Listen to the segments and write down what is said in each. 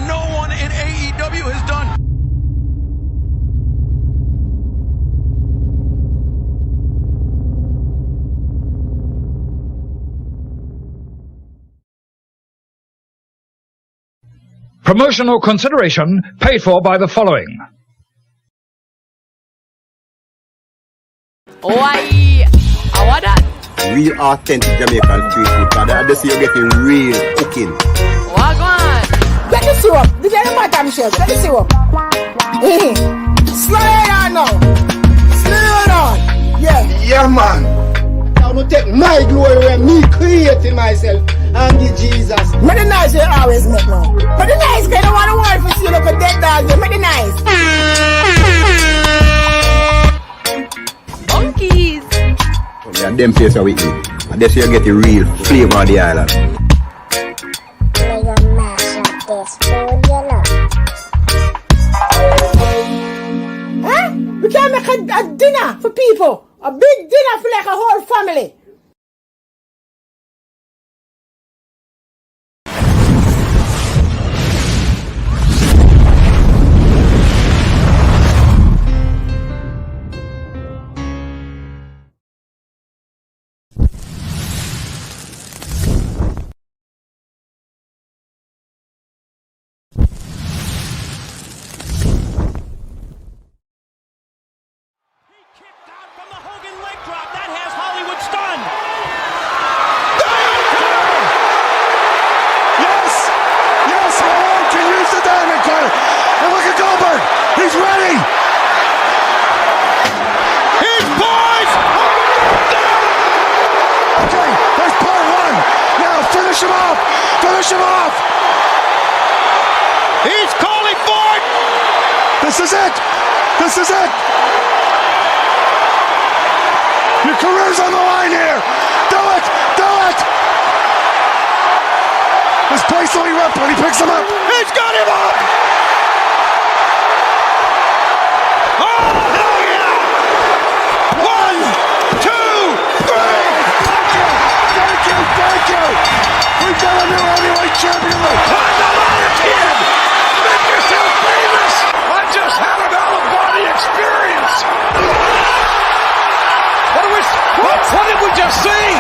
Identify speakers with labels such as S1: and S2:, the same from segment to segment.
S1: no one in AEW has done.
S2: Promotional consideration paid for by the following.
S3: Why? What that?
S4: Real authentic Jamaican street food. But this you're getting real cooking.
S3: What on?
S5: Get the syrup. Did you hear my damn shit? Get the syrup. Slide on now. Slide on. Yeah.
S4: Yeah, man. I will take my glory and me creating myself and give Jesus.
S5: Make the nice you always make now. Make the nice guy don't want to work for you like a dead dog. Make the nice.
S3: Monkeys.
S4: Yeah, them place are with me. And this you get the real flavor of the island.
S5: Huh? We can make a dinner for people. A big dinner for like a whole family.
S6: Finish him off! He's calling for it! This is it! This is it! Your career's on the line here! Do it! Do it! This place only rep when he picks him up. He's got him up! Oh, hell yeah! 1, 2, 3! Thank you! Thank you! Thank you! We've got a new heavyweight champion! Climb the ladder, kid! Make yourself famous! I just had an out-of-body experience! What did we just see?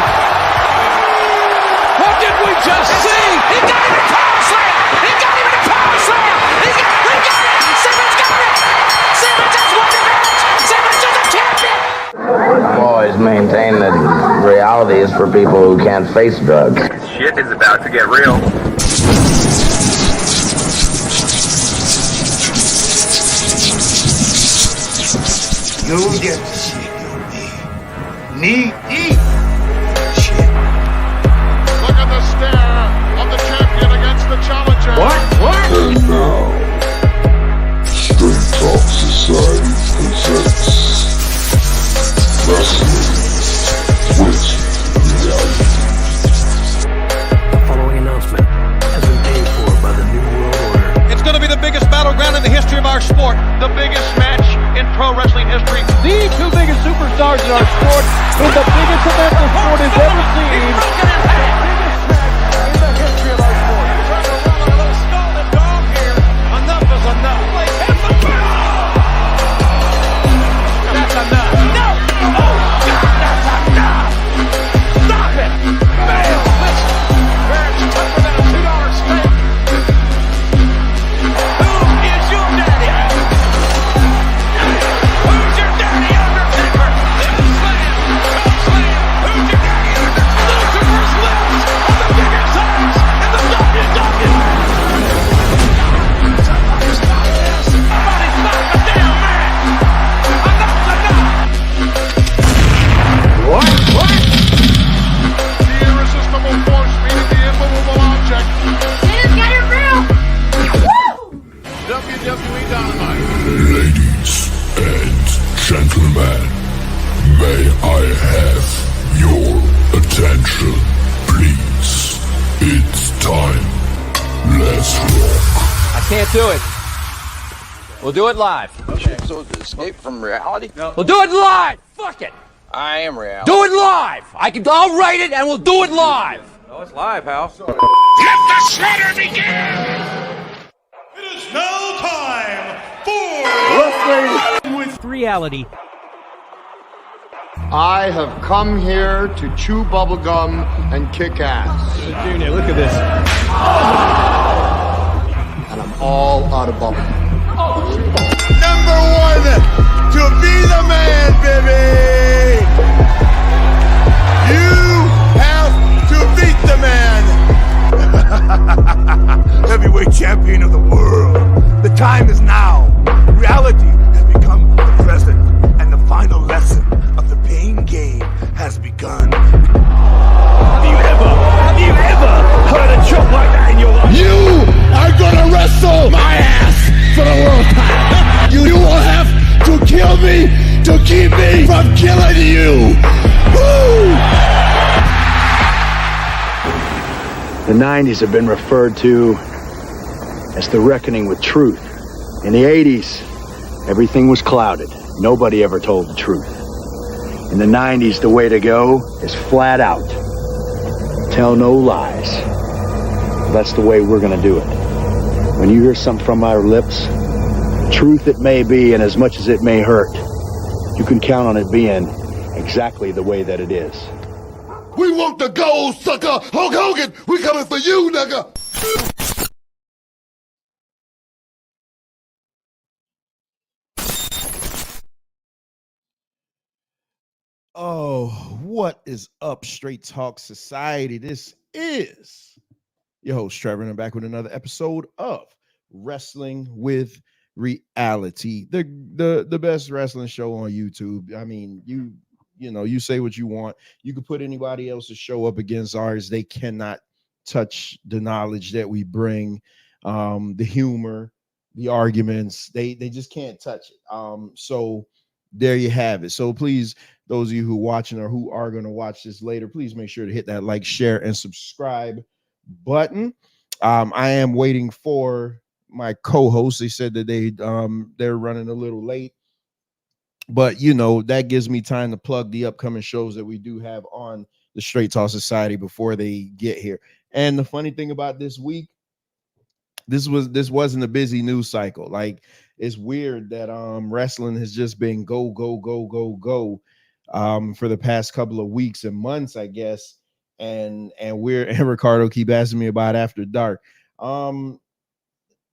S6: What did we just see? He got him a power slam! He got him a power slam! He got it! Simmons got it! Simmons has won the match! Simmons is a champion!
S7: Always maintain that reality is for people who can't face drugs.
S8: Shit is about to get real.
S6: You get to see your knee. Knee. Shit. Look at the stare of the champion against the challenger. What?
S9: And now, Straight Talk Society presents Wrestling with Reality.
S10: The following announcement has been paid for by the New World Order.
S6: It's going to be the biggest battleground in the history of our sport. The biggest match in pro wrestling history. The two biggest superstars in our sport in the biggest event the sport has ever seen. The biggest match in the history of our sport. Trying to run a little scalded dog here. Enough is enough. That's enough. No! Oh, God, that's enough! Stop it! Man, listen. Marriage tougher than a $2 steak. Who is your daddy? Who's your daddy, Undertaker? Slam! Slam! Who's your daddy, Undertaker? Lucifer's lips are the biggest times in the WWE! Somebody stop this! Somebody stop the damn man! Enough's enough! What? The irresistible force meeting the immovable object.
S3: Dennis got it real. Woo!
S6: WWE Dynamite.
S9: Ladies and gentlemen, may I have your attention, please? It's time. Let's rock.
S10: I can't do it. We'll do it live.
S7: So escape from reality?
S10: We'll do it live. Fuck it.
S7: I am reality.
S10: Do it live. I'll write it and we'll do it live.
S7: No, it's live, pal.
S6: Let the slaughter begin! wrestling with reality.
S4: I have come here to chew bubblegum and kick ass.
S6: Junior, look at this.
S4: And I'm all out of bubblegum.
S6: Number one, to be the man, baby. You have to beat the man. Heavyweight champion of the world. The time is now. Reality has become the present, and the final lesson of the pain game has begun. Have you ever heard a joke like that in your life?
S4: You are gonna wrestle my ass for the world title. You will have to kill me to keep me from killing you. Woo!
S11: The 90s have been referred to as the reckoning with truth. In the 80s, everything was clouded. Nobody ever told the truth. In the 90s, the way to go is flat out. Tell no lies. That's the way we're gonna do it. When you hear something from our lips, truth it may be, and as much as it may hurt, you can count on it being exactly the way that it is.
S6: We want the gold, sucker! Hulk Hogan, we coming for you, nigga!
S12: Oh, what is up, Straight Talk Society? This is your host, Trevor, and I'm back with another episode of Wrestling with Reality, the best wrestling show on YouTube. I mean, you say what you want. You could put anybody else's show up against ours. They cannot touch the knowledge that we bring, the humor, the arguments. They just can't touch it. So there you have it. So please, those of you who are watching or who are going to watch this later, please make sure to hit that like, share, and subscribe button. I am waiting for my co-host. They said that they're running a little late, but that gives me time to plug the upcoming shows that we do have on the Straight Talk Society before they get here. And the funny thing about this week, this wasn't a busy news cycle. Like, it's weird that wrestling has just been go for the past couple of weeks and months, I guess. And Ricardo keep asking me about After Dark. I'm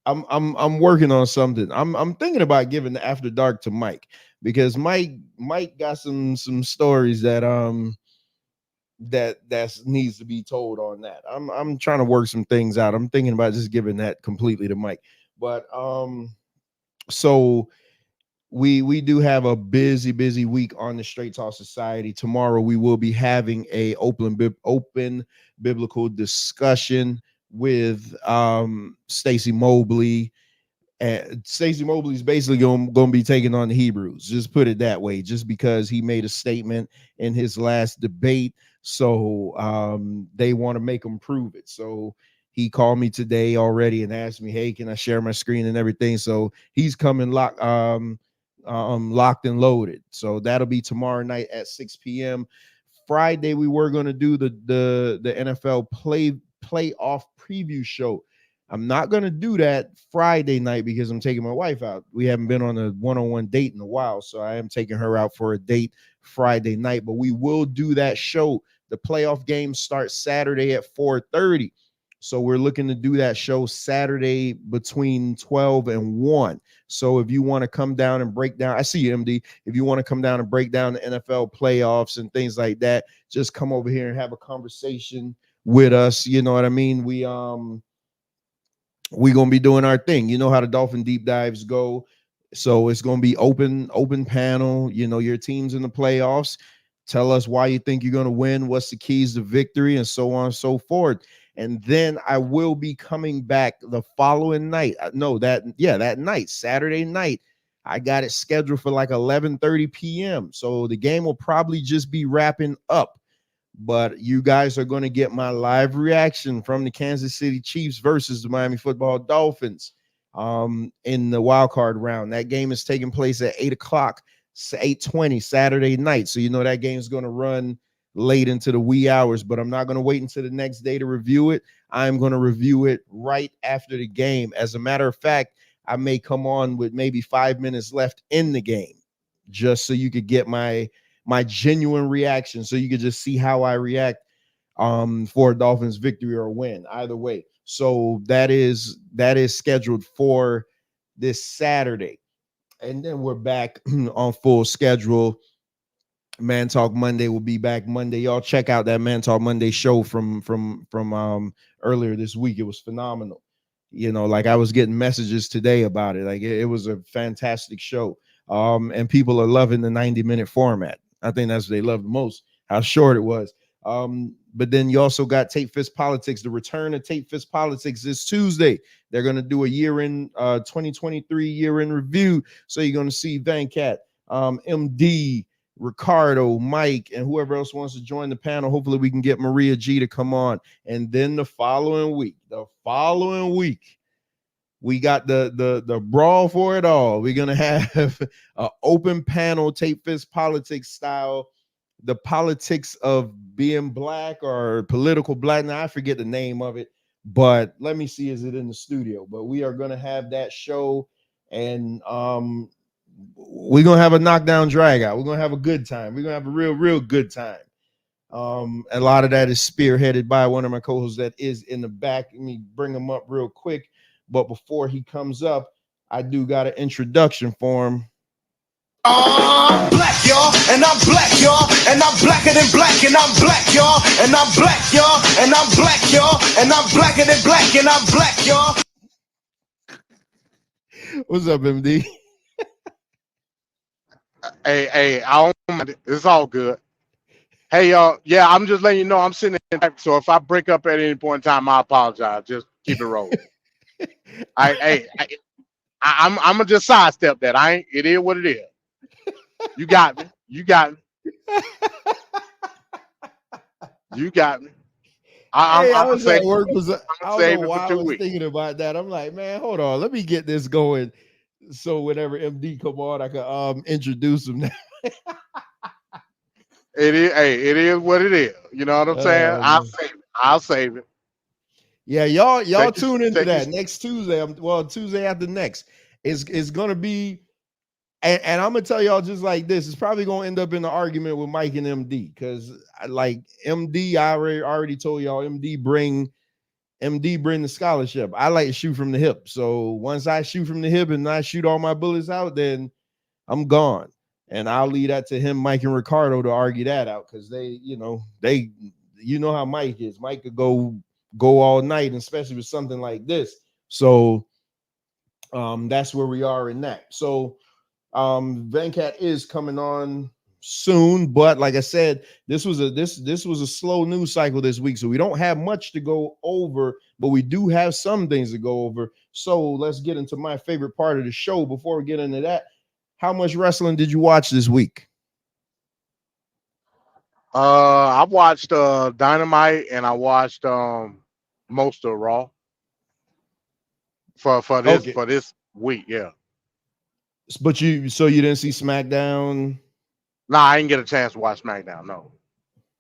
S12: working on something. I'm thinking about giving the After Dark to Mike, because Mike got some stories that needs to be told on that. I'm trying to work some things out. I'm thinking about just giving that completely to Mike. But so we do have a busy week on the Straight Talk Society. Tomorrow we will be having a open biblical discussion with Stacey Mobley. And Stacey Mobley is basically going to be taking on the Hebrews. Just put it that way, just because he made a statement in his last debate. So they want to make him prove it. So he called me today already and asked me, hey, can I share my screen and everything? So he's coming locked and loaded. So that'll be tomorrow night at 6 p.m. Friday, we were going to do the NFL playoff preview show. I'm not going to do that Friday night because I'm taking my wife out. We haven't been on a one-on-one date in a while, so I am taking her out for a date Friday night. But we will do that show. The playoff games start Saturday at 4:30. So we're looking to do that show Saturday between 12 and 1. So if you want to come down and break down, I see you, MD. If you want to come down and break down the NFL playoffs and things like that, just come over here and have a conversation with us. You know what I mean? We're going to be doing our thing. You know how the Dolphin deep dives go. So it's going to be open panel. Your team's in the playoffs. Tell us why you think you're going to win. What's the keys to victory, and so on and so forth. And then I will be coming back the following night. That night, Saturday night. I got it scheduled for like 11:30 p.m. So the game will probably just be wrapping up. But you guys are going to get my live reaction from the Kansas City Chiefs versus the Miami Football Dolphins in the wild card round. That game is taking place at 8 o'clock, 8:20 Saturday night. So that game is going to run late into the wee hours, but I'm not going to wait until the next day to review it. I'm going to review it right after the game. As a matter of fact, I may come on with maybe 5 minutes left in the game, just so you could get my genuine reaction, so you could just see how I react for a Dolphins victory or win, either way. So that is scheduled for this Saturday, and then we're back on full schedule. Man Talk Monday will be back Monday. Y'all check out that Man Talk Monday show from earlier this week. It was phenomenal. You know, like I was getting messages today about it. Like it was a fantastic show. And people are loving the 90-minute format. I think that's what they love the most, how short it was. But then you also got Tate Fist Politics. The return of Tate Fist Politics is Tuesday. They're going to do a year-end 2023 year-end review. So you're going to see Van Cat, MD, Ricardo, Mike, and whoever else wants to join the panel. Hopefully we can get Maria G to come on. And then the following week, we got the brawl for it all. We're gonna have an open panel, Tate Fist Politics style, the politics of being black or political black. Now I forget the name of it, but let me see, is it in the studio? But we are gonna have that show, and we're gonna have a knockdown drag out. We're gonna have a good time. We're gonna have a real good time. A lot of that is spearheaded by one of my co-hosts that is in the back. Let me bring him up real quick. But before he comes up, I do got an introduction for him.
S6: I'm black, y'all, and I'm black, y'all, and I'm blacker than black, and I'm black, y'all, and I'm black, y'all, and I'm black, y'all, and I'm blacker than black, and I'm black, y'all.
S12: What's up, MD?
S13: Hey, I don't, it's all good. Hey, y'all. Yeah, I'm just letting you know I'm sitting in. So if I break up at any point in time, I apologize. Just keep it rolling. I'm gonna just sidestep that. It is what it is. You got me. You got me.
S12: I was at work. I don't know why I was
S13: weeks.
S12: thinking about that. I'm like, man, hold on. Let me get this going. So whenever MD come on, I can introduce him now.
S13: It is what it is. You know what I'm saying? I'll save it.
S12: Yeah, y'all tune into that next Tuesday. Tuesday after next. It's gonna be, and I'm gonna tell y'all just like this. It's probably gonna end up in an argument with Mike and MD, because like MD, I already told y'all, MD bring the scholarship. I like to shoot from the hip. So once I shoot from the hip and I shoot all my bullets out, then I'm gone. And I'll leave that to him, Mike and Ricardo, to argue that out, because you know how Mike is. Mike could go all night, and especially with something like this. So that's where we are in that. So Venkat is coming on soon, but like I said, this was a slow news cycle this week, so we don't have much to go over, but we do have some things to go over. So let's get into my favorite part of the show. Before we get into that, how much wrestling did you watch this week?
S13: I watched Dynamite, and I watched most of Raw for this week. Yeah.
S12: But you didn't see SmackDown?
S13: Nah, I didn't get a chance to watch SmackDown. No.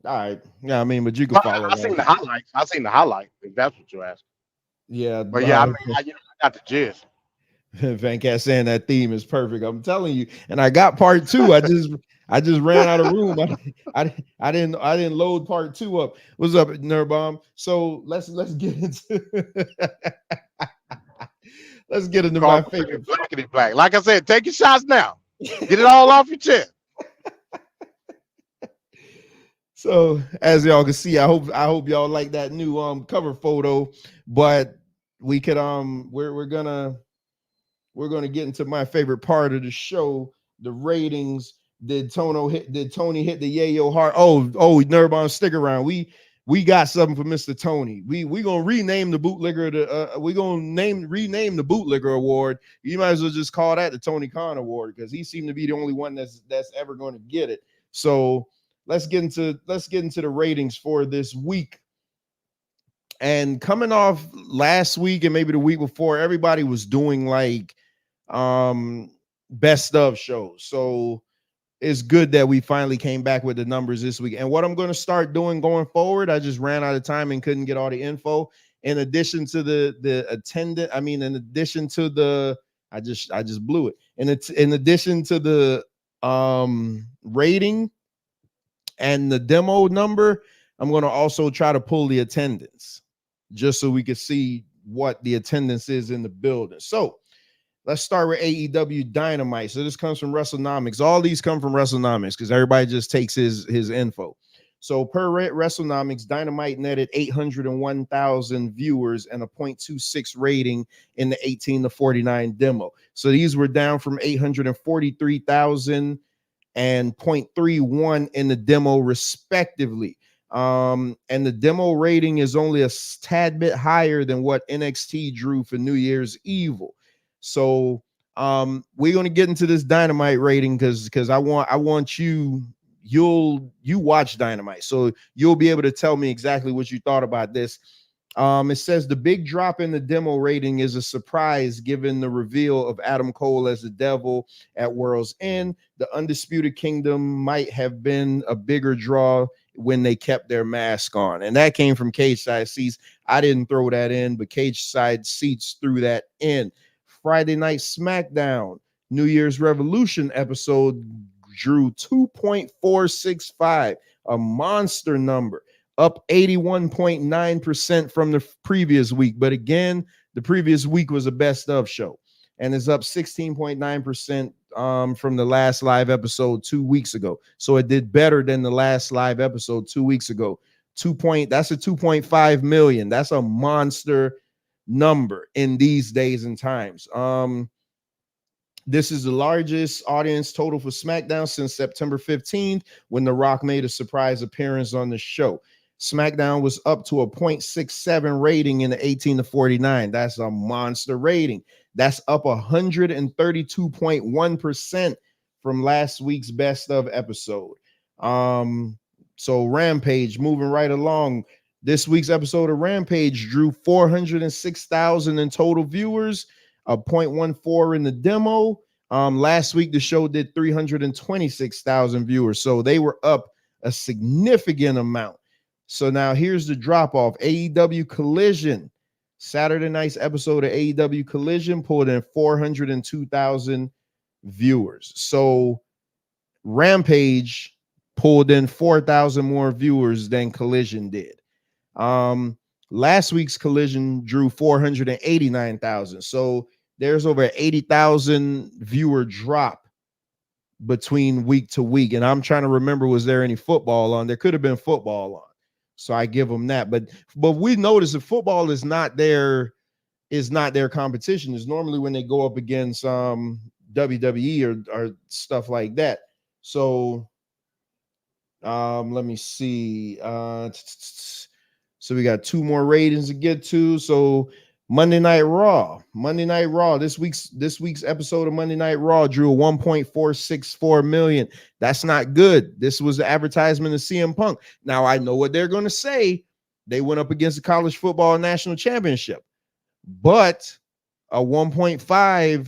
S12: All right. Yeah, I mean, but you can follow.
S13: I seen the highlights. If that's what you asked.
S12: Yeah,
S13: but yeah, I got the gist.
S12: Venkat saying that theme is perfect. I'm telling you, and I got part 2. I just ran out of room. I didn't load part 2 up. What's up, Nerdbomb? So let's get into let's get into my favorite.
S13: Black. Like I said, take your shots now. Get it all off your chest.
S12: So as y'all can see, I hope y'all like that new cover photo. But we could we're gonna get into my favorite part of the show, the ratings. Did Tony hit the Yayo hard? Oh, Nerdbomb, stick around. We got something for Mr. Tony. We gonna rename the bootlegger rename the bootlegger award. You might as well just call that the Tony Khan Award, because he seemed to be the only one that's ever going to get it. So let's get into the ratings for this week. And coming off last week and maybe the week before, everybody was doing like best of shows. So it's good that we finally came back with the numbers this week. And what I'm going to start doing going forward, I just ran out of time and couldn't get all the info. In addition to the attendant, in addition to the I just blew it. And it's in addition to the rating and the demo number, I'm going to also try to pull the attendance just so we can see what the attendance is in the building. So let's start with AEW Dynamite. So this comes from WrestleNomics. All these come from WrestleNomics because everybody just takes his info. So per WrestleNomics, Dynamite netted 801,000 viewers and a 0.26 rating in the 18 to 49 demo. So these were down from 843,000 and 0.31 in the demo respectively. And the demo rating is only a tad bit higher than what NXT drew for New Year's Evil. So we're going to get into this Dynamite rating because I want you watch Dynamite, so you'll be able to tell me exactly what you thought about this. It says the big drop in the demo rating is a surprise given the reveal of Adam Cole as the devil at World's End. The Undisputed Kingdom might have been a bigger draw when they kept their mask on. And that came from Cage Side Seats. I didn't throw that in, but Cage Side Seats threw that in. Friday Night SmackDown, New Year's Revolution episode drew 2.465, a monster number, up 81.9% from the previous week. But again, the previous week was a best of show and is up 16.9% from the last live episode 2 weeks ago. So it did better than the last live episode 2 weeks ago. That's a 2.5 million. That's a monster number in these days and times. This is the largest audience total for SmackDown since September 15th, when The Rock made a surprise appearance on the show. SmackDown was up to a 0.67 rating in the 18 to 49. That's a monster rating. That's up 132.1% from last week's best of episode. So Rampage, moving right along. This week's episode of Rampage drew 406,000 in total viewers, a 0.14 in the demo. Last week, the show did 326,000 viewers. So they were up a significant amount. So now here's the drop off. AEW Collision. Saturday night's episode of AEW Collision pulled in 402,000 viewers. So Rampage pulled in 4,000 more viewers than Collision did. Last week's Collision drew 489,000. So there's over 80,000 viewer drop between week to week. And I'm trying to remember, was there any football on? There could have been football on. So I give them that. But we notice that football is not their competition. It's normally when they go up against WWE or stuff like that. So let me see. So we got two more ratings to get to. So Monday Night Raw. This week's episode of Monday Night Raw drew 1.464 million. That's not good. This was the advertisement of CM Punk. Now I know what they're going to say. They went up against the college football national championship, but a 1.5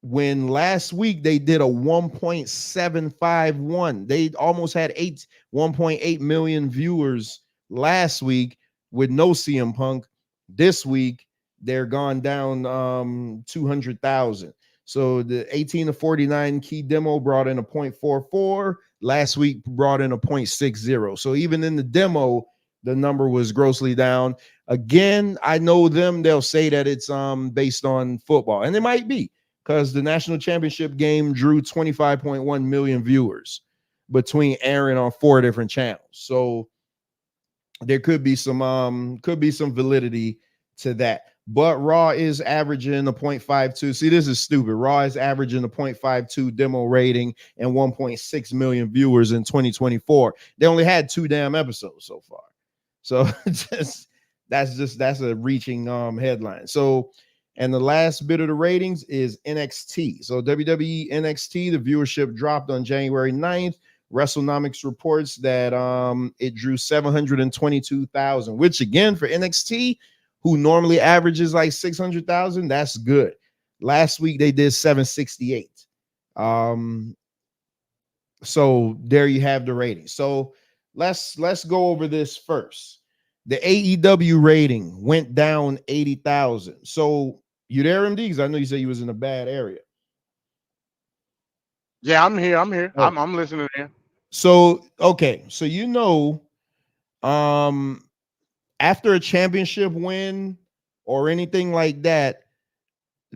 S12: when last week they did a 1.751. They almost had 1.8 million viewers last week with no CM Punk. This week they're gone down 200,000. So the 18 to 49 key demo brought in a 0.44. Last week brought in a 0.60. So even in the demo, the number was grossly down. Again, I know them. They'll say that it's based on football, and it might be, because the national championship game drew 25.1 million viewers between airing on 4 different channels. So there could be some validity to that. But Raw is averaging a 0.52. See, this is stupid. Raw is averaging a 0.52 demo rating and 1.6 million viewers in 2024. They only had 2 damn episodes so far. So that's a reaching headline. So, and the last bit of the ratings is NXT. So WWE NXT, the viewership dropped on January 9th. WrestleNomics reports that it drew 722,000, which again for NXT, who normally averages like 600,000, that's good. Last week they did 768. So there you have the rating. So let's go over this first. The AEW rating went down 80,000. So You there, MD? Because I know you said you was in a bad area.
S13: Yeah, I'm here. I'm here.
S12: Oh.
S13: I'm listening in.
S12: So okay, so after a championship win or anything like that,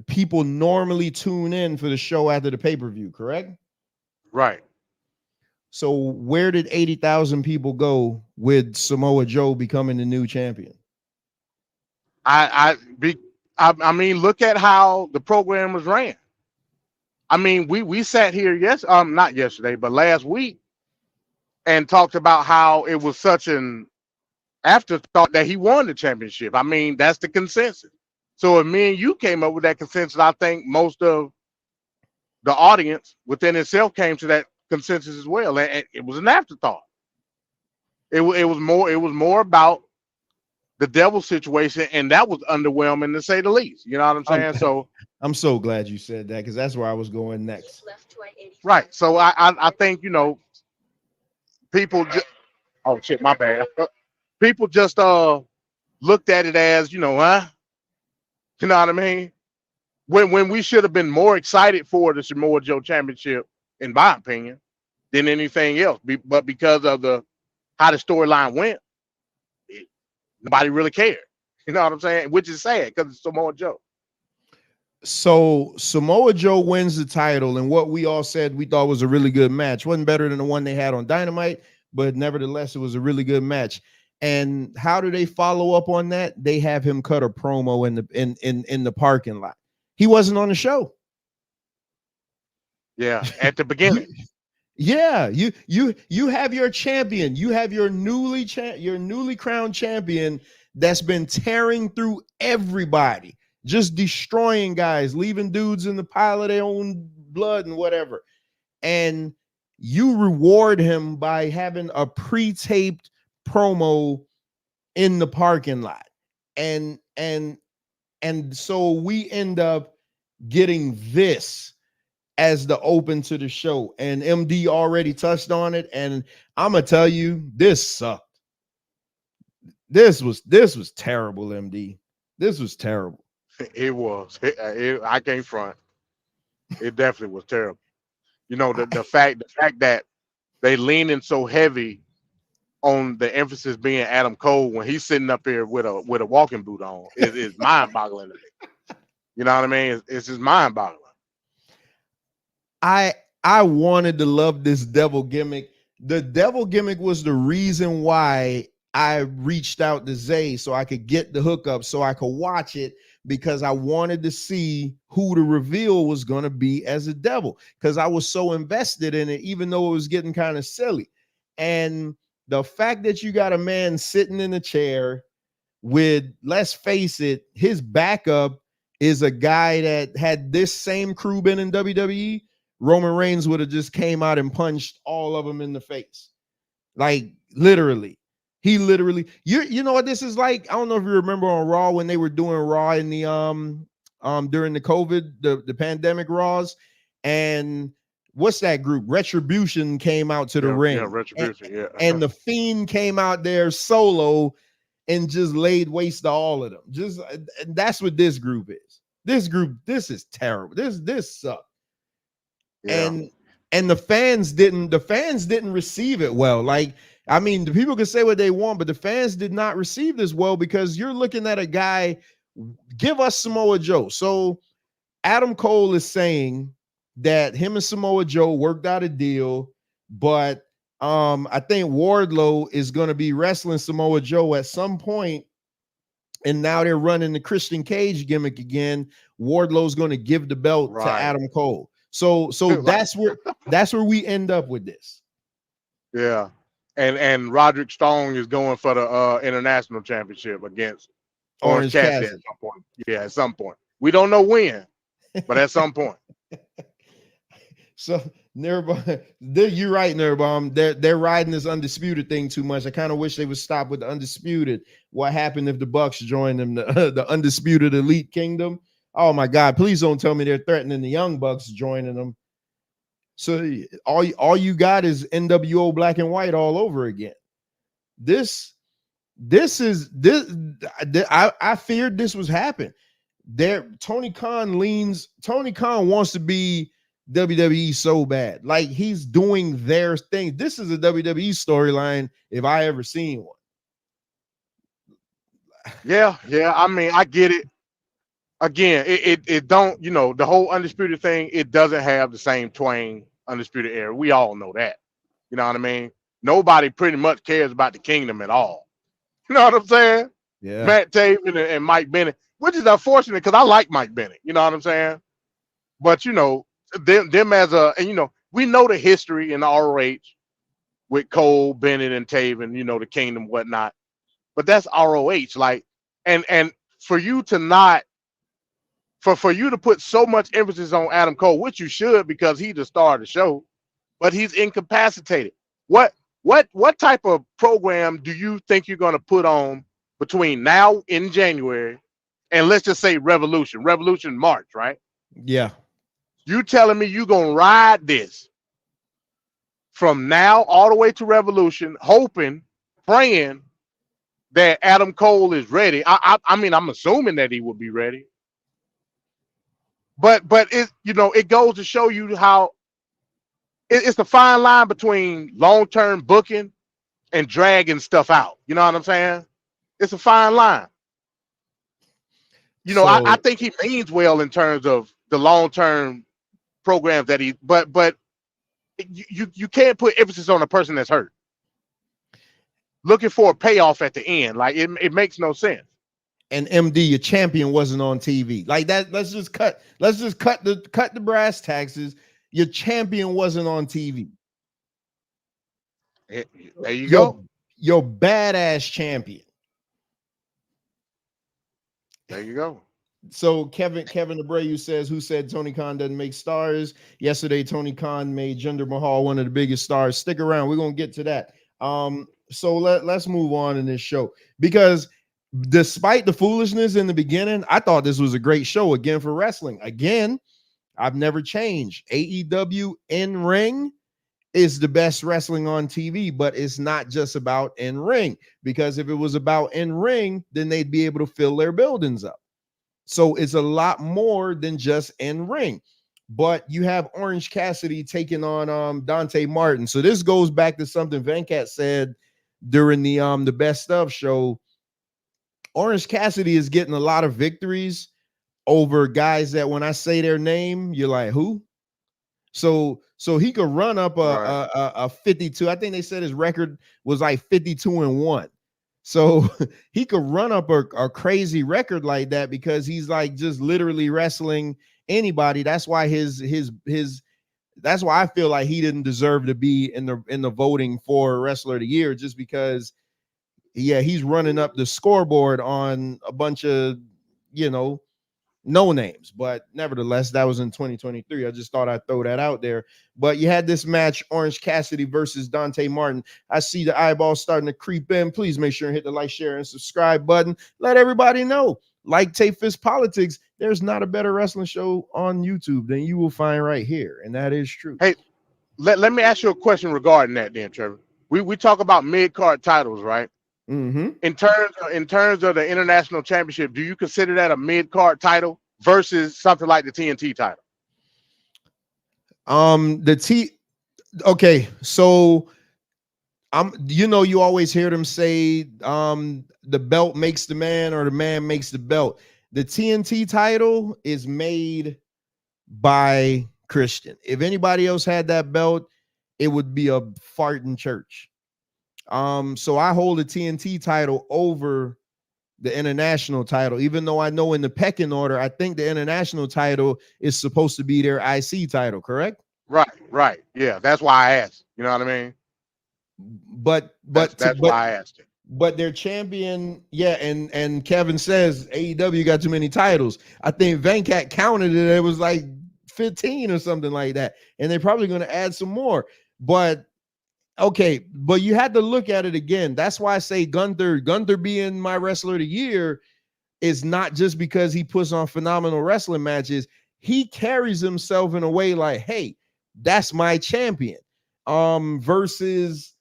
S12: people normally tune in for the show after the pay-per-view, correct?
S13: Right.
S12: So where did 80,000 people go with Samoa Joe becoming the new champion?
S13: I mean, look at how the program was ran. I mean, we sat here not yesterday, but last week, and talked about how it was such an afterthought that he won the championship. I mean, that's the consensus. So if me and you came up with that consensus, I think most of the audience within itself came to that consensus as well. And it was an afterthought. It was more about the devil situation, and that was underwhelming to say the least. You know what I'm saying? So
S12: I'm so glad you said that, because that's where I was going next.
S13: Right. So I think, people oh shit, my bad. People just looked at it as, you know what I mean? When we should have been more excited for the Samoa Joe Championship, in my opinion, than anything else. But because of how the storyline went, nobody really cared. You know what I'm saying? Which is sad, because it's Samoa Joe.
S12: So Samoa Joe wins the title, and what we all said we thought was a really good match. Wasn't better than the one they had on Dynamite, but nevertheless, it was a really good match. And how do they follow up on that? They have him cut a promo in the parking lot. He wasn't on the show.
S13: Yeah, at the beginning.
S12: Yeah, you have your champion. You have your newly crowned champion that's been tearing through everybody, just destroying guys, leaving dudes in the pile of their own blood and whatever. And you reward him by having a pre-taped promo in the parking lot. And so we end up getting this as the open to the show. And MD already touched on it. And I'm gonna tell you, this sucked. This was terrible, MD. This was terrible.
S13: It was. I can't front. It definitely was terrible. The fact that they leaning so heavy on the emphasis being Adam Cole when he's sitting up here with a walking boot on is mind-boggling to me. You know what I mean? It's just mind-boggling.
S12: I wanted to love this devil gimmick. The devil gimmick was the reason why I reached out to Zay so I could get the hookup so I could watch it, because I wanted to see who the reveal was going to be as a devil, because I was so invested in it, even though it was getting kind of silly. And the fact that you got a man sitting in a chair with, let's face it, his backup is a guy that had this same crew been in WWE, Roman Reigns would have just came out and punched all of them in the face. Like, literally. He literally, you know what this is like? I don't know if you remember on Raw when they were doing Raw in the during the COVID, the pandemic Raws, and what's that group? Retribution came out to the ring.
S13: Yeah, Retribution, yeah.
S12: And the Fiend came out there solo and just laid waste to all of them. Just that's what this group is. This is terrible. This sucks.
S13: Yeah.
S12: And the fans didn't receive it well. Like, I mean, the people can say what they want, but the fans did not receive this well, because you're looking at a guy, give us Samoa Joe. So Adam Cole is saying that him and Samoa Joe worked out a deal, but I think Wardlow is going to be wrestling Samoa Joe at some point, and now they're running the Christian Cage gimmick again. Wardlow's going to give the belt to Adam Cole. So that's where we end up with this.
S13: Yeah. And Roderick Strong is going for the international championship against Orange Cassidy at some point. Yeah, at some point. We don't know when, but at some point.
S12: So Nirvana, you're right, Nirvana. They're riding this undisputed thing too much. I kind of wish they would stop with the undisputed. What happened if the Bucks joined them, the undisputed elite kingdom? Oh my God! Please don't tell me they're threatening the Young Bucks joining them. So all you got is NWO Black and White all over again. I feared this was happening. Tony Khan wants to be WWE so bad. Like he's doing their thing. This is a WWE storyline if I ever seen one.
S13: Yeah. I mean, I get it. Again, it don't, the whole Undisputed thing, it doesn't have the same twang Undisputed Era. We all know that. You know what I mean? Nobody pretty much cares about the Kingdom at all. You know what I'm saying?
S12: Yeah.
S13: Matt Taven and Mike Bennett, which is unfortunate because I like Mike Bennett. You know what I'm saying? But them as we know the history in the ROH with Cole, Bennett, and Taven. The Kingdom, whatnot. But that's ROH. Like, and for you to not. For you to put so much emphasis on Adam Cole, which you should because he's the star of the show, but he's incapacitated. What type of program do you think you're going to put on between now in January and let's just say Revolution March, right?
S12: Yeah.
S13: You telling me you're going to ride this from now all the way to Revolution, hoping, praying that Adam Cole is ready. I mean, I'm assuming that he will be ready. But it goes to show you how it's the fine line between long-term booking and dragging stuff out. You know what I'm saying? It's a fine line. I think he means well in terms of the long-term programs that but you can't put emphasis on a person that's hurt. Looking for a payoff at the end. Like it makes no sense.
S12: And MD, your champion wasn't on TV like that. Let's just cut the brass taxes. Your champion wasn't on TV.
S13: There you go.
S12: Your badass champion.
S13: There you go.
S12: So Kevin Abreu says, who said Tony Khan doesn't make stars? Yesterday, Tony Khan made Jinder Mahal one of the biggest stars. Stick around. We're going to get to that. So let's move on in this show because despite the foolishness in the beginning, I thought this was a great show again for wrestling. Again, I've never changed. AEW in ring is the best wrestling on TV, but it's not just about in ring because if it was about in ring, then they'd be able to fill their buildings up. So it's a lot more than just in ring. But you have Orange Cassidy taking on Dante Martin. So this goes back to something Venkat said during the Best Of show. Orange Cassidy is getting a lot of victories over guys that when I say their name, you're like, who? So he could run up a 52. I think they said his record was like 52-1. So he could run up a crazy record like that because he's like just literally wrestling anybody. That's why that's why I feel like he didn't deserve to be in the voting for Wrestler of the Year, just because he's running up the scoreboard on a bunch of no names. But nevertheless, that was in 2023. I just thought I'd throw that out there. But you had this match, Orange Cassidy versus Dante Martin. I see the eyeballs starting to creep in. Please make sure and hit the like, share, and subscribe button. Let everybody know. Like Tape Fist Politics, there's not a better wrestling show on YouTube than you will find right here. And that is true.
S13: Hey, let me ask you a question regarding that then, Trevor. We talk about mid-card titles, right?
S12: Mm-hmm.
S13: In terms of the international championship, do you consider that a mid-card title versus something like the TNT title?
S12: Okay, so you always hear them say the belt makes the man or the man makes the belt. The TNT title is made by Christian. If anybody else had that belt, it would be a fart in church. So I hold the TNT title over the international title, even though I know in the pecking order, I think the international title is supposed to be their IC title, correct?
S13: Right. Yeah, that's why I asked. You know what I mean?
S12: But
S13: that's why I asked it.
S12: But their champion, and Kevin says AEW got too many titles. I think Venkat counted it. It was like 15 or something like that. And they're probably going to add some more. But okay, but you had to look at it again. That's why I say Gunther being my Wrestler of the Year is not just because he puts on phenomenal wrestling matches. He carries himself in a way like, hey, that's my champion. Versus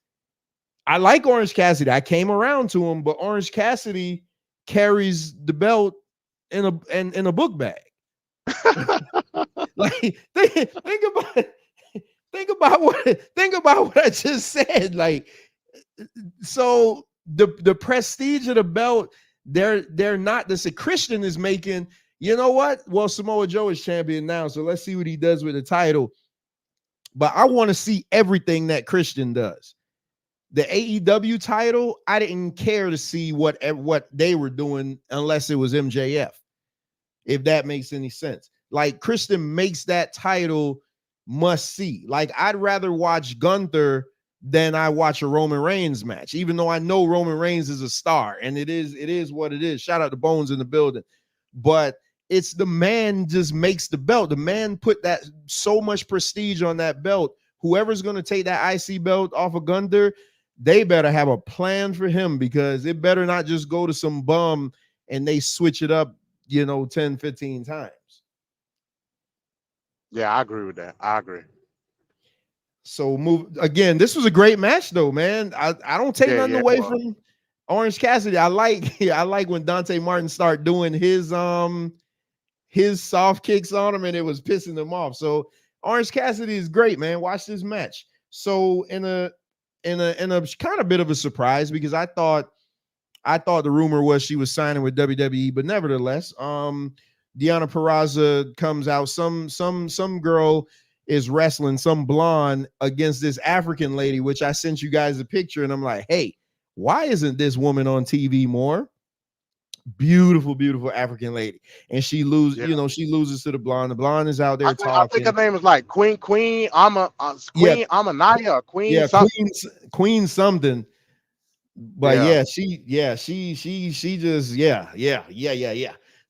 S12: I like Orange Cassidy. I came around to him, but Orange Cassidy carries the belt in a book bag. Like think about what I just said. Like, so the prestige of the belt, they're not. This a Christian is making. You know what? Well, Samoa Joe is champion now, so let's see what he does with the title. But I want to see everything that Christian does. The AEW title, I didn't care to see what they were doing unless it was MJF. If that makes any sense. Like, Christian makes that title must see. Like, I'd rather watch Gunther than I watch a Roman Reigns match, even though I know Roman Reigns is a star, and it is what it is. Shout out to Bones in the building. But it's the man just makes the belt. The man put that so much prestige on that belt. Whoever's going to take that IC belt off of Gunther, they better have a plan for him, because it better not just go to some bum and they switch it up, 10, 15 times.
S13: Yeah, I agree with that. I agree.
S12: So move again. This was a great match, though, man. I don't take nothing away from Orange Cassidy. I like when Dante Martin start doing his soft kicks on him, and it was pissing them off. So Orange Cassidy is great, man. Watch this match. So in a kind of bit of a surprise, because I thought the rumor was she was signing with WWE, but nevertheless, Deonna Purrazzo comes out. Some girl is wrestling, some blonde, against this African lady, which I sent you guys a picture, and I'm like, hey, why isn't this woman on TV more? Beautiful, beautiful African lady. And she loses, she loses to the blonde. The blonde is out there talking.
S13: I think her name is like Queen Amanaya, Queen something.
S12: Queen something. But she just yeah.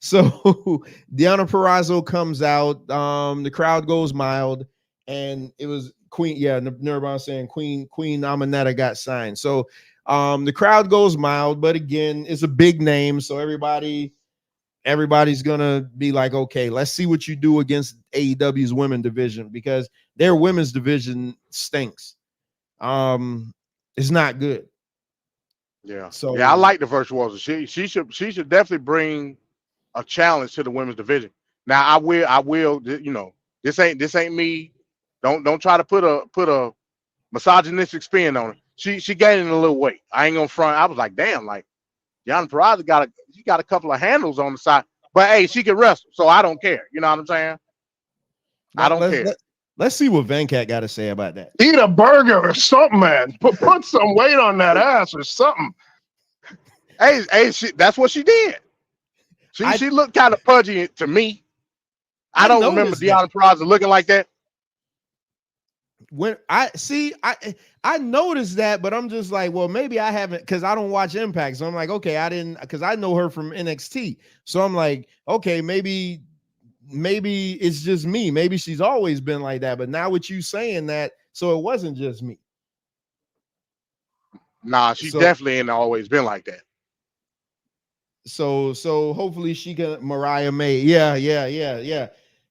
S12: So Deonna Purrazzo comes out. The crowd goes mild, and it was Queen. Yeah, Nurbon saying Queen Amanetta got signed. So the crowd goes mild, but again, it's a big name, so everybody's gonna be like, okay, let's see what you do against AEW's women division, because their women's division stinks. It's not good.
S13: Yeah. So I like the virtuoso. She should definitely bring a challenge to the women's division. Now I will, this ain't me. Don't try to put a misogynistic spin on it. She gained a little weight. I ain't gonna front. I was like, damn, like Deonna Purrazzo got a couple of handles on the side, but hey, she can wrestle, so I don't care. You know what I'm saying? I don't care.
S12: Let's see what Venkat got to say about that.
S6: Eat a burger or something, man. Put some weight on that ass or something.
S13: Hey, that's what she did. She looked kind of pudgy to me. I don't remember Deonna Purrazzo looking like that.
S12: When I noticed that, but I'm just like, well, maybe I haven't, because I don't watch Impact. So I'm like, okay, I didn't, because I know her from NXT. So I'm like, okay, maybe it's just me. Maybe she's always been like that. But now with you saying that, so it wasn't just me.
S13: Nah, she definitely ain't always been like that.
S12: So hopefully she can. Mariah May. Yeah.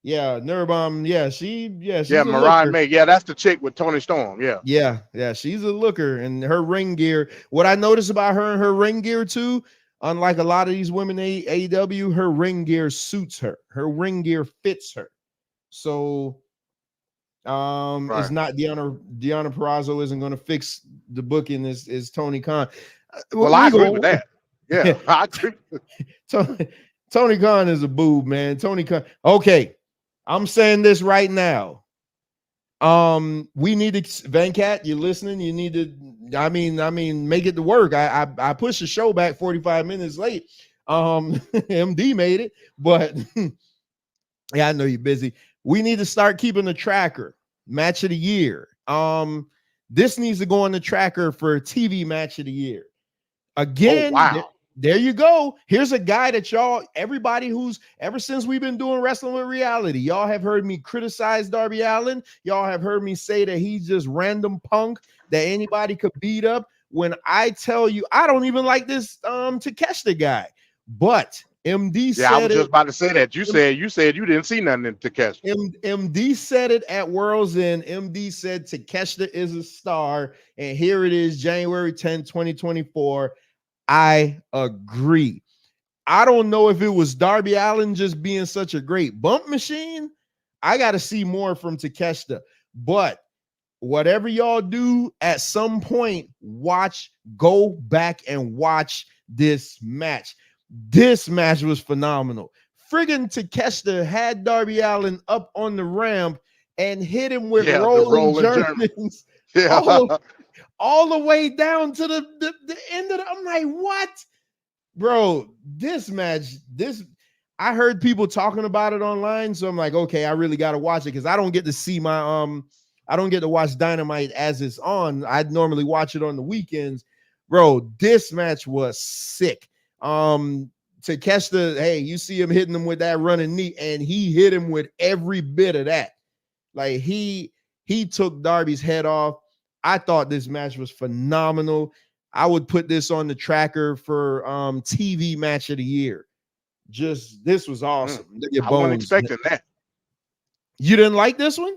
S12: Nurbom. She's
S13: Mariah May. Yeah, that's the chick with Tony Storm.
S12: Yeah. She's a looker, and her ring gear. What I noticed about her and her ring gear too, unlike a lot of these women in AEW, her ring gear suits her. Her ring gear fits her. So it's not Deonna Purrazzo isn't going to fix the booking is Tony Khan.
S13: Well, I agree with that. Yeah, I agree.
S12: Tony Khan is a boob, man. Tony Khan. Okay, I'm saying this right now. We need to, Venkat, you're listening. You need to, I mean, make it to work. I pushed the show back 45 minutes late. MD made it, but yeah, I know you're busy. We need to start keeping the tracker. Match of the year. This needs to go on the tracker for TV match of the year. Again, there you go. Here's a guy that everybody who's ever since we've been doing Wrestling with Reality, y'all have heard me criticize Darby Allin. Y'all have heard me say that he's just random punk that anybody could beat up. When I tell you, I don't even like this Takeshita guy, but MD said
S13: I was just about to say that. You said you didn't see nothing in Takeshita.
S12: MD said it at World's End. MD said Takeshita is a star, and here it is, January 10, 2024. I agree. I don't know if it was Darby Allin just being such a great bump machine. I got to see more from Takeshita. But whatever y'all do, at some point, go back and watch this match. This match was phenomenal. Friggin' Takeshita had Darby Allin up on the ramp and hit him with rolling Germans.
S13: Yeah.
S12: all the way down to the end of the, I'm like, what? Bro, this match, I heard people talking about it online, so I'm like, okay, I really got to watch it because I don't get to see I don't get to watch Dynamite as it's on. I'd normally watch it on the weekends. Bro, this match was sick. Takeshita, hey, you see him hitting him with that running knee, and he hit him with every bit of that. Like he took Darby's head off. I thought this match was phenomenal. I would put this on the tracker for TV match of the year. This was awesome.
S13: I wasn't expecting that.
S12: You didn't like this one?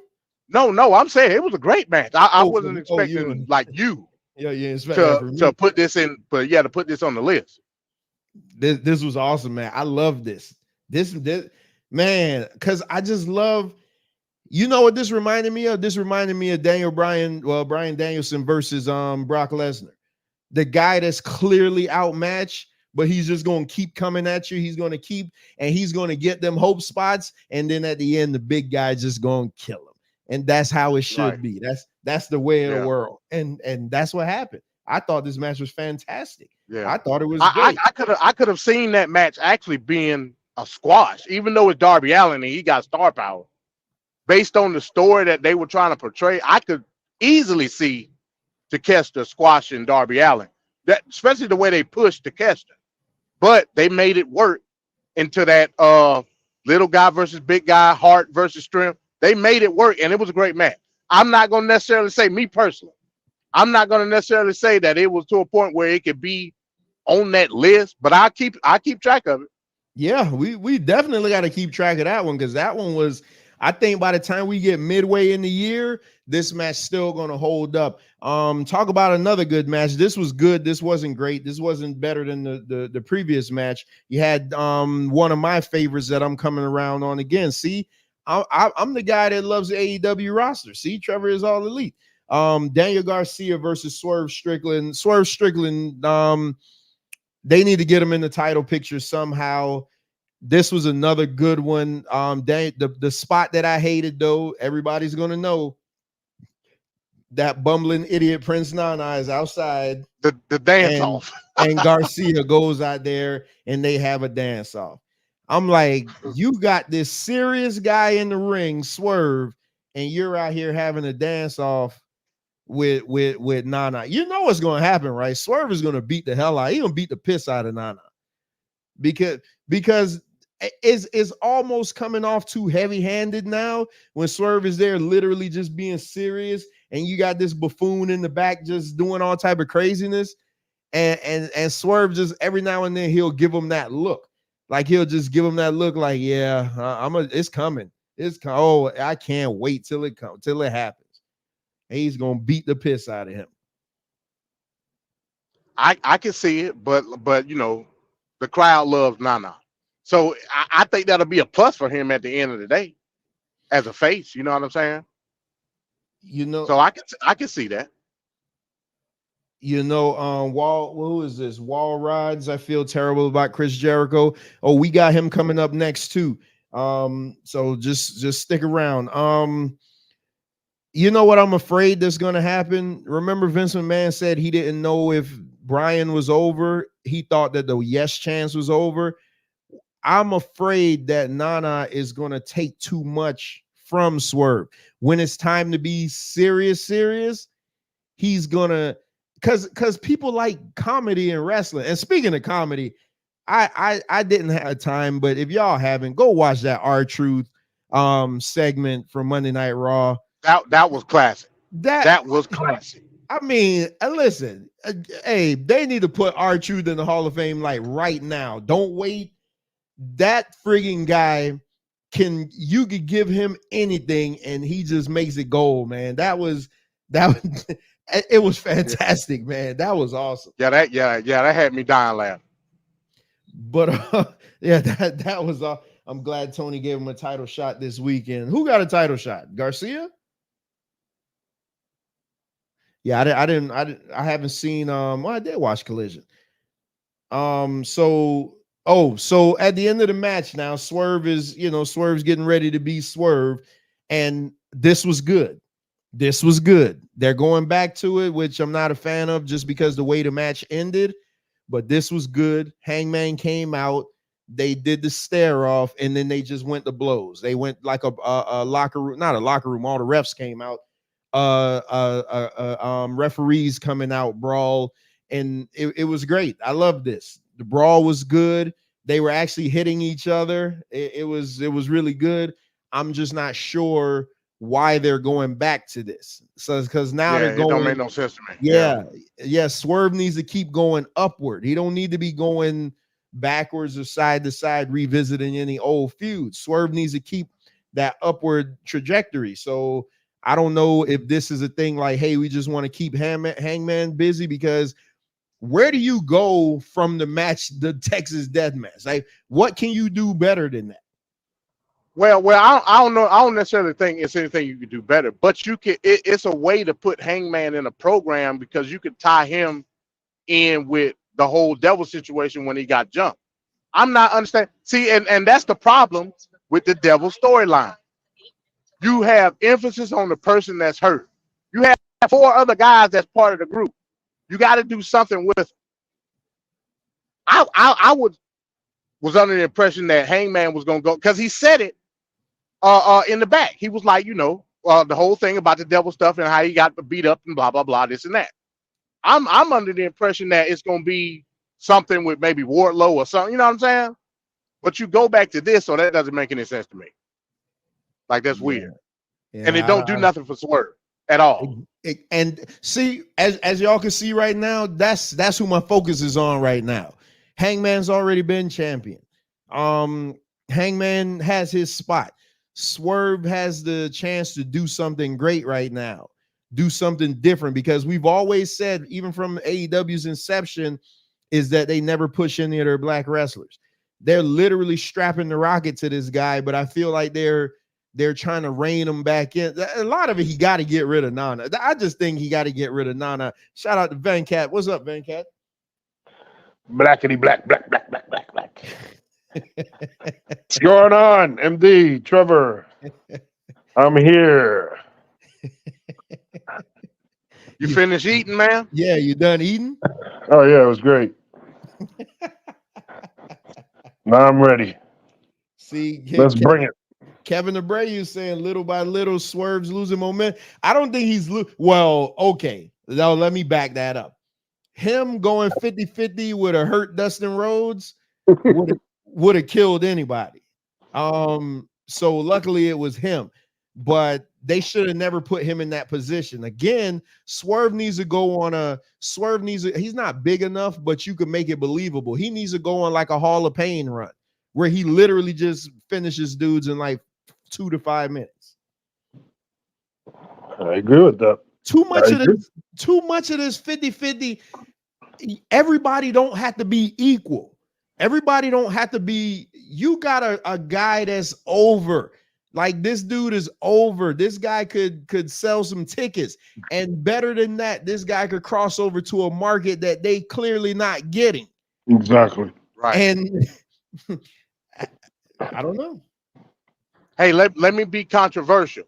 S13: No, I'm saying it was a great match. I wasn't expecting like you.
S12: Yeah,
S13: to put this in, but to put this on the list.
S12: This was awesome, man. I love this. This man, because I just love. You know what this reminded me of? This reminded me of Bryan Danielson versus Brock Lesnar. The guy that's clearly outmatched, but he's just going to keep coming at you. He's going to get them hope spots, and then at the end, the big guy just going to kill him. And that's how it should be. That's the way of the world. And that's what happened. I thought this match was fantastic.
S13: Yeah,
S12: I thought it was great.
S13: I could have seen that match actually being a squash, even though it's Darby Allin and he got star power. Based on the story that they were trying to portray, I could easily see Takeshita squashing Darby Allin. That, especially the way they pushed Takeshita. But they made it work into that little guy versus big guy, heart versus strength. They made it work, and it was a great match. I'm not going to necessarily say, me personally, I'm not going to necessarily say that it was to a point where it could be on that list, but I keep track of it. Yeah, we definitely got to keep track of that one, because that one was, I think by the time we get midway in the year, this match still going to hold up. Talk about another good match. This was good. This wasn't great. This wasn't better than the previous match. You had one of my favorites that I'm coming around on again. See, I'm the guy that loves the AEW roster. See, Trevor is all elite. Daniel Garcia versus Swerve Strickland. Swerve Strickland, they need to get him in the title picture somehow. This was another good one. The spot that I hated, though, everybody's gonna know that bumbling idiot Prince Nana is outside. The dance off.
S12: And Garcia goes out there and they have a dance off. I'm like, you got this serious guy in the ring, Swerve, and you're out here having a dance off with Nana. You know what's going to happen, right? Swerve is going to beat the hell out. He's going to beat the piss out of Nana because it's almost coming off too heavy-handed now when Swerve is there literally just being serious, and you got this buffoon in the back just doing all type of craziness, and Swerve just every now and then he'll give him that look. Like he'll just give him that look like, yeah, it's coming. Oh, I can't wait till it happens. And he's gonna beat the piss out of him.
S13: I can see it, but you know, the crowd loves Nana. So I think that'll be a plus for him at the end of the day as a face. You know what I'm saying?
S12: You know,
S13: so I can see that.
S12: You know, who is this? Wall Rods. I feel terrible about Chris Jericho. Oh, we got him coming up next too. So just stick around. You know what I'm afraid that's gonna happen? Remember, Vince McMahon said he didn't know if Bryan was over. He thought that the yes chance was over. I'm afraid that Nana is gonna take too much from Swerve. When it's time to be serious, he's gonna. Because people like comedy and wrestling. And speaking of comedy, I didn't have time, but if y'all haven't, go watch that R-Truth segment from Monday Night Raw.
S13: That was classic. That was classic.
S12: I mean, listen, hey, they need to put R-Truth in the Hall of Fame like right now. Don't wait. That frigging guy you could give him anything and he just makes it gold, man. That was it was fantastic, man. That was awesome.
S13: Yeah, that had me dying laughing.
S12: But yeah, that was I'm glad Tony gave him a title shot this weekend. Who got a title shot? Garcia? Yeah, I haven't seen well, I did watch Collision. So at the end of the match now, Swerve's getting ready to be Swerve, and this was good. This was good. They're going back to it, which I'm not a fan of just because the way the match ended, but this was good. Hangman came out, they did the stare off, and then they just went to blows. They went like a locker room, not a locker room. All the refs came out, referees coming out, brawl, and it was great. I love this. The brawl was good. They were actually hitting each other. It was really good. I'm just not sure why they're going back to this. So because now they're going,
S13: it don't make no sense to me.
S12: Yeah. Swerve needs to keep going upward. He don't need to be going backwards or side to side, revisiting any old feuds. Swerve needs to keep that upward trajectory. So I don't know if this is a thing like, hey, we just want to keep Hangman busy, because where do you go from the match, the Texas Death Match? Like, what can you do better than that?
S13: Well, I don't know. I don't necessarily think it's anything you could do better, but you can. It's a way to put Hangman in a program, because you could tie him in with the whole Devil situation when he got jumped. I'm not understanding. See, and that's the problem with the Devil storyline. You have emphasis on the person that's hurt. You have 4 other guys that's part of the group. You got to do something with them. I was under the impression that Hangman was going to go, because he said it in the back. He was like, the whole thing about the Devil stuff and how he got beat up and blah, blah, blah, this and that. I'm under the impression that it's going to be something with maybe Wardlow or something, you know what I'm saying? But you go back to this, so that doesn't make any sense to me. Like, that's weird. Yeah, and it don't do nothing for Swerve at all.
S12: And see, as y'all can see right now, that's who my focus is on right now. Hangman's already been champion. Hangman has his spot. Swerve has the chance to do something great right now, do something different, because we've always said, even from AEW's inception, is that they never push any of their black wrestlers. They're literally strapping the rocket to this guy, but I feel like they're trying to rein him back in. A lot of it, he got to get rid of Nana. I just think he got to get rid of Nana. Shout out to Venkat. What's up, Venkat?
S14: Blackity black, black, black, black, black, black. What's going on, MD, Trevor? I'm here.
S13: You finished eating, man?
S12: Yeah, you done eating?
S14: Oh, yeah, it was great. Now I'm ready.
S12: See,
S14: let's bring it.
S12: Kevin Abreu saying little by little, Swerve's losing momentum. I don't think he's well, okay. Now let me back that up. Him going 50-50 with a hurt Dustin Rhodes would have killed anybody. So luckily it was him, but they should have never put him in that position. Again, Swerve needs to go on he's not big enough, but you can make it believable. He needs to go on like a Hall of Pain run where he literally just finishes dudes in like 2 to 5 minutes.
S14: I agree with that.
S12: Too much of this 50-50. Everybody don't have to be equal. Everybody don't have to be. You got a guy that's over. Like, this dude is over. This guy could sell some tickets. And better than that, this guy could cross over to a market that they clearly not getting.
S14: Exactly.
S13: Right.
S12: And I don't know.
S13: Hey, let me be controversial.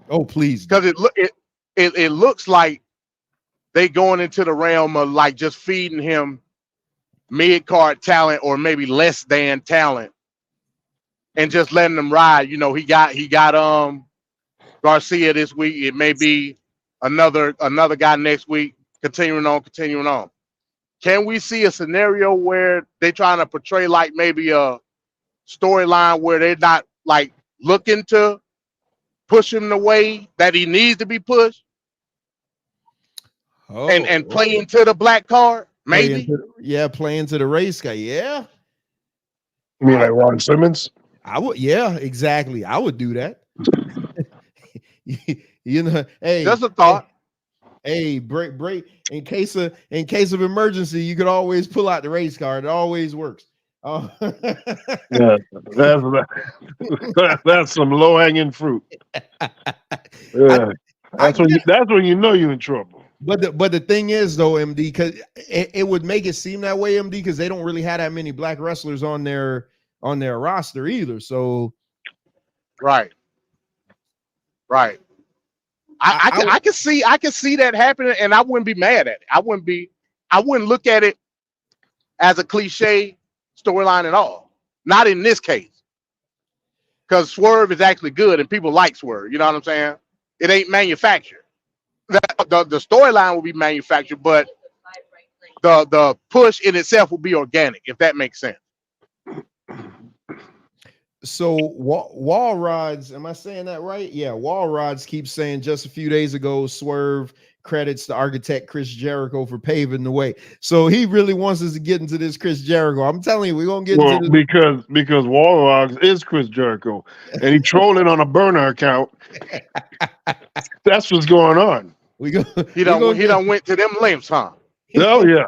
S12: Oh, please.
S13: Because it looks like they going into the realm of like just feeding him mid-card talent or maybe less than talent and just letting them ride. He got Garcia this week. It may be another guy next week, continuing on. Can we see a scenario where they trying to portray like maybe a storyline where they're not like looking to push him the way that he needs to be pushed? And play into the black card, maybe.
S12: Play into the race guy. Yeah.
S14: You mean like Ron Simmons?
S12: I would. Yeah, exactly. I would do that. Hey,
S13: just a thought.
S12: Hey, break. In case of emergency, you could always pull out the race card. It always works.
S14: Yeah, that's some low hanging fruit. Yeah, that's when you know you're in trouble.
S12: But the thing is though, MD, because it would make it seem that way, MD, because they don't really have that many black wrestlers on their roster either. So
S13: Right. I can see that happening, and I wouldn't be mad at it. I wouldn't look at it as a cliche storyline at all. Not in this case, because Swerve is actually good, and people like Swerve. You know what I'm saying? It ain't manufactured. The storyline will be manufactured, but the push in itself will be organic, if that makes sense.
S12: So Wall Rods, am I saying that right? Yeah, Wall Rods keeps saying just a few days ago, Swerve credits the architect Chris Jericho for paving the way. So he really wants us to get into this Chris Jericho. I'm telling you, we're gonna get into
S14: this because Wall Rods is Chris Jericho, and he trolling on a burner account. That's what's going on.
S13: He done went to them lengths, huh?
S14: Oh yeah.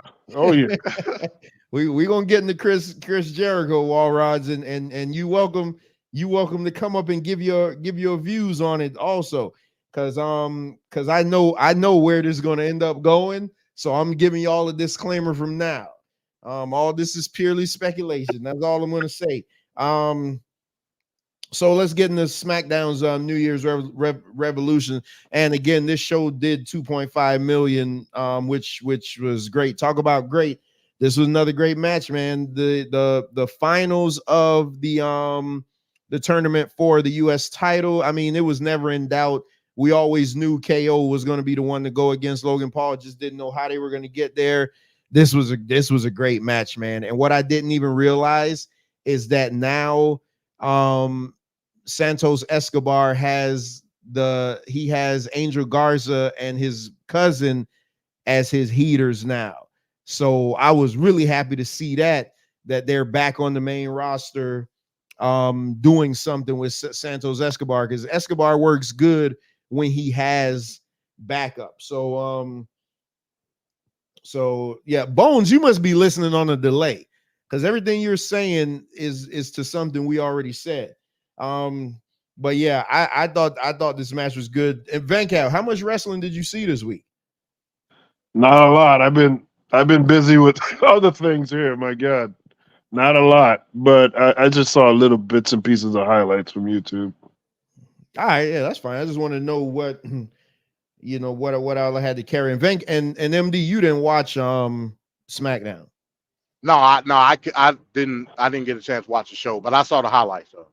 S12: we gonna get into Chris Jericho, Wall Rods, and you welcome to come up and give your views on it also, because I know where this is gonna end up going, so I'm giving you all a disclaimer from now. All this is purely speculation. That's all I'm gonna say. So let's get into SmackDown's New Year's Revolution. And again, this show did 2.5 million, which was great. Talk about great. This was another great match, man. The finals of the tournament for the US title. I mean, it was never in doubt. We always knew KO was going to be the one to go against Logan Paul. Just didn't know how they were going to get there. This was a great match, man. And what I didn't even realize is that now Santos Escobar has Angel Garza and his cousin as his heaters now. So I was really happy to see that they're back on the main roster, doing something with Santos Escobar, because Escobar works good when he has backup. So yeah, Bones, you must be listening on a delay, because everything you're saying is to something we already said. But yeah, I thought this match was good. And Venkat, how much wrestling did you see this week?
S14: Not a lot. I've been busy with other things here. My God, not a lot. But I just saw little bits and pieces of highlights from YouTube.
S12: All right, yeah, that's fine. I just want to know what what all I had to carry. And MD, you didn't watch SmackDown.
S13: No, I didn't get a chance to watch the show, but I saw the highlights of it.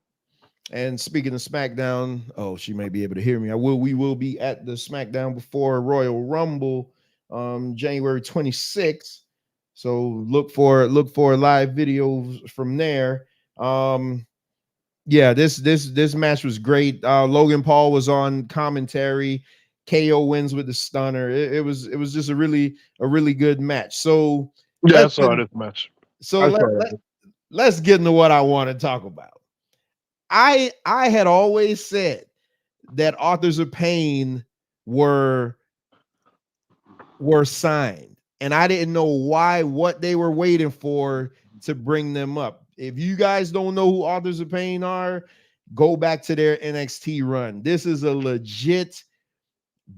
S12: And speaking of SmackDown, she may be able to hear me. We will be at the SmackDown before Royal Rumble, January 26th. So look for live videos from there. Yeah, this match was great. Logan Paul was on commentary. KO wins with the stunner. It was just a really good match. So
S14: yeah, I saw this match.
S12: So let's get into what I want to talk about. I had always said that Authors of Pain were signed, and I didn't know what they were waiting for to bring them up. If you guys don't know who Authors of Pain are, go back to their NXT run. This is a legit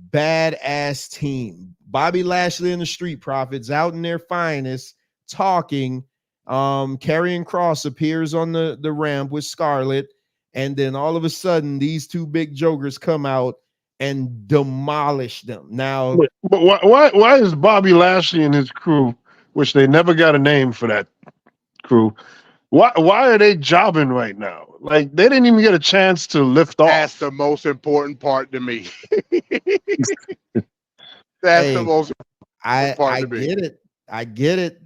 S12: badass team. Bobby Lashley and the Street Profits out in their finest, talking. Karrion Kross appears on the ramp with Scarlett, and then all of a sudden these two big jokers come out and demolish them. Now,
S14: but why is Bobby Lashley and his crew, which they never got a name for that crew, why are they jobbing right now? Like, they didn't even get a chance to lift off.
S13: That's the most important part to me. That's the most important part to me.
S12: I get it.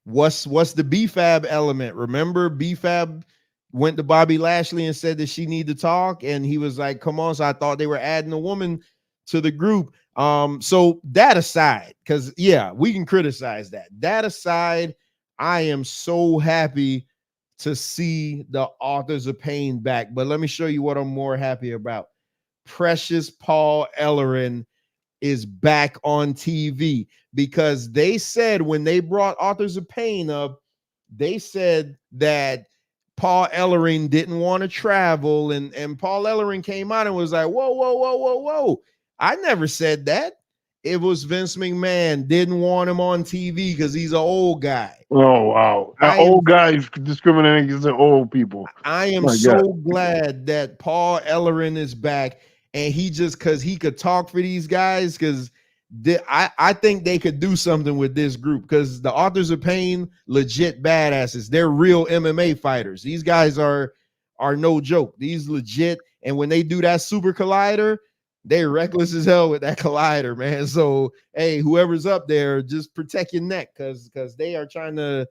S12: What's the BFAB element? Remember, BFAB went to Bobby Lashley and said that she needed to talk, and he was like, come on. So I thought they were adding a woman to the group. So that aside, because yeah, we can criticize that. That aside, I am so happy to see the Authors of Pain back. But let me show you what I'm more happy about. Precious Paul Ellering is back on TV, because they said when they brought Authors of Pain up they said that Paul Ellering didn't want to travel, and Paul Ellering came out and was like, whoa. I never said that. It was Vince McMahon didn't want him on TV because he's an old guy.
S14: Oh wow, old guys discriminating against the old people.
S12: I am glad that Paul Ellering is back, and he just because he could talk for these guys because I think they could do something with this group because the Authors of Pain legit badasses. They're real MMA fighters. These guys are no joke. These legit, and when they do that Super Collider, they're reckless as hell with that collider, man. So hey, whoever's up there, just protect your neck because they are trying to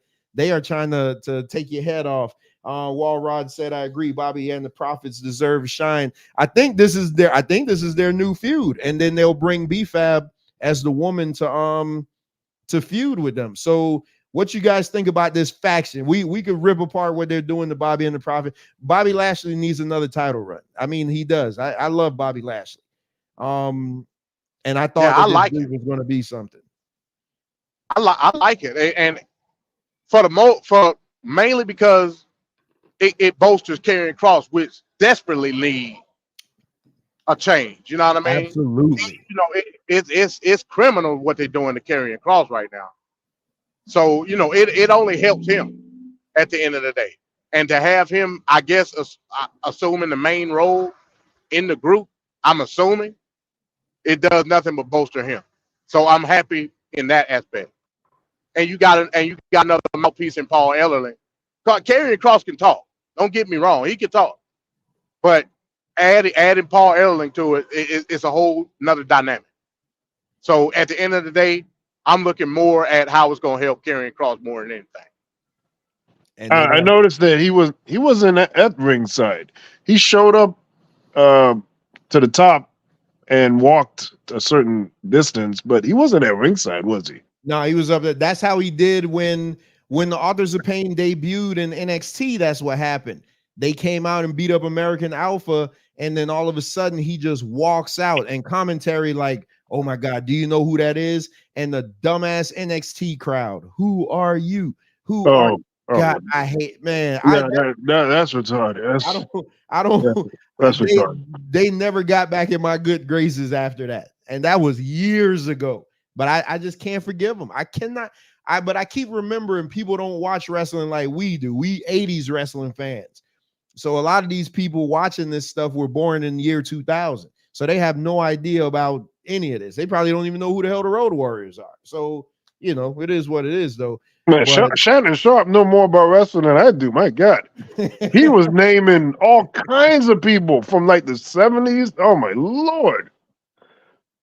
S12: take your head off. Walrod said, I agree. Bobby and the Prophets deserve a shine. I think this is their new feud, and then they'll bring B-Fab as the woman to feud with them. So what you guys think about this faction? We could rip apart what they're doing to Bobby and the Prophet. Bobby Lashley needs another title run. I mean, he does. I love Bobby Lashley. And I thought that this was going to be something.
S13: I like it, and mainly because it bolsters Karrion Kross, which desperately need a change. You know what I mean?
S12: Absolutely.
S13: You know, it's criminal what they're doing to Karrion Kross right now. So you know, it only helps him at the end of the day, and to have him, I guess, assuming the main role in the group, I'm assuming it does nothing but bolster him. So I'm happy in that aspect. And you got another mouthpiece in Paul Ellering. Karrion Kross can talk. Don't get me wrong, he can talk. But adding Paul Ellering to it, it's a whole another dynamic. So at the end of the day, I'm looking more at how it's going to help Karrion Kross more than anything.
S14: And I noticed that he wasn't at ringside. He showed up to the top and walked a certain distance, but he wasn't at ringside, was he?
S12: No, he was up there. That's how he did when the Authors of Pain debuted in NXT. That's what happened. They came out and beat up American Alpha, and then all of a sudden he just walks out and commentary like, oh my God, do you know who that is? And the dumbass NXT crowd, who are you? Who are you? God, I hate, man.
S14: That's retarded.
S12: I don't.
S14: That's retarded.
S12: They never got back in my good graces after that, and that was years ago. But I just can't forgive them. I cannot. But I keep remembering people don't watch wrestling like we do. We 80s wrestling fans. So a lot of these people watching this stuff were born in the year 2000, so they have no idea about any of this. They probably don't even know who the hell the Road Warriors are. So you know, it is what it is, though.
S14: Man, Shannon Sharp know more about wrestling than I do. My God, he was naming all kinds of people from like the 70s. Oh my Lord!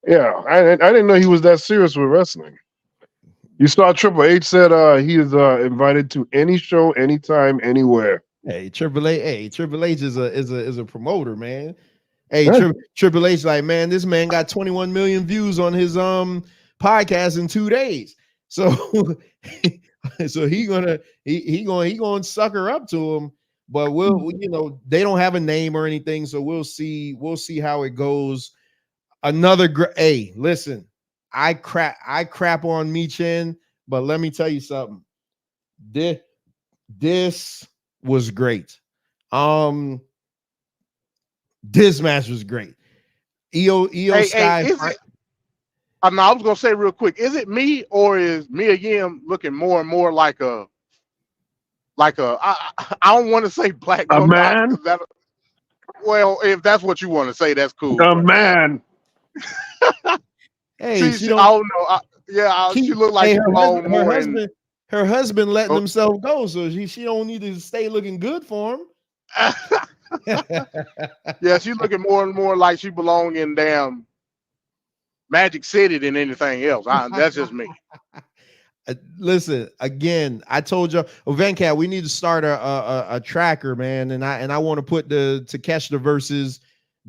S14: Yeah, I didn't know he was that serious with wrestling. You saw Triple H said he is invited to any show, anytime, anywhere.
S12: Hey, Triple H. Hey, Triple H is a promoter, man. Hey, Triple H, like, man, this man got 21 million views on his podcast in 2 days. So he gonna sucker up to him. But they don't have a name or anything, so we'll see how it goes. Hey, listen, I crap on Michin, but let me tell you something. This was great. This match was great. Io Sky.
S13: I was gonna say real quick, is it me or is Mia Yim looking more and more like a I don't want to say black
S14: man?
S13: Well, if that's what you want to say, that's cool.
S14: A man.
S12: Hey,
S13: she don't, I don't know. She looked like
S12: her husband letting himself go, so she don't need to stay looking good for him.
S13: Yeah, she's looking more and more like she belongs in damn Magic City than anything else. That's just me.
S12: Listen, again, I told you, Venkat, we need to start a tracker, man, and I want to put the Takeshita versus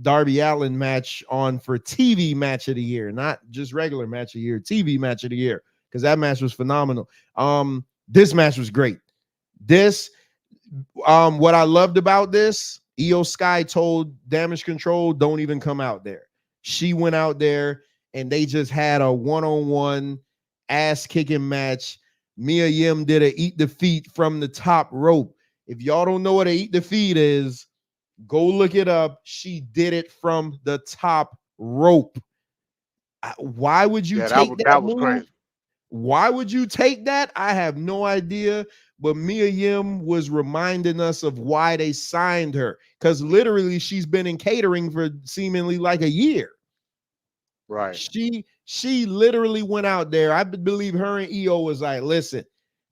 S12: Darby Allin match on for TV match of the year, not just regular match of the year, TV match of the year, because that match was phenomenal. This match was great. What I loved about this, Io Sky told Damage Control, don't even come out there. She went out there and they just had a one-on-one ass-kicking match. Mia Yim did a eat the feet from the top rope. If y'all don't know what a eat the feet is, go look it up. She did it from the top rope. Why would you take that
S13: was
S12: move?
S13: crazy.
S12: Why would you take that? I have no idea. But Mia Yim was reminding us of why they signed her. Because literally she's been in catering for seemingly like a year.
S13: Right.
S12: She literally went out there. I believe her and EO was like, listen,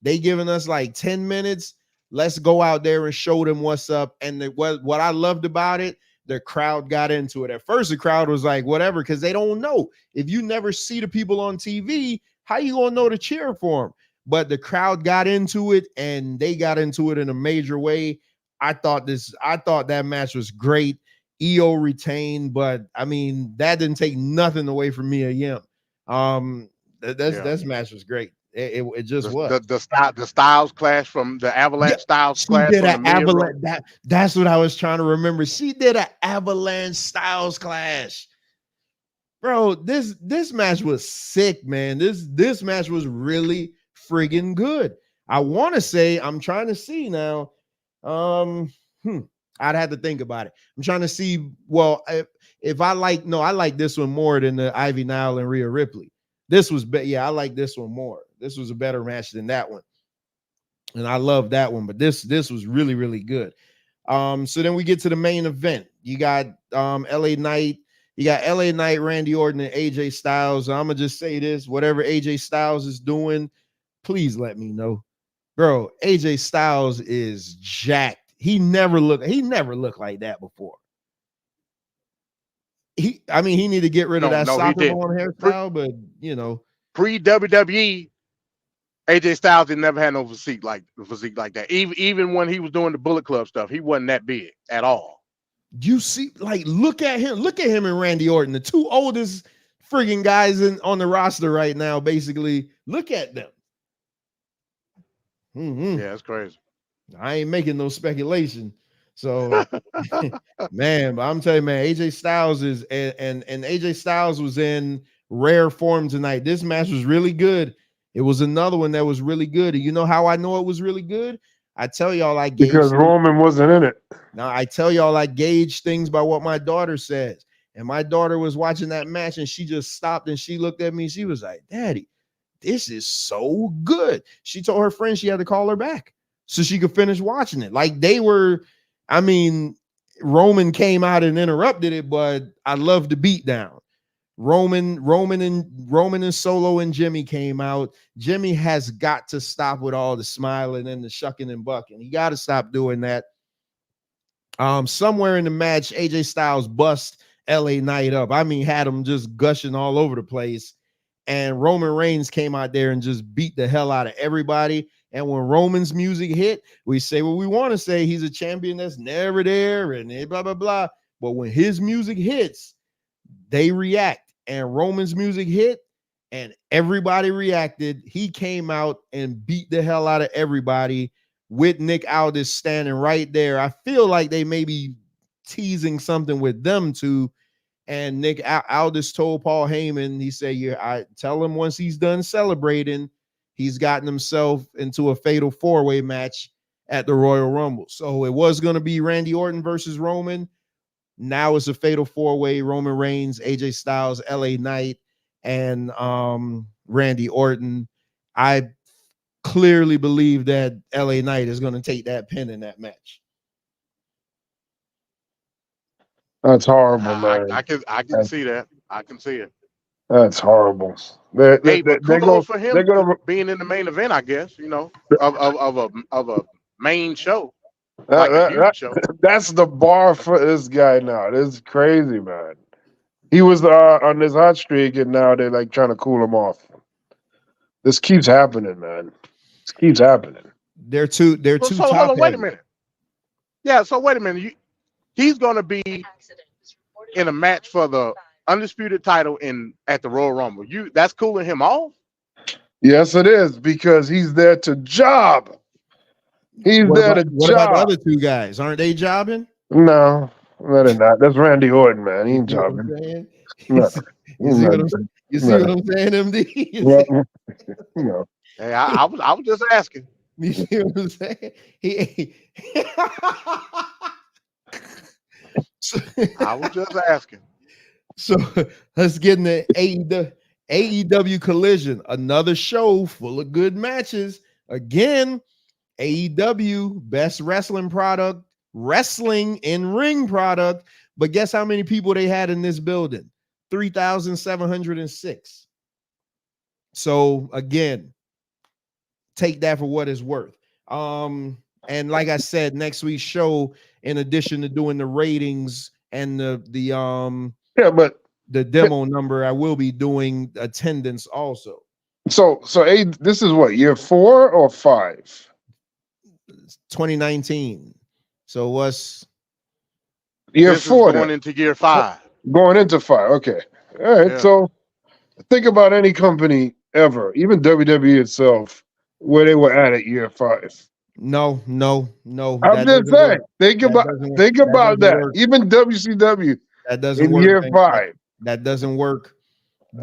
S12: they giving us like 10 minutes. Let's go out there and show them what's up. And what I loved about it, the crowd got into it. At first, the crowd was like, whatever, because they don't know. If you never see the people on TV, how you gonna know to cheer for them? But the crowd got into it, and they got into it in a major way. I thought that match was great. EO retained, but I mean, that didn't take nothing away from Mia Yim. That match was great. It just was.
S13: The Styles clash from the Avalanche Styles clash
S12: did
S13: from the
S12: Avalanche. That's what I was trying to remember. She did an Avalanche Styles clash. Bro, this match was sick, man. This match was really friggin' good. I want to say, I'm trying to see now. I'd have to think about it. I'm trying to see. Well, if I like this one more than the Ivy Nile and Rhea Ripley. This was I like this one more. This was a better match than that one, and I love that one. But this was really, really good. So then we get to the main event. You got LA Knight. You got LA Knight, Randy Orton, and AJ Styles. I'm gonna just say this: whatever AJ Styles is doing, please let me know, bro. AJ Styles is jacked. He never looked like that before. He need to get rid of that soccer ball hairstyle, but
S13: pre-WWE, AJ Styles did never had no physique like that. Even when he was doing the Bullet Club stuff, he wasn't that big at all.
S12: You see, look at him and Randy Orton, the two oldest friggin' guys on the roster right now. Basically, look at them.
S13: Yeah, it's crazy.
S12: I ain't making no speculation. So, man, but I'm telling you, man, AJ Styles is and AJ Styles was in rare form tonight. This match was really good. It was another one that was really good. And you know how I know it was really good? I tell y'all I gauged
S14: because Roman wasn't in it.
S12: Now I tell y'all I gauge things by what my daughter says. And my daughter was watching that match and she just stopped and she looked at me. She was like, Daddy, this is so good. She told her friend she had to call her back so she could finish watching it. Like they were, Roman came out and interrupted it, but I love the beatdown. Roman and Solo and Jimmy came out. Jimmy has got to stop with all the smiling and the shucking and bucking. He got to stop doing that. Somewhere in the match, AJ Styles bust LA Knight up. Had him just gushing all over the place. And Roman Reigns came out there and just beat the hell out of everybody. And when Roman's music hit, we say what we want to say. He's a champion that's never there and blah, blah, blah. But when his music hits, they react. And Roman's music hit and everybody reacted. He came out and beat the hell out of everybody with Nick Aldis standing right there. I feel like they may be teasing something with them too. And Nick Aldis told Paul Heyman, he said, I tell him once he's done celebrating, he's gotten himself into a fatal four-way match at the Royal Rumble. So it was going to be Randy Orton versus Roman. Now it's a fatal four-way: Roman Reigns, AJ Styles, LA Knight, and Randy Orton. I clearly believe that LA Knight is going to take that pin in that match.
S14: That's horrible, man.
S13: I can see that. I can see it.
S14: That's horrible.
S13: But kudos for him being in the main event, I guess, of a main show.
S14: That's the bar for this guy now. This is crazy, man. He was on this hot streak, and now they're like trying to cool him off. This keeps happening, man. This keeps happening.
S12: They're too
S13: so hold on, wait a minute. Yeah, so wait a minute. He's going to be in a match for the undisputed title at the Royal Rumble. That's cooling him off?
S14: Yes, it is, because he's there to job. What about
S12: the other two guys? Aren't they jobbing?
S14: No, they're not. That's Randy Orton, man. He ain't jobbing.
S12: You see what I'm saying, MD?
S14: No.
S13: Hey, I was just asking.
S12: You see what I'm saying?
S13: I was just asking.
S12: So let's get in the AEW Collision, another show full of good matches. Again, AEW best wrestling product, wrestling in ring product. But guess how many people they had in this building? 3,706. So again, take that for what it's worth. And like I said, next week's show, in addition to doing the ratings and the demo number, I will be doing attendance also.
S14: So this is what, year 4 or 5?
S12: 2019. So what's
S14: year
S13: this
S14: 4
S13: is going into year 5.
S14: Going into 5. Okay. All right.
S13: Yeah.
S14: So think about any company ever, even WWE itself, where they were at year 5.
S12: No.
S14: I'm just saying. Think about that. Even WCW
S12: that doesn't
S14: in
S12: work.
S14: year 5.
S12: That doesn't work.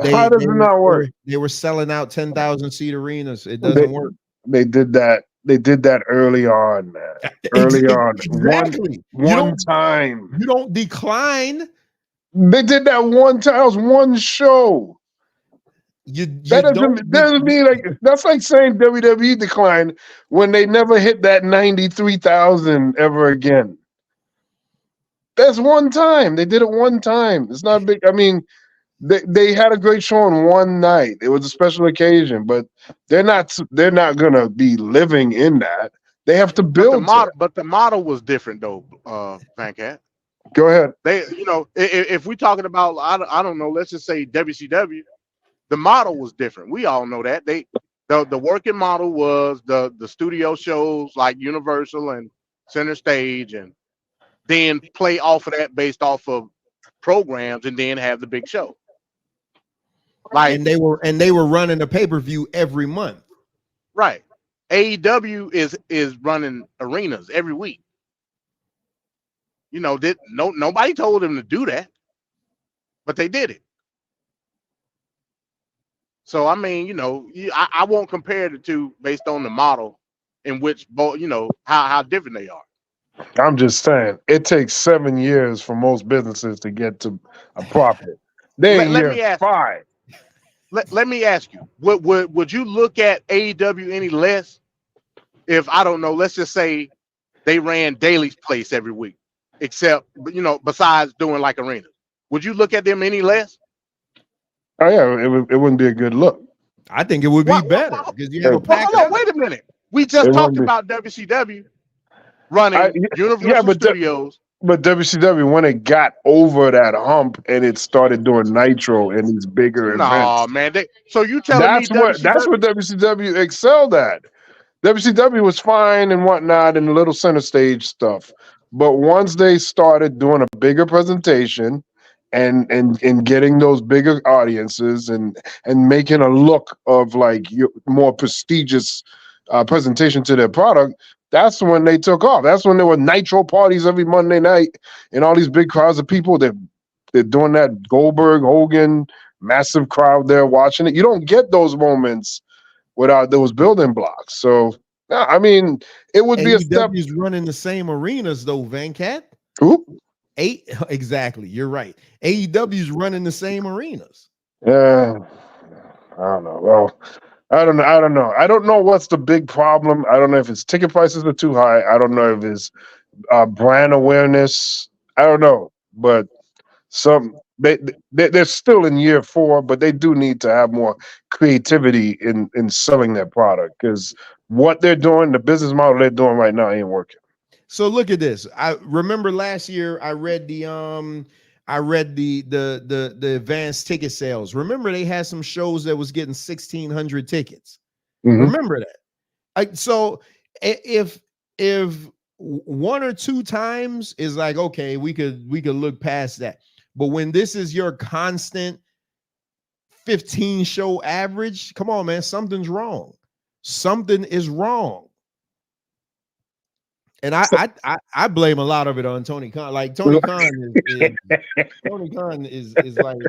S14: How does it not work?
S12: They were selling out 10,000 seat arenas. It doesn't work.
S14: They did that. They did that early on, man. Early on.
S12: Exactly.
S14: One time.
S12: You don't decline.
S14: They did that one time. It was one show. That doesn't mean like that's like saying WWE declined when they never hit that 93,000 ever again. That's one time. They did it one time. It's not big. I mean, they had a great show on one night. It was a special occasion, but they're not gonna be living in that. They have to build.
S13: But the model was different though, Van Cat.
S14: Go ahead.
S13: They, if we're talking about, I don't know, let's just say WCW, the model was different. We all know that. The working model was the studio shows like Universal and Center Stage, and then play off of that based off of programs, and then have the big show. Like,
S12: and they were running a pay-per-view every month.
S13: Right. AEW is running arenas every week. Nobody told them to do that, but they did it. So I mean, I won't compare the two based on the model in which both, how different they are.
S14: I'm just saying, it takes 7 years for most businesses to get to a profit. Let me ask 5.
S13: Let me ask you, would you look at AEW any less if, I don't know, let's just say they ran Daly's Place every week, except, besides doing like arenas? Would you look at them any less?
S14: Oh yeah, it wouldn't be a good look.
S12: I think it would be better because you have a pack.
S13: Hold on, wait a minute. We just talked about WCW running Universal Studios.
S14: But WCW, when it got over that hump and it started doing Nitro and these bigger events.
S13: No, man. So you telling
S14: that's
S13: me
S14: that's what WCW excelled at. WCW was fine and whatnot and little center stage stuff. But once they started doing a bigger presentation and getting those bigger audiences and making a look of like more prestigious presentation to their product, that's when they took off. That's when there were Nitro parties every Monday night and all these big crowds of people. They're doing that Goldberg, Hogan, massive crowd there watching it. You don't get those moments without those building blocks. So, I mean, it would be a step.
S12: AEW's running the same arenas though, Van Cat.
S14: Who?
S12: Exactly. You're right. AEW's running the same arenas.
S14: Yeah, I don't know. Well, I don't know. I don't know what's the big problem. I don't know if it's ticket prices are too high. I don't know if it's brand awareness. I don't know, but they're still in year 4, but they do need to have more creativity in selling their product because what they're doing, the business model they're doing right now, ain't working.
S12: So look at this. I remember last year I read the advanced ticket sales. Remember they had some shows that was getting 1,600 tickets.
S14: Mm-hmm.
S12: Remember that? So if one or two times is like, okay, we could look past that. But when this is your constant 15 show average, come on, man, something's wrong. Something is wrong. And I blame a lot of it on Tony Khan. Like Tony Khan is like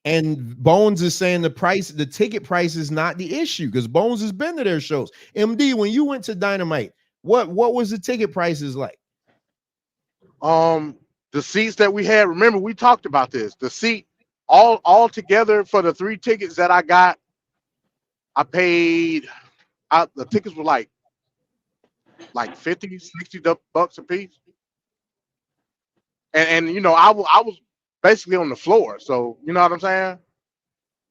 S12: And Bones is saying the ticket price is not the issue because Bones has been to their shows. MD, when you went to Dynamite, what was the ticket prices like?
S13: The seats that we had, remember we talked about this. The seat all together for the 3 tickets that I got, I paid the tickets were like 50, 60 bucks a piece. And you know, I was basically on the floor, so you know what I'm saying?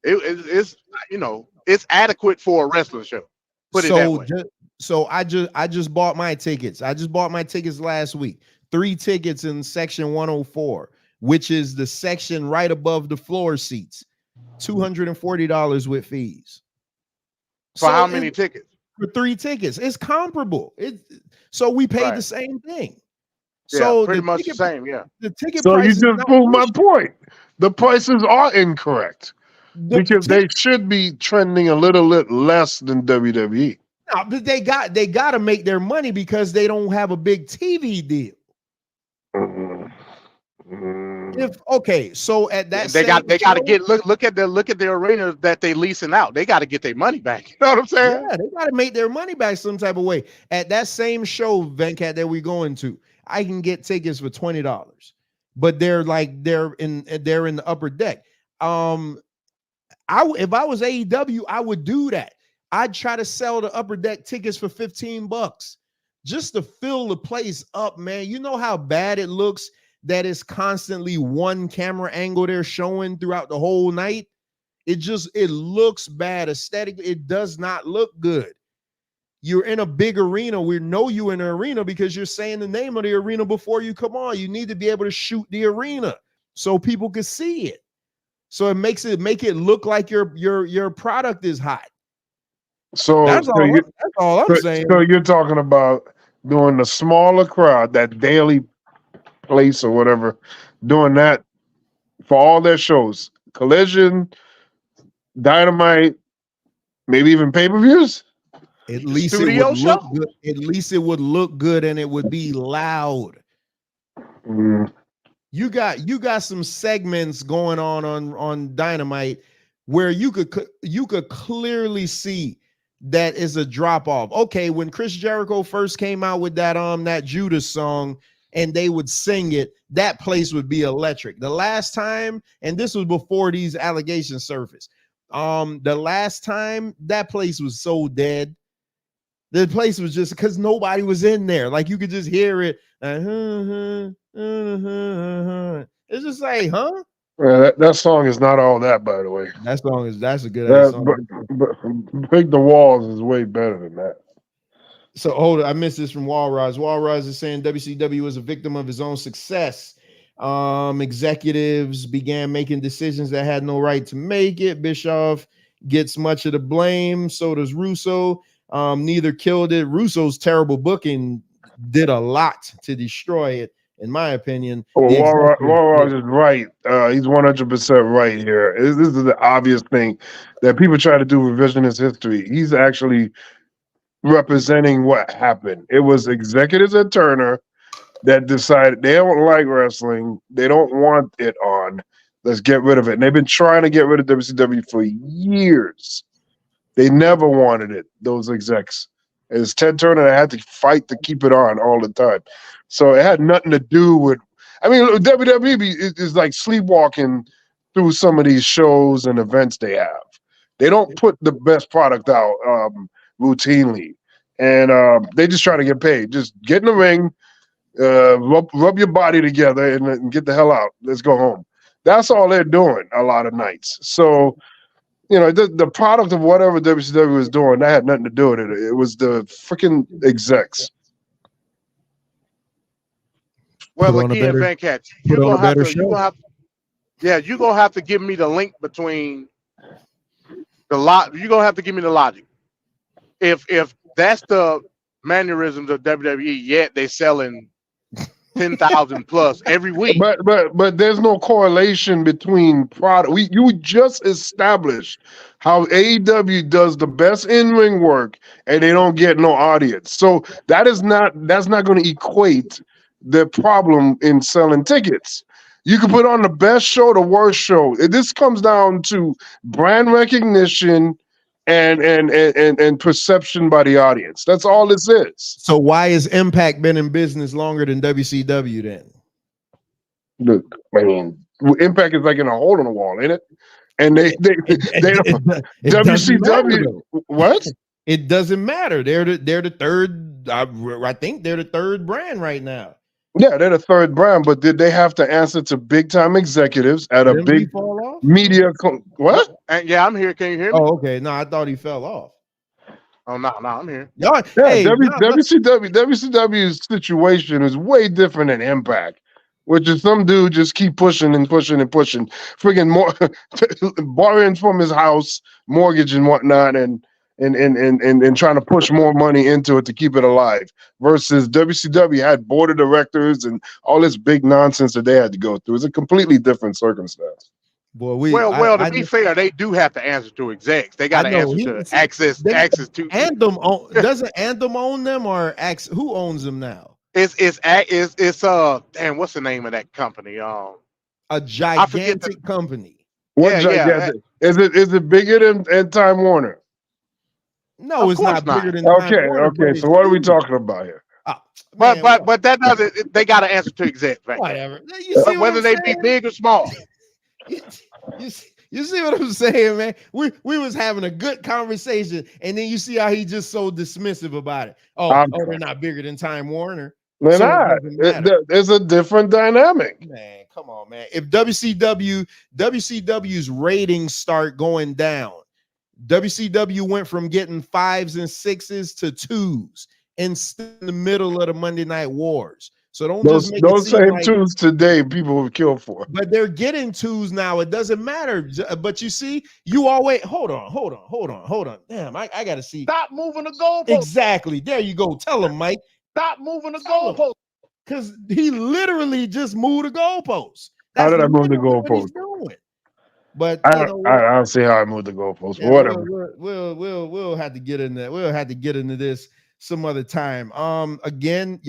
S13: It's you know, it's adequate for a wrestling show. Put it that way.
S12: So I just bought my tickets. I just bought my tickets last week. 3 tickets in section 104, which is the section right above the floor seats. $240 with fees.
S13: For how many tickets?
S12: For 3 tickets. It's comparable. So we paid the same thing.
S13: Yeah,
S12: So
S13: pretty much the same. Yeah.
S12: The ticket
S14: So
S12: price
S14: you just proved my point. The prices are incorrect because they should be trending a little bit less than WWE.
S12: No, but they got to make their money because they don't have a big TV deal. So at that
S13: they got to get look at the arenas that they leasing out. They got to get their money back. You know what I'm saying?
S12: Yeah, they got to make their money back some type of way. At that same show, Venkat, that we're going to, I can get tickets for $20, but they're in the upper deck. If I was AEW, I would do that. I'd try to sell the upper deck tickets for $15 just to fill the place up, man. You know how bad it looks that it's constantly one camera angle they're showing throughout the whole night. It looks bad aesthetically. It does not look good. You're in a big arena. We know you in an arena because you're saying the name of the arena before you come on. You need to be able to shoot the arena so people can see it. So make it look like your product is hot.
S14: So
S12: that's all I'm saying.
S14: So you're talking about doing the smaller crowd, that daily place or whatever, doing that for all their shows, Collision, Dynamite, maybe even pay-per-views.
S12: At least it would look good. At least it would look good and it would be loud. You got some segments going on Dynamite where you could clearly see that is a drop off. Okay, when Chris Jericho first came out with that Judas song and they would sing it, that place would be electric. The last time, and this was before these allegations surfaced, the last time that place was so dead. The place was just because nobody was in there. Like you could just hear it. It's just like, huh?
S14: Yeah, that song is not all that, by the way.
S12: That's a good song.
S14: But Break the Walls is way better than that.
S12: So hold on, I missed this from Walrus. Walrus is saying WCW was a victim of his own success. Executives began making decisions that had no right to make it. Bischoff gets much of the blame. So does Russo. Neither killed it. Russo's terrible booking did a lot to destroy it, in my opinion.
S14: Walrus is right. He's 100% right here. This is the obvious thing that people try to do revisionist history. He's actually representing what happened. It was executives at Turner that decided they don't like wrestling. They don't want it on. Let's get rid of it. And they've been trying to get rid of WCW for years. They never wanted it, those execs. It's Ted Turner that had to fight to keep it on all the time. So it had nothing to do with, I mean, WWE is like sleepwalking through some of these shows and events they have. They don't put the best product out routinely. And they just try to get paid. Just get in the ring, rub your body together and get the hell out. Let's go home. That's all they're doing a lot of nights. So, you know, the product of whatever WCW was doing, that had nothing to do with it. It was the freaking execs.
S13: Well, again, Venkat, you're gonna have to give me the link between the lot. You're gonna have to give me the logic. If that's the mannerisms of WWE, yet they selling 10,000 plus every week.
S14: But there's no correlation between product. You just established how AEW does the best in-ring work and they don't get no audience. So that's not going to equate the problem in selling tickets. You can put on the best show, the worst show. This comes down to brand recognition and perception by the audience. That's all this is.
S12: So why has Impact been in business longer than WCW then?
S14: Look, I mean, Impact is like in a hole in the wall, ain't it? And they don't. WCW, what?
S12: It doesn't matter. They're the third. I think they're the third brand right now.
S14: Yeah, they're the third brand, but did they have to answer to big time executives at a big media? What?
S13: Yeah, I'm here. Can you hear me?
S12: Oh, okay. No, I thought he fell off.
S13: Oh no, I'm here.
S12: Y'all,
S14: yeah,
S12: hey,
S14: WCW's situation is way different than Impact, which is some dude just keep pushing and pushing and pushing, friggin' more borrowing from his house, mortgage and whatnot, and trying to push more money into it to keep it alive. Versus WCW had board of directors and all this big nonsense that they had to go through. It's a completely different circumstance.
S12: Boy,
S13: to be fair, they do have to answer to execs. They got to answer to access to
S12: Anthem. Doesn't Anthem own them or who owns them now?
S13: It's damn, what's the name of that company?
S12: A gigantic company.
S14: What gigantic? Is it bigger than Time Warner?
S12: No, it's not bigger than
S14: Time
S12: Warner.
S14: Okay. So what are we talking about here?
S13: But that doesn't. They got to answer to execs, right?
S12: Whatever.
S13: Whether they be big or small.
S12: You see what I'm saying, man? We was having a good conversation, and then you see how he just so dismissive about it. They're not bigger than Time Warner.
S14: They're not. There's a different dynamic.
S12: Man, come on, man. If WCW's ratings start going down, WCW went from getting 5s and 6s to 2s in the middle of the Monday Night Wars. So
S14: those same 2s today people would kill for.
S12: But they're getting 2s now. It doesn't matter. But you see, you always hold on. Damn, I gotta see.
S13: Stop moving the goalpost.
S12: Exactly. There you go. Tell him, Mike.
S13: Stop moving the goalpost.
S12: Because he literally just moved the goalpost.
S14: How did I move the goalpost?
S12: But
S14: I don't see how I moved the goalpost.
S12: Yeah,
S14: whatever.
S12: We'll have to get in there. We'll have to get into this some other time. Again,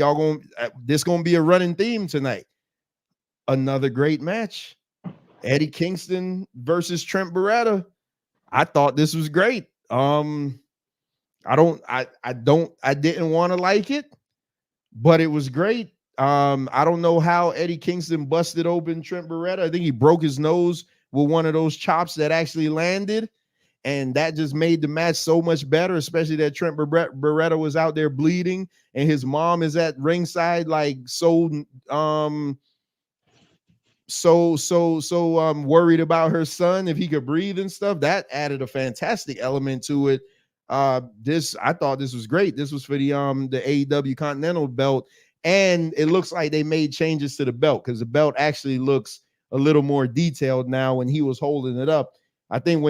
S12: this gonna be a running theme tonight. Another great match. Eddie Kingston versus Trent Beretta. I thought this was great. I didn't want to like it, but it was great. I don't know how Eddie Kingston busted open Trent Beretta. I think he broke his nose with one of those chops that actually landed. And that just made the match so much better, especially that Trent Beretta was out there bleeding and his mom is at ringside, like so worried about her son, if he could breathe and stuff. That added a fantastic element to it. I thought this was great. This was for the AEW Continental belt. And it looks like they made changes to the belt because the belt actually looks a little more detailed now when he was holding it up. I think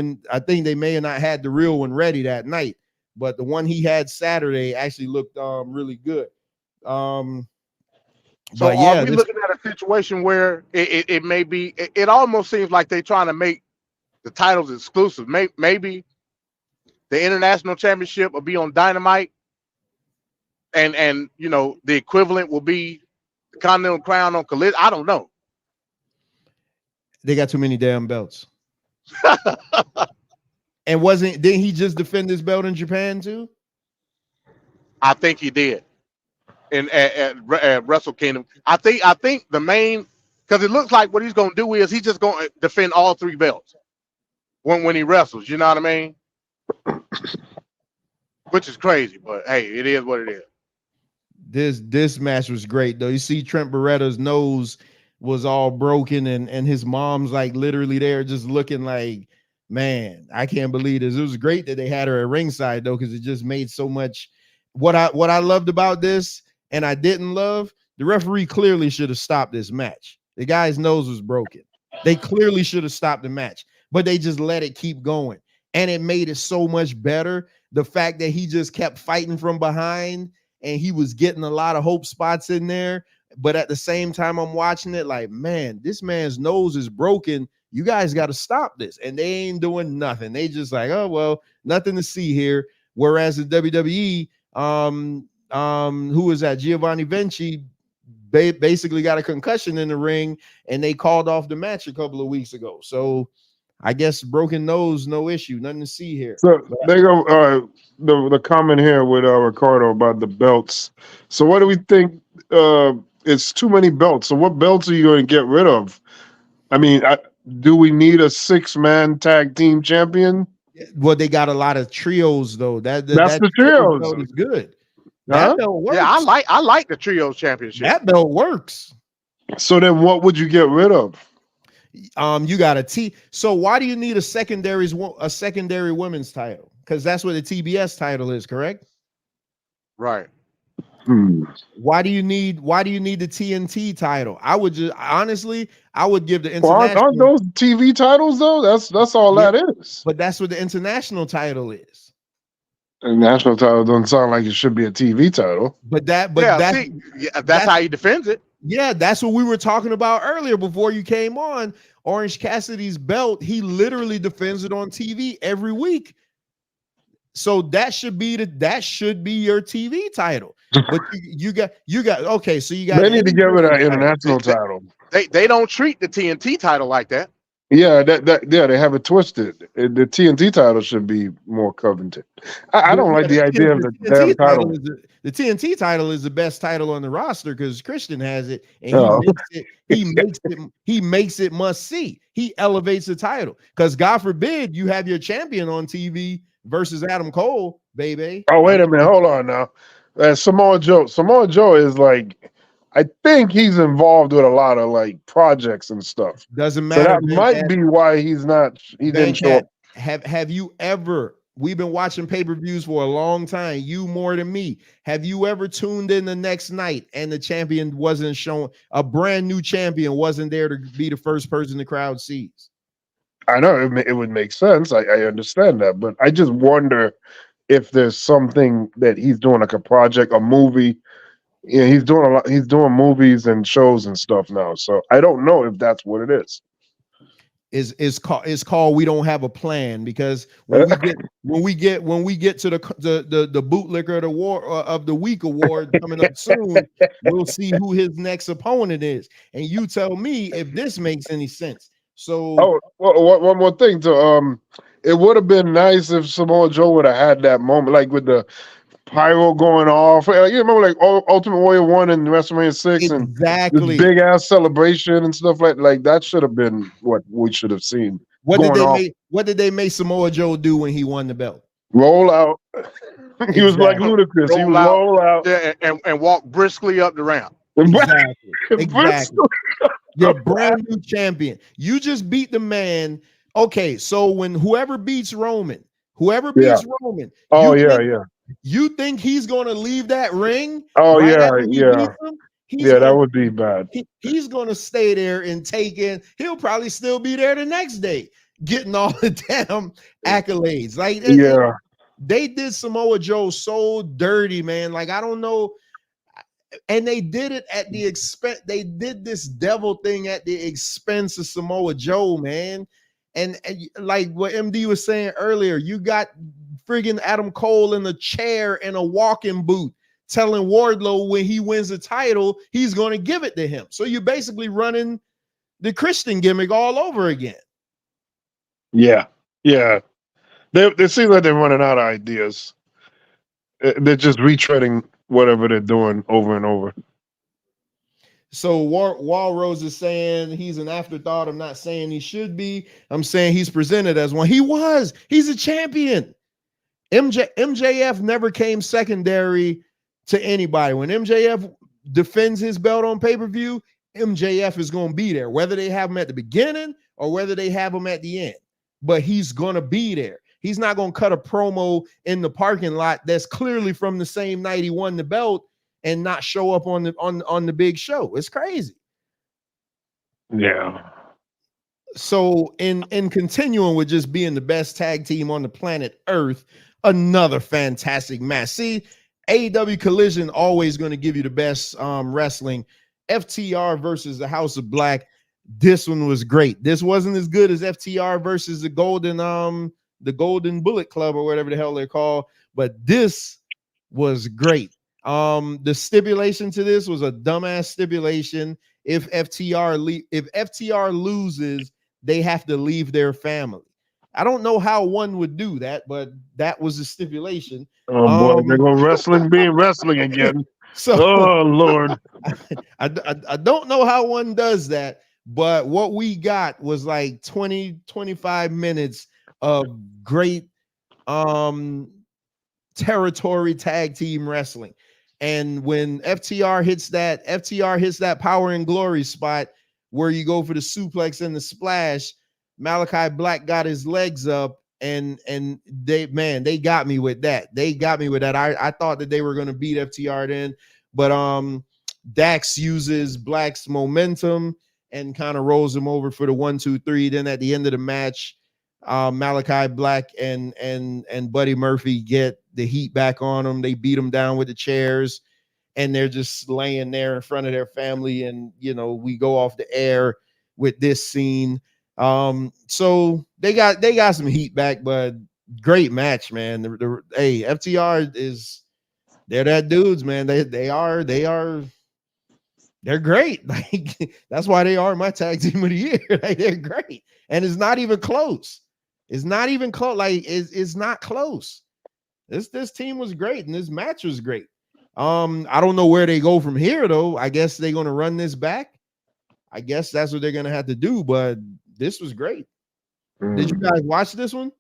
S12: they may have not had the real one ready that night, but the one he had Saturday actually looked really good.
S13: Are we looking at a situation where it may be? It almost seems like they're trying to make the titles exclusive. Maybe the International Championship will be on Dynamite, and the equivalent will be the Continental Crown on Collision. I don't know.
S12: They got too many damn belts. And didn't he just defend his belt in Japan too?
S13: I think he did. At Wrestle Kingdom. I think the main, because it looks like what he's gonna do is he's just gonna defend all 3 belts when he wrestles, you know what I mean? Which is crazy, but hey, it is what it
S12: is. This match was great though. You see Trent Beretta's nose was all broken and his mom's like literally there just looking like, man, I can't believe this. It was great that they had her at ringside though, because it just made so much. What I loved about this and I didn't love, the referee clearly should have stopped this match. The guy's nose was broken. They clearly should have stopped the match, but they just let it keep going. And it made it so much better. The fact that he just kept fighting from behind and he was getting a lot of hope spots in there. But at the same time, I'm watching it like, man, this man's nose is broken. You guys got to stop this. And they ain't doing nothing. They just like, oh, well, nothing to see here. Whereas the WWE, who was that? Giovanni Vinci basically got a concussion in the ring, and they called off the match a couple of weeks ago. So I guess broken nose, no issue, nothing to see here.
S14: So they go the comment here with Ricardo about the belts. So what do we think? It's too many belts. So what belts are you going to get rid of? I mean, do we need a 6-man tag team champion?
S12: Well, they got a lot of trios though. That's
S14: the trios.
S12: Belt is good.
S14: Huh?
S12: That belt works.
S13: Yeah, I like the trios championship.
S12: That belt works.
S14: So then, what would you get rid of?
S12: You got a T. So why do you need a secondary women's title? Because that's what the TBS title is, correct?
S13: Right.
S12: Why do you need the TNT title? I would just honestly, I would give the international.
S14: Aren't those TV titles though? That's all that is.
S12: But that's what the international title is.
S14: The national title doesn't sound like it should be a TV title.
S12: That's
S13: how he defends it.
S12: Yeah, that's what we were talking about earlier before you came on. Orange Cassidy's belt, he literally defends it on TV every week. So that should be your TV title. But you got okay. So you got.
S14: They need to get rid of that international title.
S13: They don't treat the TNT title like that.
S14: Yeah, they have it twisted. The TNT title should be more coveted. I don't like the idea of the damn title.
S12: The TNT title is the best title on the roster because Christian has it, and he makes it must see. He elevates the title because God forbid you have your champion on TV versus Adam Cole, baby.
S14: Oh, wait a minute, hold on now. Samoa Joe. Samoa Joe is like, I think he's involved with a lot of like projects and stuff.
S12: Doesn't matter.
S14: So that might be why he didn't show up.
S12: Have you ever? We've been watching pay-per-views for a long time. You more than me. Have you ever tuned in the next night and the champion wasn't shown? A brand new champion wasn't there to be the first person the crowd sees.
S14: I know it would make sense. I understand that, but I just wonder if there's something that he's doing, like a project, a movie. Yeah, he's doing a lot. He's doing movies and shows and stuff now. So I don't know if that's what it is.
S12: Is called we don't have a plan, because when we get to the bootlicker of the week award coming up soon, we'll see who his next opponent is, and you tell me if this makes any sense. So
S14: one more thing it would have been nice if Samoa Joe would have had that moment, like with the pyro going off. You remember like Ultimate Warrior 1 and WrestleMania 6 and this big ass celebration and stuff like that should have been what we should have seen.
S12: What did they make Samoa Joe do when he won the belt?
S14: Roll out. He was like Ludacris. He would roll out
S13: and walk briskly up the ramp.
S12: Exactly. You're a brand new champion. You just beat the man. Okay, so when whoever beats Roman, you think he's going to leave that ring?
S14: Oh, that would be bad.
S12: He's going to stay there and take in. He'll probably still be there the next day, getting all the damn accolades. Like, they did Samoa Joe so dirty, man. Like, I don't know. And they did it at the expense. They did this devil thing at the expense of Samoa Joe, man. And like what MD was saying earlier, you got friggin' Adam Cole in a chair in a walking boot telling Wardlow when he wins the title, he's going to give it to him. So you're basically running the Christian gimmick all over again.
S14: Yeah. They seem like they're running out of ideas. They're just retreading whatever they're doing over and over.
S12: So Walrose is saying he's an afterthought. I'm not saying he should be. I'm saying he's presented as one. He's a champion. MJF never came secondary to anybody. When MJF defends his belt on pay-per-view, MJF is going to be there, whether they have him at the beginning or whether they have him at the end. But he's going to be there. He's not going to cut a promo in the parking lot that's clearly from the same night he won the belt and not show up on the big show. It's crazy.
S14: Yeah.
S12: So in continuing with just being the best tag team on the planet Earth, another fantastic match. See, AEW Collision always going to give you the best wrestling. FTR versus the House of Black. This one was great. This wasn't as good as FTR versus the Golden Bullet Club or whatever the hell they're called, but this was great. The stipulation to this was a dumbass stipulation. If FTR loses, they have to leave their family. I don't know how one would do that, but that was the stipulation.
S14: Oh boy, they're going wrestling being wrestling again.
S12: So,
S14: oh Lord,
S12: I don't know how one does that, but what we got was like 20-25 minutes of great territory tag team wrestling. And when FTR hits that power and glory spot where you go for the suplex and the splash, Malachi Black got his legs up, and they got me with that. I thought that they were going to beat FTR then, but Dax uses Black's momentum and kind of rolls him over for the 1-2-3. Then at the end of the match, Malachi Black and Buddy Murphy get the heat back on them. They beat them down with the chairs, and they're just laying there in front of their family. And we go off the air with this scene. So they got some heat back, but great match, man. Hey, FTR they're that dudes, man. They're great. Like, that's why they are my tag team of the year. Like, they're great, and it's not even close. It's not even close. Like, it's not close. This team was great, and this match was great. I don't know where they go from here, though. I guess they're gonna run this back. I guess that's what they're gonna have to do. But this was great. Did you guys watch this one?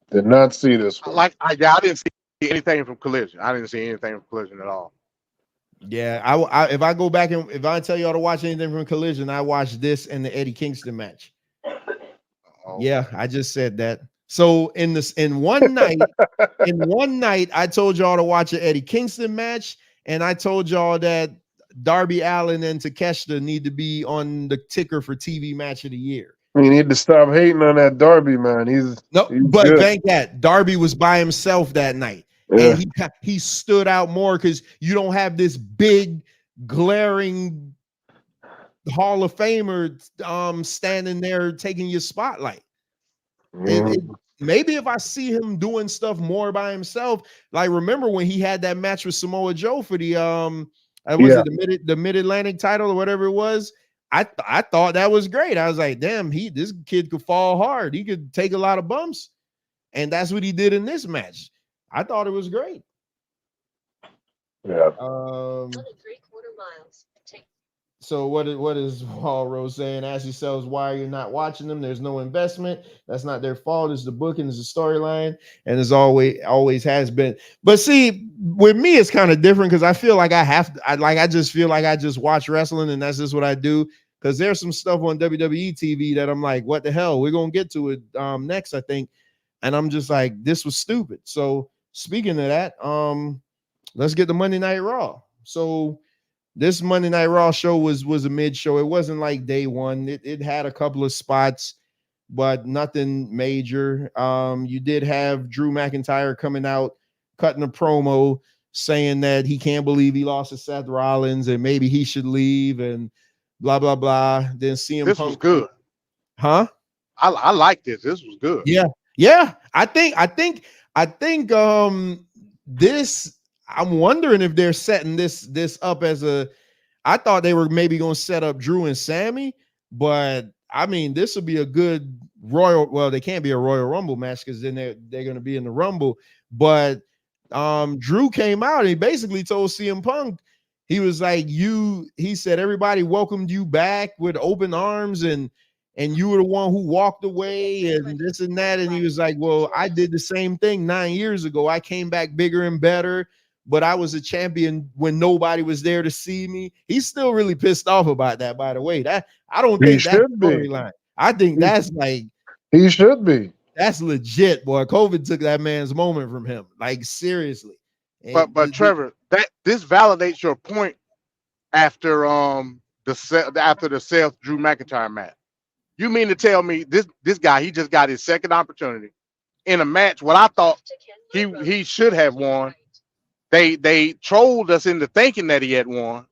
S14: Did not see this one.
S13: I didn't see anything from Collision. I didn't see anything from Collision at all.
S12: Yeah, I if I go back and if I tell y'all to watch anything from Collision, I watched this and the Eddie Kingston match. Yeah, I just said that. So in one night, I told y'all to watch an Eddie Kingston match, and I told y'all that Darby Allin and Takeshita need to be on the ticker for TV match of the year.
S14: You need to stop hating on that Darby, man. He's good.
S12: Thank that Darby was by himself that night. Yeah. And he stood out more because you don't have this big glaring Hall of Famer standing there taking your spotlight. Maybe if I see him doing stuff more by himself, like remember when he had that match with Samoa Joe for the the Mid-Atlantic title or whatever it was. I thought that was great. I was like, damn, this kid could fall hard. He could take a lot of bumps, and that's what he did in this match. I thought it was great.
S14: Yeah.
S15: 3/4 miles.
S12: So what is Paul Rose saying? Ask yourselves why you're not watching them. There's no investment. That's not their fault. It's the booking, it's the storyline, and it's always has been. But see, with me, it's kind of different because I feel like I just feel like I just watch wrestling and that's just what I do. Because there's some stuff on WWE TV that I'm like, what the hell? We're gonna get to it next, I think. And I'm just like, this was stupid. So speaking of that, let's get the Monday Night Raw. So this Monday Night Raw show was a mid show. It wasn't like day one. It had a couple of spots, but nothing major. You did have Drew McIntyre coming out, cutting a promo, saying that he can't believe he lost to Seth Rollins and maybe he should leave and blah blah blah. Then CM
S13: Punk was good,
S12: huh?
S13: I like this. This was good.
S12: Yeah. I think this. I'm wondering if they're setting this up as I thought they were maybe going to set up Drew and Sammy, but I mean, this will be a good they can't be a Royal Rumble match because then they're going to be in the Rumble. But Drew came out and he basically told CM Punk, he was like, he said, everybody welcomed you back with open arms and you were the one who walked away and this and that. And he was like, well, I did the same thing 9 years ago. I came back bigger and better, but I was a champion when nobody was there to see me. He's still really pissed off about that, by the way. That I don't think that's the storyline. I think that's like
S14: he should be.
S12: That's legit, boy. COVID took that man's moment from him. Like seriously.
S13: But Trevor, this validates your point after the Seth Drew McIntyre match. You mean to tell me this guy, he just got his second opportunity in a match what I thought he should have won. They trolled us into thinking that he had won,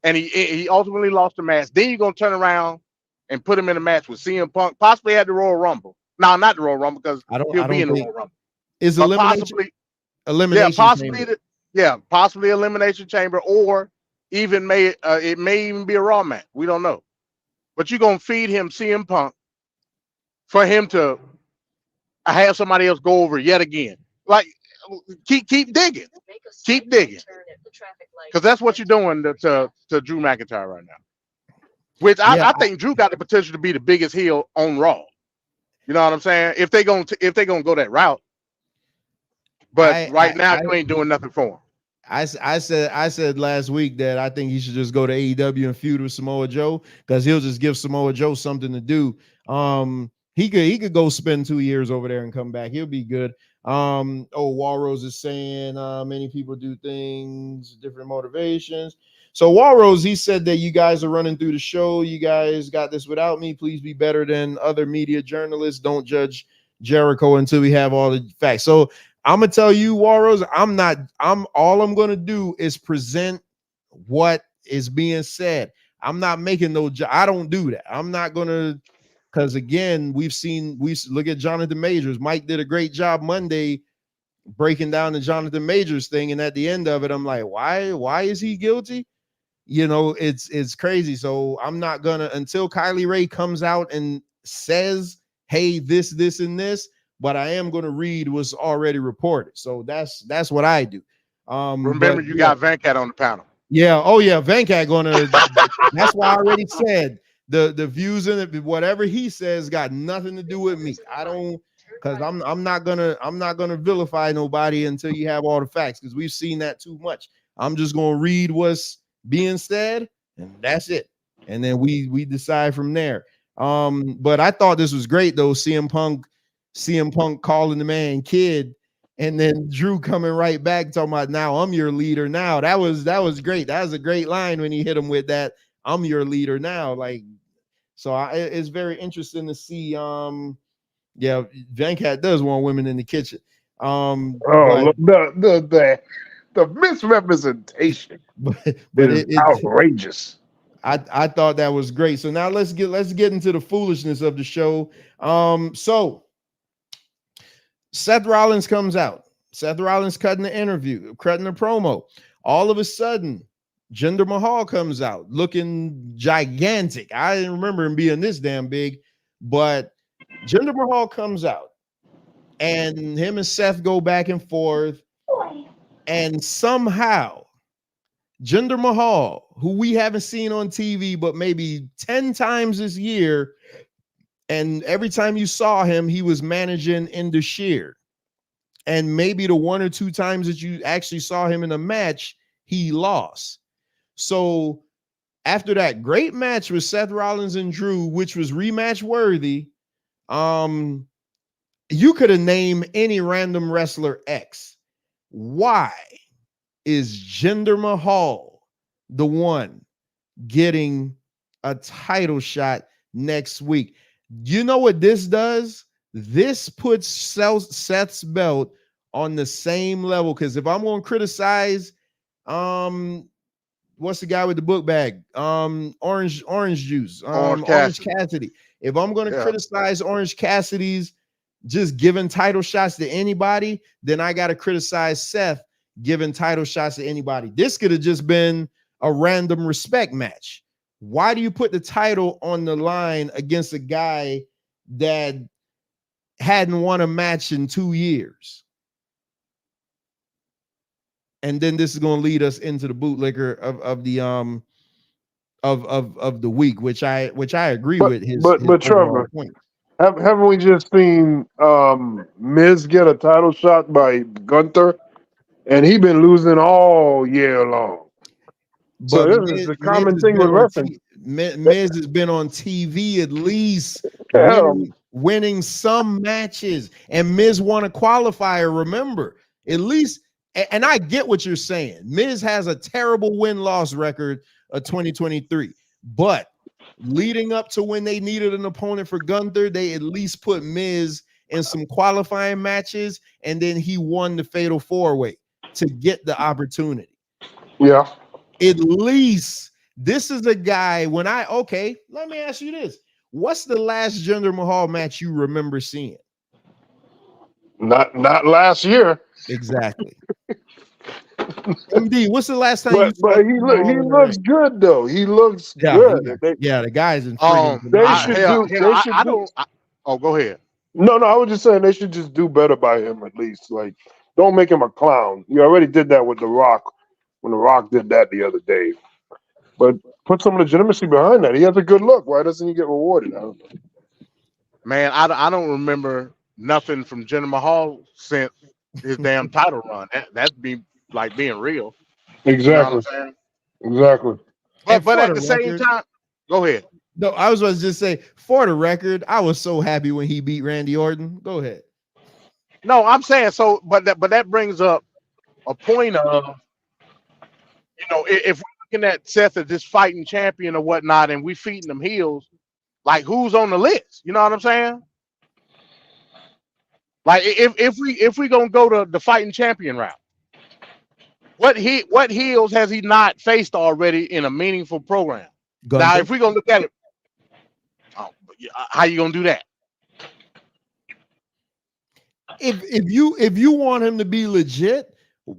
S13: and he ultimately lost the match. Then you're gonna turn around and put him in a match with CM Punk, possibly at the Royal Rumble. No, not the Royal Rumble because he'll be in the Royal Rumble.
S12: Is elimination? Yeah,
S13: possibly. Yeah, possibly Elimination Chamber, or even it may even be a Raw match. We don't know. But you're gonna feed him CM Punk for him to have somebody else go over yet again. Like, keep digging, because that's what you're doing to Drew McIntyre right now. Which I think Drew got the potential to be the biggest heel on Raw. You know what I'm saying? If they gonna go that route, but right now you ain't doing nothing for him.
S12: I said last week that I think he should just go to AEW and feud with Samoa Joe, because he'll just give Samoa Joe something to do. He could go spend 2 years over there and come back. He'll be good. Walrose is saying many people do things, different motivations. So Walrose, he said that you guys are running through the show. You guys got this without me. Please be better than other media journalists. Don't judge Jericho until we have all the facts. So I'm gonna tell you, Walrose, all I'm gonna do is present what is being said. I'm not making I don't do that. I'm not gonna, because again, we look at Jonathan Majors. Mike did a great job Monday breaking down the Jonathan Majors thing, and at the end of it, I'm like, why is he guilty? You know, it's crazy. So I'm not gonna, until Kylie Ray comes out and says, hey, this, and this, but I am gonna read what's already reported. So that's what I do.
S13: Remember, you got Venkat on the panel.
S12: Yeah, Venkat gonna that's why I already said the views in it, whatever he says got nothing to do with me. I don't, because I'm not gonna vilify nobody until you have all the facts, because we've seen that too much. I'm just gonna read what's being said, and that's it. And then we decide from there. But I thought this was great though. CM Punk calling the man kid, and then Drew coming right back talking about, now I'm your leader now. That was great. That was a great line when he hit him with that, I'm your leader now. Like, so it's very interesting to see. Venkat does want women in the kitchen.
S14: The misrepresentation, but it's outrageous.
S12: I thought that was great. So now let's get into the foolishness of the show. So Seth Rollins comes out. Seth Rollins cutting the interview, cutting the promo. All of a sudden, Jinder Mahal comes out looking gigantic. I didn't remember him being this damn big, but Jinder Mahal comes out, and him and Seth go back and forth, and somehow Jinder Mahal, who we haven't seen on TV but maybe 10 times this year, and every time you saw him, he was managing Indus Sher, and maybe the 1 or 2 times that you actually saw him in a match, he lost. So after that great match with Seth Rollins and Drew, which was rematch worthy, you could have named any random wrestler X. Why is Jinder Mahal the one getting a title shot next week? You know what this does? This puts Seth's belt on the same level, because if I'm going to criticize, what's the guy with the book bag? Orange juice. Orange Cassidy. If I'm going to criticize Orange Cassidy's just giving title shots to anybody, then I got to criticize Seth giving title shots to anybody. This could have just been a random respect match. Why do you put the title on the line against a guy that hadn't won a match in 2 years? And then this is going to lead us into the bootlicker of the week, which I agree with his
S14: Trevor,
S12: point.
S14: Haven't we just seen Miz get a title shot by Gunther, and he been losing all year long?
S12: But
S14: so this is the common thing with wrestling.
S12: Miz has been on TV at least winning some matches, and Miz won a qualifier. Remember, at least, and I get what you're saying. Miz has a terrible win-loss record of 2023, but leading up to when they needed an opponent for Gunther, they at least put Miz in some qualifying matches, and then he won the Fatal 4-Way to get the opportunity.
S14: Yeah.
S12: At least this is a guy let me ask you this. What's the last Jinder Mahal match you remember seeing?
S14: Not last year.
S12: Exactly. MD, what's the last time
S14: But he looks good though. He looks good.
S12: The guy's in.
S13: Oh, go ahead.
S14: No, I was just saying they should just do better by him at least. Like, don't make him a clown. You already did that with The Rock when The Rock did that the other day. But put some legitimacy behind that. He has a good look. Why doesn't he get rewarded? I don't know.
S13: Man, I don't remember nothing from Jinder Mahal since his damn title run. That'd be like being real.
S14: Exactly.
S13: You know
S14: exactly.
S13: But at the same time, go ahead.
S12: No, I was going to just say, for the record, I was so happy when he beat Randy Orton. Go ahead.
S13: No, I'm saying so, but that brings up a point of, if we're looking at Seth as this fighting champion or whatnot, and we feeding them heels, like who's on the list? You know what I'm saying? Like if we gonna go to the fighting champion route, what heels has he not faced already in a meaningful program?
S12: Gunther.
S13: Now, if we gonna look at it, how you gonna do that?
S12: If you want him to be legit,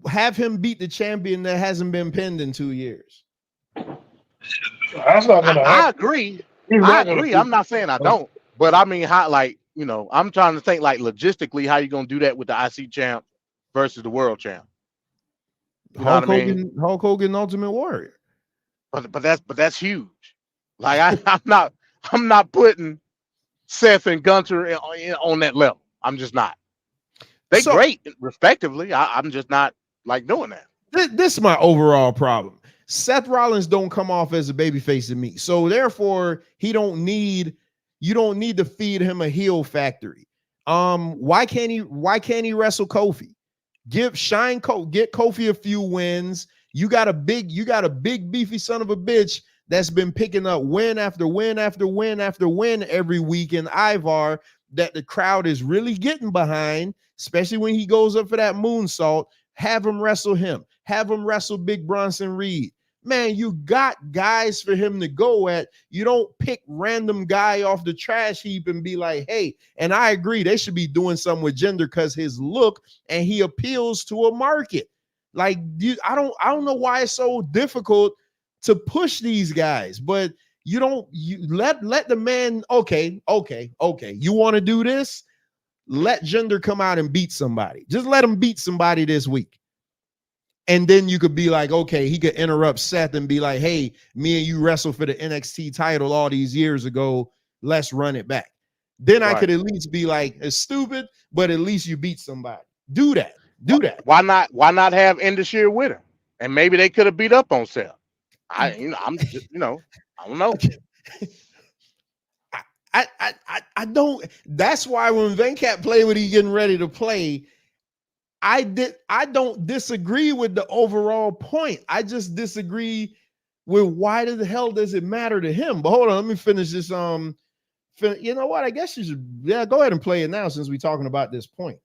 S12: have him beat the champion that hasn't been pinned in 2 years.
S14: That's not gonna happen.
S13: I agree. I'm not saying I don't, but I mean, how, like, I'm trying to think, like, logistically, how you gonna do that with the IC champ versus the world champ?
S12: Hulk Hogan, Ultimate Warrior.
S13: But that's huge. Like I'm not putting Seth and Gunther on that level. I'm just not. They great respectively. I'm just not like doing that.
S12: This is my overall problem. Seth Rollins don't come off as a babyface to me. So therefore, you don't need to feed him a heel factory. Why can't he wrestle Kofi? Get Kofi a few wins. You got a big beefy son of a bitch that's been picking up win after win after win after win every week in Ivar that the crowd is really getting behind, especially when he goes up for that moonsault. Have him wrestle him. Have him wrestle Big Bronson Reed. Man, you got guys for him to go at. You don't pick random guy off the trash heap and be like, hey, and I agree, they should be doing something with Jinder because his look and he appeals to a market. Like, I don't know why it's so difficult to push these guys, but you let the man, okay. You want to do this? Let Jinder come out and beat somebody. Just let him beat somebody this week. And then you could be like, okay, he could interrupt Seth and be like, hey, me and you wrestled for the NXT title all these years ago. Let's run it back. Then I could at least be like, it's stupid, but at least you beat somebody. Do that.
S13: Why not have Endeshire with him? And maybe they could have beat up on Seth. I don't know.
S12: I don't. That's why when Venkat played what he getting ready to play, I don't disagree with the overall point. I just disagree with why the hell does it matter to him? But hold on, let me finish this. You know what? I guess you should. Yeah, go ahead and play it now since we're talking about this point.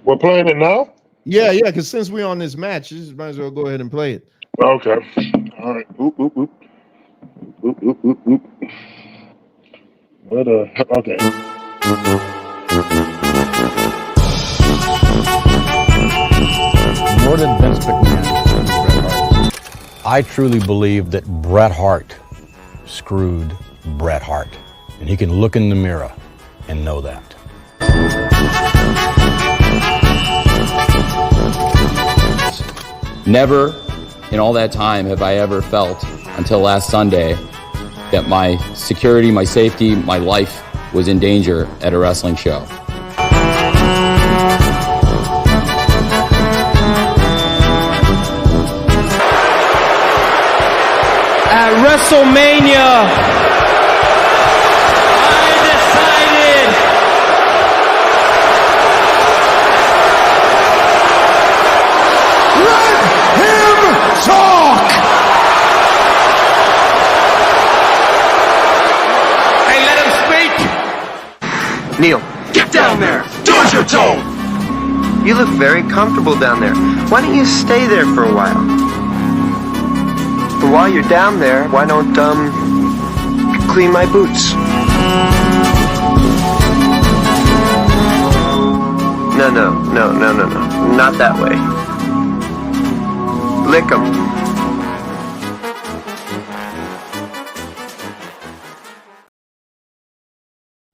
S14: We're playing it now?
S12: Yeah, because since we're on this match, you just might as well go ahead and play it.
S14: Okay. All right. Oop. Okay.
S16: More than Vince McMahon, Bret Hart. I truly believe that Bret Hart screwed Bret Hart. And he can look in the mirror and know that.
S17: Never in all that time have I ever felt, until last Sunday, that my security, my safety, my life was in danger at a wrestling show.
S18: At WrestleMania,
S6: Talk! Hey, let him speak!
S19: Neil,
S6: Get down there! Do as you're told!
S19: you look very comfortable down there. Why don't you stay there for a while? And while you're down there, why don't, clean my boots? No. Not that way. Lick 'em.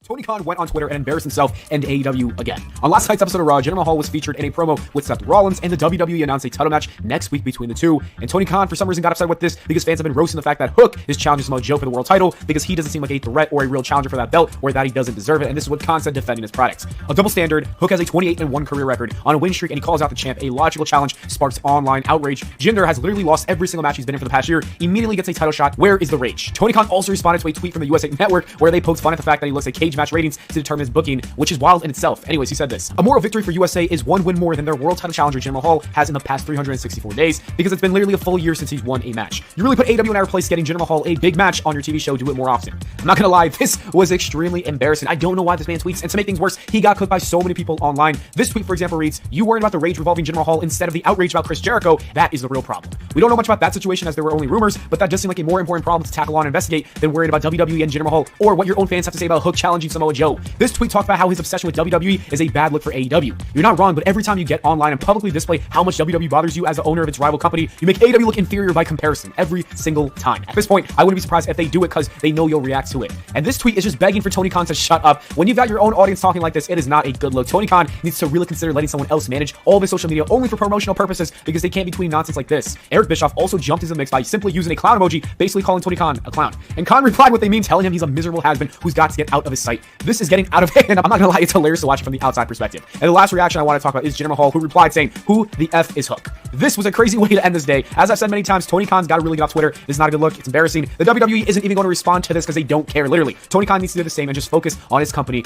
S20: Tony Khan went on Twitter and embarrassed himself and AEW again. On last night's episode of Raw, Jinder Mahal was featured in a promo with Seth Rollins, and the WWE announced a title match next week between the two. And Tony Khan, for some reason, got upset with this because fans have been roasting the fact that Hook is challenging Samoa Joe for the world title because he doesn't seem like a threat or a real challenger for that belt, or that he doesn't deserve it. And this is what Khan said defending his products. A double standard. Hook has a 28-1 career record on a win streak, and he calls out the champ. A logical challenge sparks online outrage. Jinder has literally lost every single match he's been in for the past year. Immediately gets a title shot. Where is the rage? Tony Khan also responded to a tweet from the USA Network where they poked fun at the fact that he looks at cage match ratings to determine his booking, which is wild in itself. Anyways, he said this: a moral victory for USA is one win more than their world title challenger Jinder Mahal has in the past 364 days, because it's been literally a full year since he's won a match. You really put AEW in our place getting Jinder Mahal a big match on your TV show. Do it more often. I'm not gonna lie, this was extremely embarrassing. I don't know why this man tweets, and to make things worse, he got cooked by so many people online. This tweet, for example, reads: you worried about the rage revolving Jinder Mahal instead of the outrage about Chris Jericho. That is the real problem. We don't know much about that situation as there were only rumors, but that does seem like a more important problem to tackle on and investigate than worried about WWE and Jinder Mahal, or what your own fans have to say about Hook challenging Samoa Joe. This tweet talked about how his obsession with WWE is a bad look for AEW. You're not wrong, but every time you get online and publicly display how much WWE bothers you as the owner of its rival company, you make AEW look inferior by comparison every single time. At this point, I wouldn't be surprised if they do it because they know you'll react to it. And this tweet is just begging for Tony Khan to shut up. When you've got your own audience talking like this, it is not a good look. Tony Khan needs to really consider letting someone else manage all of his social media only for promotional purposes, because they can't be tweeting nonsense like this. Eric Bischoff also jumped into the mix by simply using a clown emoji, basically calling Tony Khan a clown. And Khan replied what they mean, telling him he's a miserable has-been who's got to get out of his sight. This is getting out of hand. I'm not gonna lie, it's hilarious to watch it from the outside perspective. And the last reaction I want to talk about is Jinder Mahal, who replied saying, "Who the F is Hook?" This was a crazy way to end this day. As I've said many times, Tony Khan's got to really get off Twitter. This is not a good look. It's embarrassing. The WWE isn't even going to respond to this because they don't care. Literally, Tony Khan needs to do the same and just focus on his company.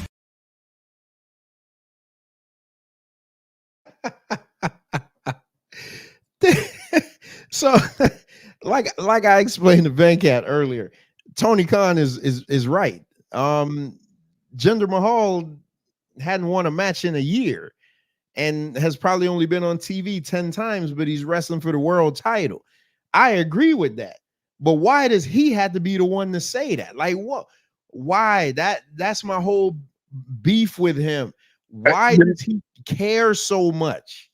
S12: So, like I explained to Venkat earlier, Tony Khan is right. Jinder Mahal hadn't won a match in a year and has probably only been on TV 10 times, but he's wrestling for the world title. I agree with that. But why does he have to be the one to say that? Like, what? Why? That's my whole beef with him. Why does he care so much?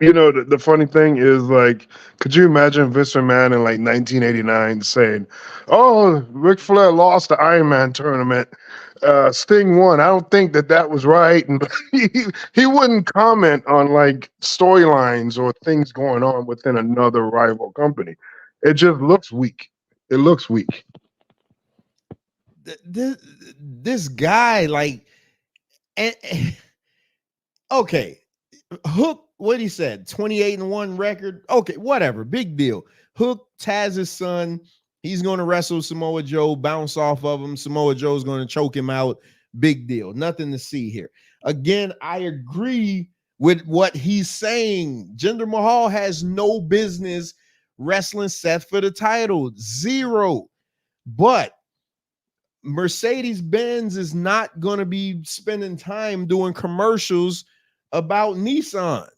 S14: You know, the funny thing is, like, could you imagine Vince McMahon in like 1989 saying, "Oh, Ric Flair lost the Iron Man tournament. Sting won. I don't think that was right." And he wouldn't comment on like storylines or things going on within another rival company. It just looks weak. It looks weak.
S12: This guy, like, okay, Hook. What he said, 28-1 record. Okay, whatever. Big deal. Hook, Taz's son. He's going to wrestle Samoa Joe, bounce off of him. Samoa Joe's going to choke him out. Big deal. Nothing to see here. Again, I agree with what he's saying. Jinder Mahal has no business wrestling Seth for the title. Zero. But Mercedes-Benz is not going to be spending time doing commercials about Nissans.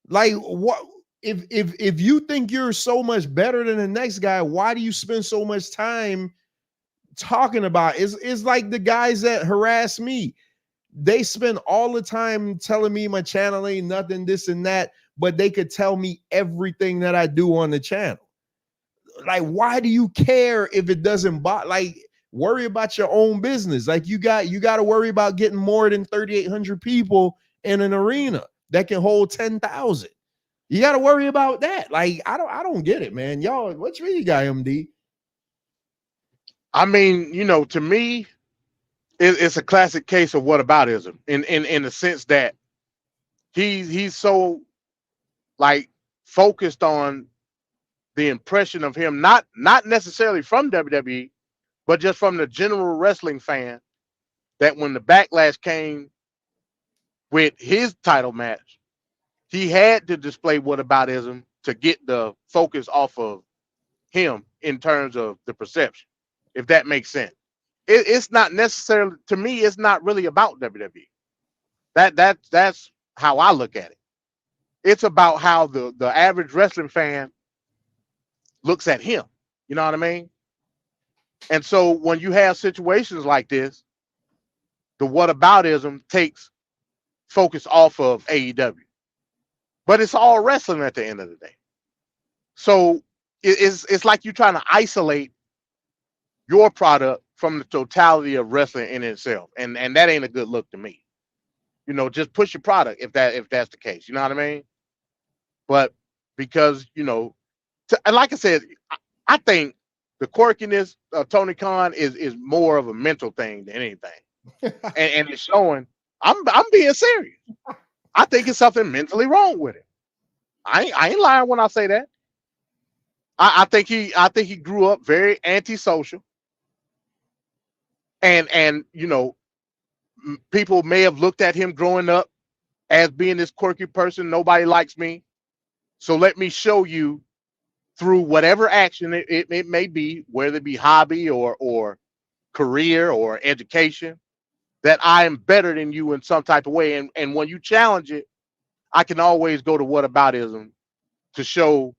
S12: Like, what if you think you're so much better than the next guy, why do you spend so much time talking about it? It's like the guys that harass me. They spend all the time telling me my channel ain't nothing, this and that, but they could tell me everything that I do on the channel. Like, why do you care if it doesn't like, worry about your own business? Like, you got to worry about getting more than 3,800 people in an arena that can hold 10,000. You got to worry about that. Like, I don't get it, man. Y'all, what you got, MD?
S13: I mean, you know, to me, it's a classic case of whataboutism in the sense that he's so like focused on the impression of him, not necessarily from WWE, but just from the general wrestling fan, that when the backlash came with his title match, he had to display whataboutism to get the focus off of him in terms of the perception, if that makes sense. It's not necessarily, to me, it's not really about WWE. That's how I look at it. It's about how the average wrestling fan looks at him. You know what I mean? And so when you have situations like this, the whataboutism takes focus off of AEW. But it's all wrestling at the end of the day. So it's like you're trying to isolate your product from the totality of wrestling in itself, and that ain't a good look to me. You know, just push your product if that's the case. You know what I mean? But because and like I said, I think the quirkiness of Tony Khan is more of a mental thing than anything, and it's showing. I'm being serious. I think it's something mentally wrong with him. I ain't lying when I say that. I think he grew up very antisocial, and people may have looked at him growing up as being this quirky person. Nobody likes me, so let me show you through whatever action it may be, whether it be hobby or career or education, that I am better than you in some type of way. And when you challenge it, I can always go to whataboutism to show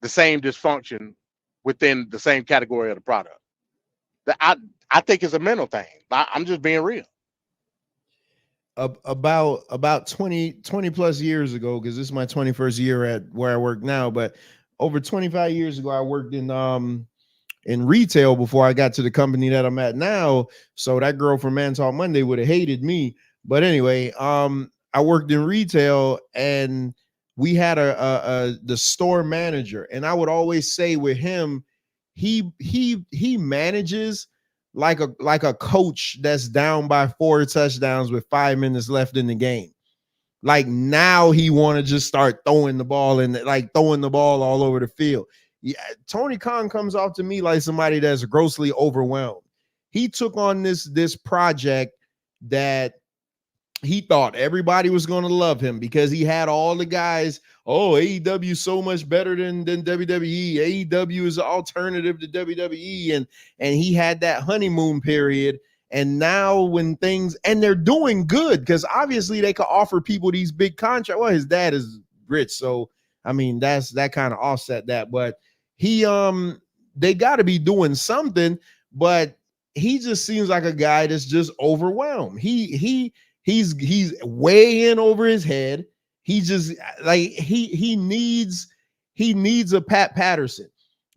S13: the same dysfunction within the same category of the product. I think it's a mental thing. I'm just being real.
S12: About 20 plus years ago, because this is my 21st year at where I work now, but over 25 years ago, I worked in retail before I got to the company that I'm at now. So that girl from Man Talk Monday would have hated me. But anyway, I worked in retail, and we had the store manager, and I would always say with him, he manages like a coach that's down by 4 touchdowns with 5 minutes left in the game. Like now he want to just start throwing the ball all over the field. Yeah, Tony Khan comes off to me like somebody that's grossly overwhelmed. He took on this project that he thought everybody was going to love him because he had all the guys. Oh, AEW is so much better than WWE. AEW is an alternative to WWE, and he had that honeymoon period. And now when things, and they're doing good because obviously they could offer people these big contracts. Well, his dad is rich, so I mean that kind of offset that. But they got to be doing something. But he just seems like a guy that's just overwhelmed. He's way in over his head. He just like he needs a Pat Patterson.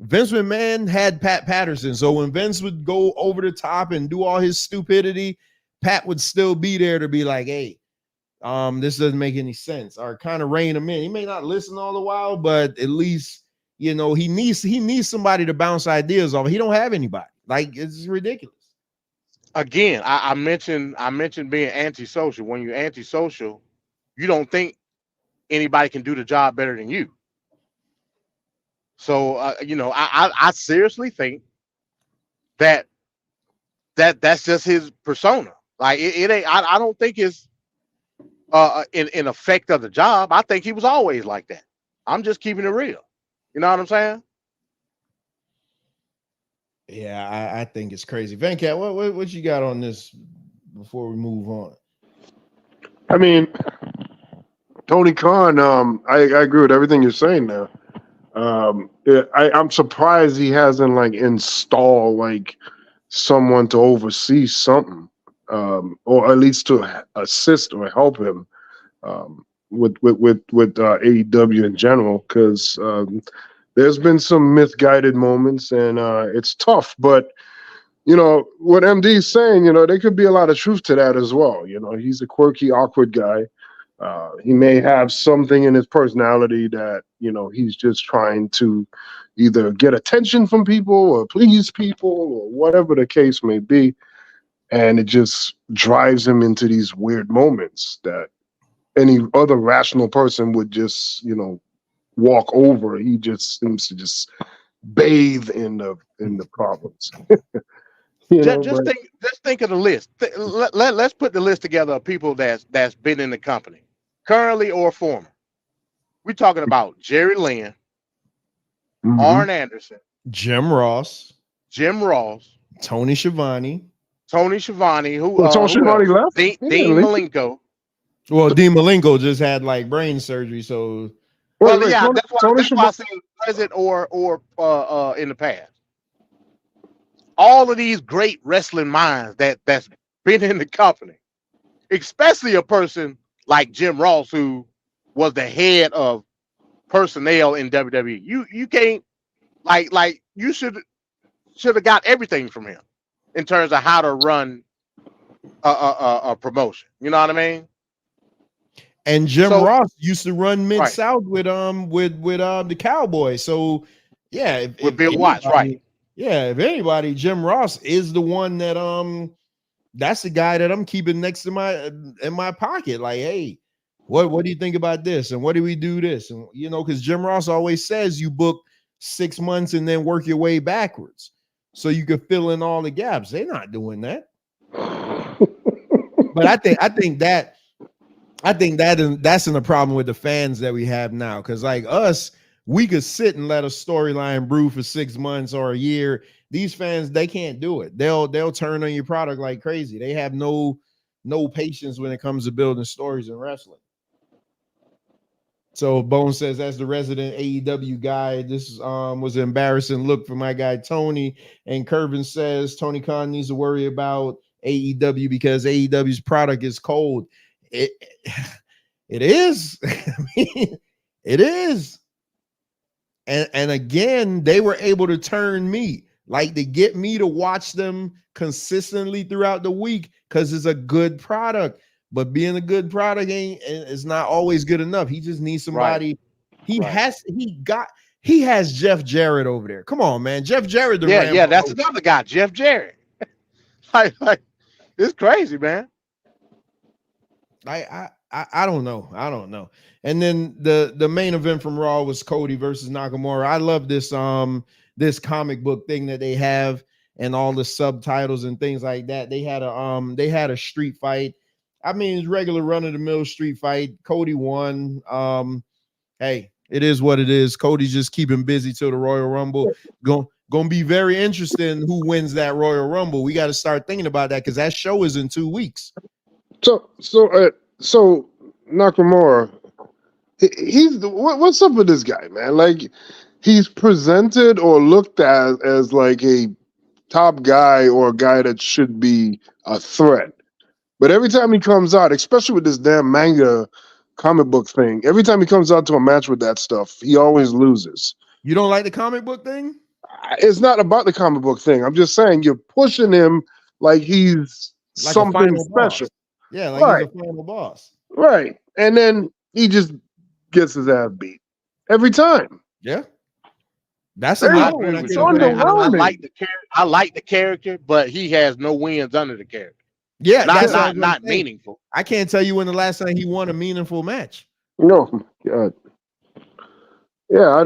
S12: Vince McMahon had Pat Patterson. So when Vince would go over the top and do all his stupidity, Pat would still be there to be like, hey, this doesn't make any sense, or kind of rein him in. He may not listen all the while, but at least, he needs somebody to bounce ideas off. He don't have anybody. Like, it's ridiculous.
S13: Again, I mentioned being antisocial. When you're antisocial, you don't think anybody can do the job better than you. So, I seriously think that's just his persona. Like it ain't. I don't think it's in effect of the job. I think he was always like that. I'm just keeping it real. You know what I'm saying?
S12: Yeah, I think it's crazy. Venkat, what you got on this before we move on?
S14: I mean, Tony Khan, I agree with everything you're saying now. I'm surprised he hasn't installed someone to oversee something, or at least to assist or help him with AEW in general, because there's been some misguided moments, and it's tough. But what MD is saying, there could be a lot of truth to that as well. He's a quirky, awkward guy. He may have something in his personality that, he's just trying to either get attention from people or please people or whatever the case may be. And it just drives him into these weird moments that any other rational person would just, walk over. He just seems to just bathe in the problems.
S13: Just think of the list. Let's put the list together of people that's been in the company, currently or former. We're talking about Jerry Lynn, Arn Anderson,
S12: Jim Ross,
S13: Tony
S12: Schiavone,
S13: who
S14: Tony Schiavone left?
S13: Dean Malenko.
S12: Well, Dean Malenko just had brain surgery, so.
S13: That's why I say present or in the past. All of these great wrestling minds that's been in the company, especially a person like Jim Ross, who was the head of personnel in WWE. You can't like you should have got everything from him in terms of how to run a promotion. You know what I mean?
S12: And Jim
S13: So-
S12: Ross used to run Mid
S13: Right.
S12: South with the Cowboys. So yeah,
S13: With Bill Watts, right?
S12: Yeah, if anybody, Jim Ross is the one that that's the guy that I'm keeping next to in my pocket. Like, hey, what do you think about this? And what do we do this? And because Jim Ross always says you book 6 months and then work your way backwards so you can fill in all the gaps. They're not doing that. But I think that's in the problem with the fans that we have now. Because like us, we could sit and let a storyline brew for 6 months or a year. These fans, they can't do it. They'll turn on your product like crazy. They have no patience when it comes to building stories in wrestling. So Bone says, as the resident AEW guy, this was an embarrassing look for my guy Tony. And Kervin says Tony Khan needs to worry about AEW because AEW's product is cold. It is. I mean, it is. And again, they were able to turn me, like to get me to watch them consistently throughout the week because it's a good product. But being a good product is not always good enough. He just needs somebody. Right. He has Jeff Jarrett over there. Come on, man. Jeff Jarrett.
S13: Yeah, that's another guy, Jeff Jarrett. like it's crazy, man.
S12: I don't know. And then the main event from Raw was Cody versus Nakamura. I love this comic book thing that they have and all the subtitles and things like that. They had a street fight. I mean, it's regular run-of-the-mill street fight. Cody won. Hey, it is what it is. Cody's just keeping busy till the Royal Rumble. Gonna be very interesting who wins that Royal Rumble. We got to start thinking about that because that show is in 2 weeks.
S14: So Nakamura, what's up with this guy, man? Like, he's presented or looked at as like a top guy or a guy that should be a threat. But every time he comes out, especially with this damn manga comic book thing, every time he comes out to a match with that stuff, he always loses.
S12: You don't like the comic book thing?
S14: It's not about the comic book thing. I'm just saying you're pushing him like he's like something special.
S12: Boss. Yeah, like he's a final boss.
S14: Right. And then he just gets his ass beat every time.
S12: Yeah. That's
S13: I like the character, but he has no wins under the character.
S12: Yeah,
S13: not meaningful.
S12: I can't tell you when the last time he won a meaningful match.
S14: No, God. Yeah,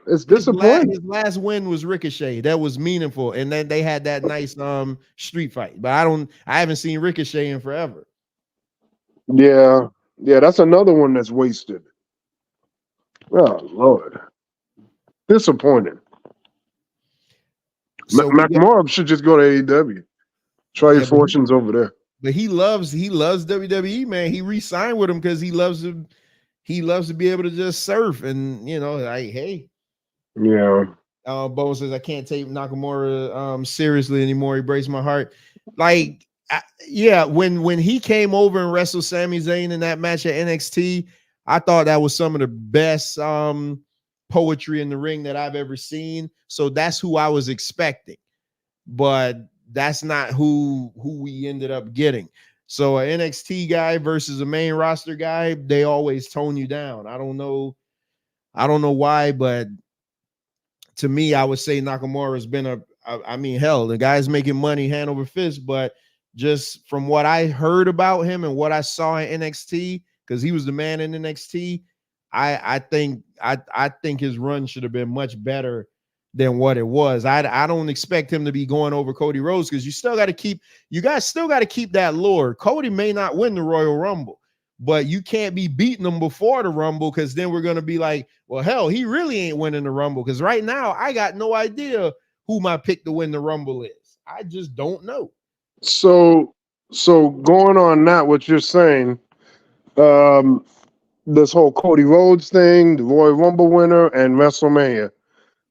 S14: it's disappointing.
S12: His last win was Ricochet. That was meaningful, and then they had that nice street fight. But I haven't seen Ricochet in forever.
S14: Yeah, that's another one that's wasted. Oh Lord, disappointing. So McMahon should just go to AEW. Try your fortunes over there.
S12: But he loves WWE, man. He re-signed with him because he loves to be able to just surf, and like, hey.
S14: Yeah.
S12: Bo says I can't take Nakamura seriously anymore. He breaks my heart. Like, when he came over and wrestled Sami Zayn in that match at NXT, I thought that was some of the best poetry in the ring that I've ever seen. So that's who I was expecting. But that's not who we ended up getting. So an NXT guy versus a main roster guy, they always tone you down. I don't know why, but to me, I would say Nakamura has been the guy's making money hand over fist, but just from what I heard about him and what I saw in NXT, because he was the man in NXT, I think his run should have been much better than what it was. I don't expect him to be going over Cody Rhodes because you guys still got to keep that lure. Cody may not win the Royal Rumble, but you can't be beating him before the Rumble because then we're going to be like, well, hell, he really ain't winning the Rumble because right now I got no idea who my pick to win the Rumble is. I just don't know.
S14: So going on that, what you're saying, this whole Cody Rhodes thing, the Royal Rumble winner, and WrestleMania.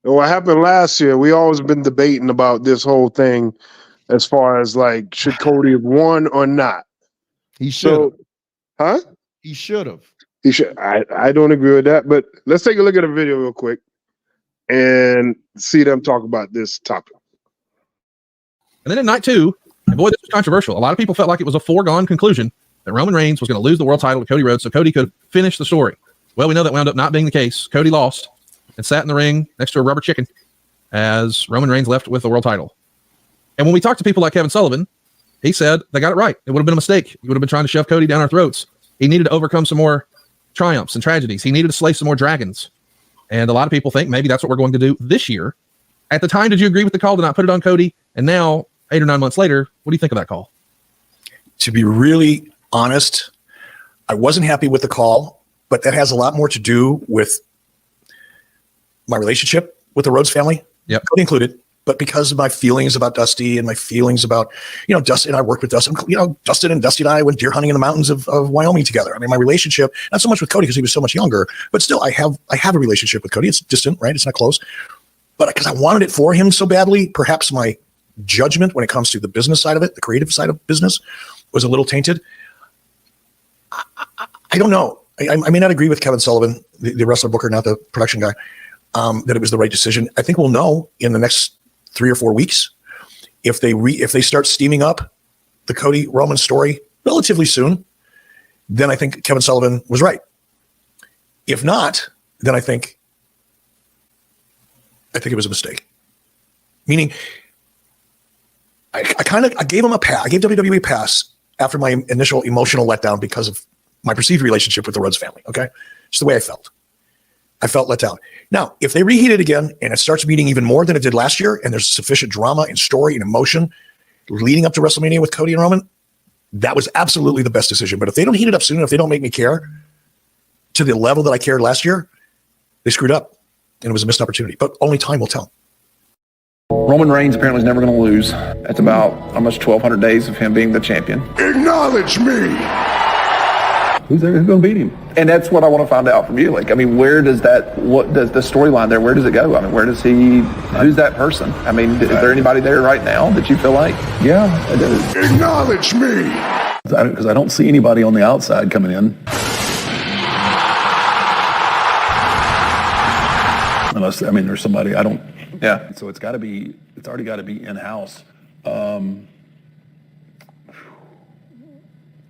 S14: And what happened last year, we always been debating about this whole thing as far as like, should Cody have won or not?
S12: He should.
S14: Huh?
S12: He should have.
S14: He should. I don't agree with that. But let's take a look at a video real quick and see them talk about this topic.
S2: And then in night 2, and boy, this was controversial. A lot of people felt like it was a foregone conclusion that Roman Reigns was going to lose the world title to Cody Rhodes so Cody could finish the story. Well, we know that wound up not being the case. Cody lost and sat in the ring next to a rubber chicken as Roman Reigns left with the world title. And when we talked to people like Kevin Sullivan, he said they got it right. It would have been a mistake. He would have been trying to shove Cody down our throats. He needed to overcome some more triumphs and tragedies. He needed to slay some more dragons. And a lot of people think maybe that's what we're going to do this year. At the time, did you agree with the call to not put it on Cody? And now, 8 or 9 months later, what do you think of that call?
S21: To be really honest, I wasn't happy with the call, but that has a lot more to do with my relationship with the Rhodes family, Cody included, but because of my feelings about Dusty and my feelings about, Dusty and I worked with Dustin, Dustin and Dusty and I went deer hunting in the mountains of Wyoming together. I mean, my relationship, not so much with Cody because he was so much younger, but still I have a relationship with Cody. It's distant, right? It's not close, but because I wanted it for him so badly, perhaps my judgment when it comes to the business side of it, the creative side of business, was a little tainted. I don't know. I may not agree with Kevin Sullivan, the wrestler booker, not the production guy, that it was the right decision. I think we'll know in the next 3 or 4 weeks if they start steaming up the Cody Roman story relatively soon. Then I think Kevin Sullivan was right. If not, then I think it was a mistake. Meaning, I gave him a pass. I gave WWE a pass after my initial emotional letdown because of my perceived relationship with the Rhodes family. Okay, it's the way I felt. I felt let down. Now, if they reheat it again and it starts meaning even more than it did last year, and there's sufficient drama and story and emotion leading up to WrestleMania with Cody and Roman, that was absolutely the best decision. But if they don't heat it up soon, if they don't make me care to the level that I cared last year, they screwed up, and it was a missed opportunity. But only time will tell.
S22: Roman Reigns apparently is never going to lose. That's about almost 1,200 days of him being the champion.
S14: Acknowledge me.
S22: Who's going to beat him? And that's what I want to find out from you. Like, I mean, what does the storyline there, where does it go? I mean, who's that person? I mean, is there anybody there right now that you feel like, yeah, I do?
S14: Acknowledge me.
S22: Because I don't see anybody on the outside coming in. Unless, I mean, there's somebody, yeah. So it's already got to be in-house.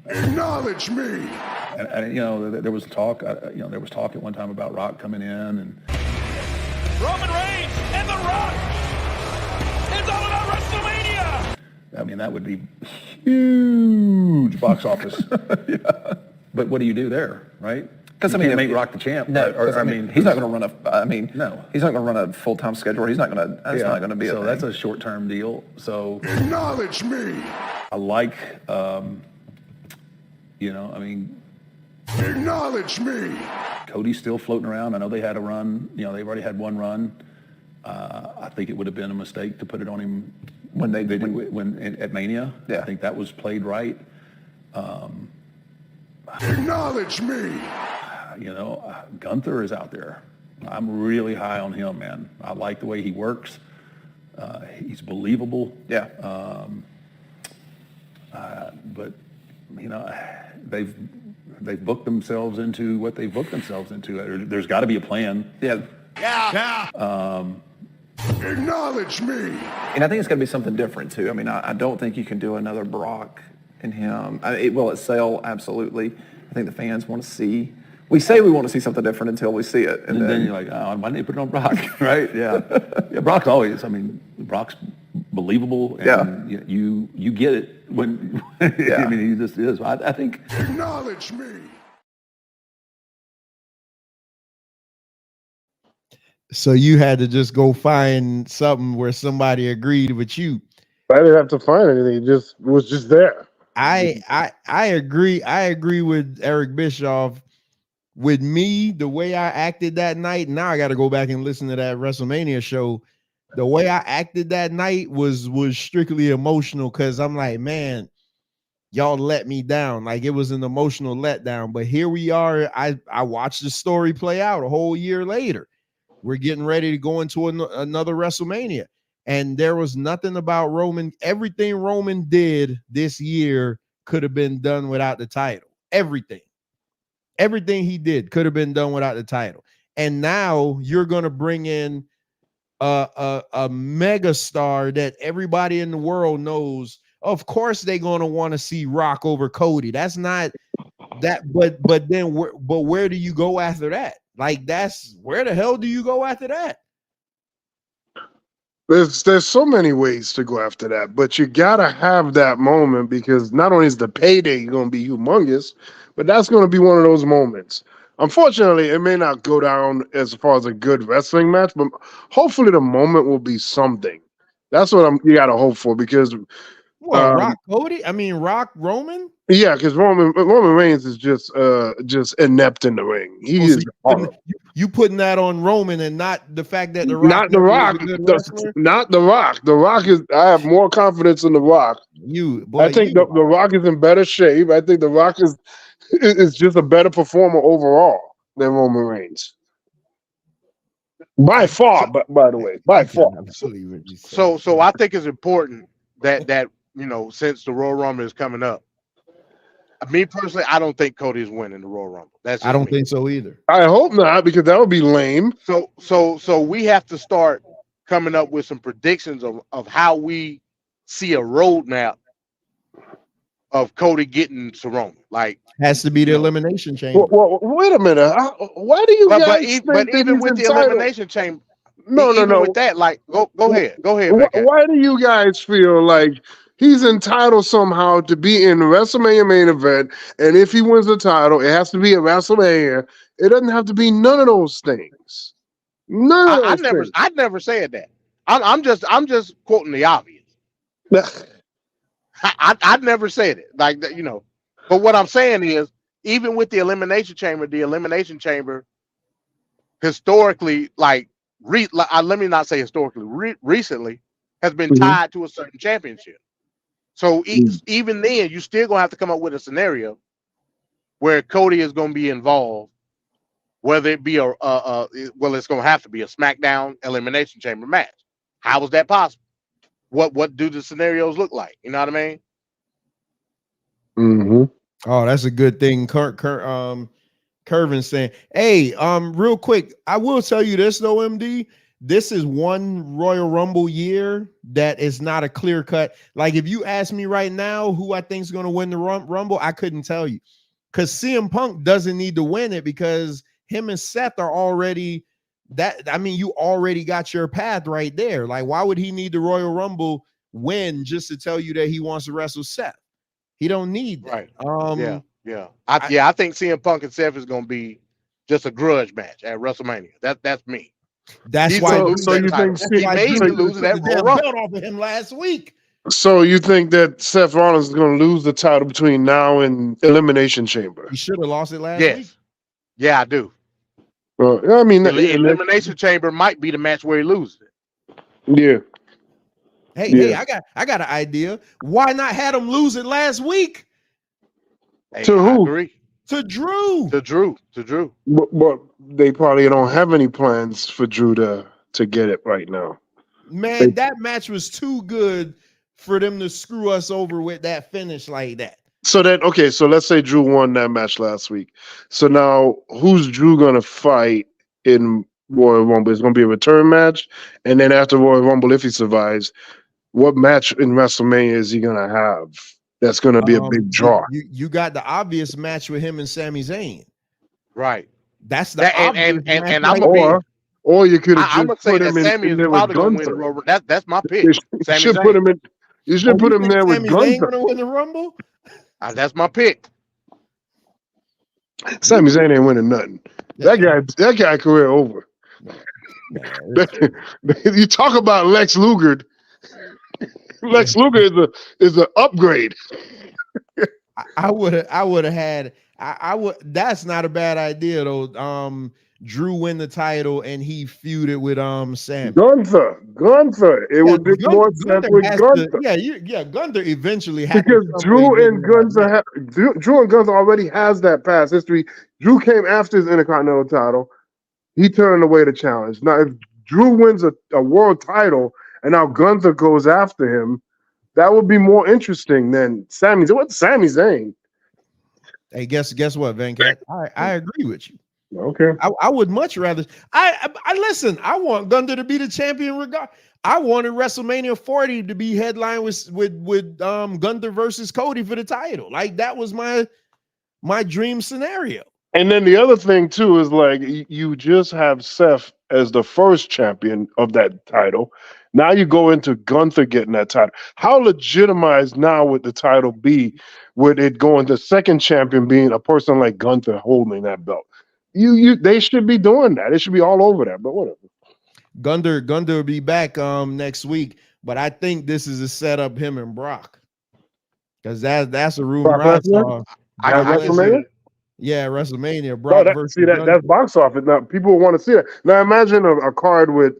S14: Acknowledge me.
S22: And there was talk. There was talk at one time about Rock coming in, and
S1: Roman Reigns and The Rock. It's all about WrestleMania.
S22: I mean, that would be huge box office. Yeah. But what do you do there, right? Because you can't make Rock the champ.
S23: No, he's not going to run he's not going to run a full-time schedule. He's not going to. That's not going to be
S22: so. That's a short-term deal. So
S14: acknowledge me.
S22: I like.
S14: Acknowledge me.
S22: Cody's still floating around. I know they had a run. They've already had one run. I think it would have been a mistake to put it on him when at Mania. Yeah. I think that was played right.
S14: Acknowledge me.
S22: Gunther is out there. I'm really high on him, man. I like the way he works. He's believable.
S23: Yeah.
S22: But they've booked themselves into what they've booked themselves into. There's got to be a plan.
S23: Yeah.
S14: Acknowledge me.
S23: And I think it's going to be something different too. I mean, I don't think you can do another Brock and him. Will it sell? Absolutely. I think the fans want to see. We say we want to see something different until we see it,
S22: and then you're like, oh, why didn't they put it on Brock? Right? Yeah. Yeah. Brock's always. I mean, Brock's believable, and you get it when. I mean, he just is. I think.
S14: Acknowledge me.
S12: So you had to just go find something where somebody agreed with you.
S14: I didn't have to find anything. It was just there.
S12: I agree. I agree with Eric Bischoff. With me, the way I acted that night, now I got to go back and listen to that WrestleMania show. The way I acted that night was strictly emotional because I'm like, man, y'all let me down. Like, it was an emotional letdown. But here we are. I watched the story play out a whole year later. We're getting ready to go into another WrestleMania. And there was nothing about Roman. Everything Roman did this year could have been done without the title. Everything. Everything he did could have been done without the title. And now you're going to bring in a mega star that everybody in the world knows. Of course, they're going to want to see Rock over Cody. That's not that. But then where do you go after that? Like, that's where the hell do you go after that?
S14: There's so many ways to go after that, but you gotta have that moment because not only is the payday going to be humongous, but that's going to be one of those moments. Unfortunately, it may not go down as far as a good wrestling match, but hopefully the moment will be something. That's what you got to hope for because
S12: Rock Cody? I mean, Rock Roman?
S14: Yeah, because Roman Reigns is just inept in the ring. He is
S12: you putting that on Roman and not the fact that the Rock
S14: not the Rock, not the Rock. The Rock is. I have more confidence in the Rock. I think the Rock is in better shape. I think the Rock is just a better performer overall than Roman Reigns. By far, by the way, by far.
S13: So I think it's important that since the Royal Rumble is coming up. Me personally, I don't think Cody's winning the Royal Rumble.
S12: I don't think so either.
S14: I hope not, because that would be lame.
S13: So we have to start coming up with some predictions of how we see a roadmap of Cody getting to Roman. Like,
S12: has to be the elimination chamber.
S14: Well, wait a minute. Why do you guys
S13: but even with the elimination chamber?
S14: No.
S13: With that, like, go ahead.
S14: Why do you guys feel like he's entitled somehow to be in the WrestleMania main event, and if he wins the title, it has to be at WrestleMania? It doesn't have to be none of those things.
S13: I never said that. I'm just quoting the obvious. I never said it like that, But what I'm saying is, even with the elimination chamber historically, let me not say historically, recently has been tied to a certain championship. So even then, you still gonna have to come up with a scenario where Cody is gonna be involved, whether it be it's gonna have to be a SmackDown Elimination Chamber match. How is that possible? What do the scenarios look like? You know what I mean?
S14: Mm-hmm.
S12: Oh, that's a good thing. Curvin saying, "Hey, real quick, I will tell you this though, MD. This is one Royal Rumble year that is not a clear cut. Like, if you ask me right now who I think is going to win the Rumble, I couldn't tell you, because CM Punk doesn't need to win it because him and Seth are already that. I mean, you already got your path right there. Like, why would he need the Royal Rumble win just to tell you that he wants to wrestle Seth? He don't need that.
S13: Right. Yeah. I think CM Punk and Seth is going to be just a grudge match at WrestleMania. That's me.
S12: That's why.
S14: So you think
S13: he made me lose that Royal Rumble
S12: off of him last week?
S14: So you think that Seth Rollins is going to lose the title between now and Elimination Chamber?
S12: He should have lost it last week.
S13: Yeah, I do.
S14: Well, I mean,
S13: the Elimination Chamber might be the match where he loses it.
S14: Yeah.
S12: Hey, I got an idea. Why not have him lose it last week?
S13: Hey,
S14: to who?
S13: I agree.
S12: To Drew.
S13: To Drew.
S14: But they probably don't have any plans for Drew to get it right now.
S12: Man, that match was too good for them to screw us over with that finish like that.
S14: So let's say Drew won that match last week. So now who's Drew gonna fight in Royal Rumble? It's gonna be a return match, and then after Royal Rumble, if he survives, what match in WrestleMania is he gonna have? That's gonna be a big draw.
S12: You got the obvious match with him and Sami Zayn.
S13: Right.
S12: That's the obvious match.
S13: And I'm gonna
S14: or you could have
S13: just put him in there with Gunther. That's my pick.
S14: You should put him in. You should put him there with Gunther.
S12: Gonna win the Rumble?
S13: That's my pick.
S14: Sami Zayn ain't winning nothing. That guy career over. You talk about Lex Luger. Lex Luger is an upgrade.
S12: I would have had. I would. That's not a bad idea though. Drew win the title and he feuded with Sam.
S14: Gunther. It would be more sense with Gunther.
S12: Gunther eventually had
S14: because Drew and Gunther already has that past history. Drew came after his Intercontinental title. He turned away the challenge. Now, if Drew wins a world title and now Gunther goes after him, that would be more interesting than Sami. What's Sami Zayn?
S12: Hey, guess what, Venkat? I agree with you.
S14: Okay.
S12: I would much rather. I listen. I want Gunther to be the champion. I wanted WrestleMania 40 to be headlined with Gunther versus Cody for the title. Like that was my dream scenario.
S14: And then the other thing too is like you just have Seth as the first champion of that title. Now you go into Gunther getting that title. How legitimized now would the title be? Would it go into second champion being a person like Gunther holding that belt? They should be doing that. It should be all over that. But whatever.
S12: Gunther will be back next week, but I think this is a setup him and Brock, because that's a rumor I saw.
S14: WrestleMania?
S12: Yeah, WrestleMania. Brock versus Gunther.
S14: That's box office. Now people want to see that. Now imagine a card with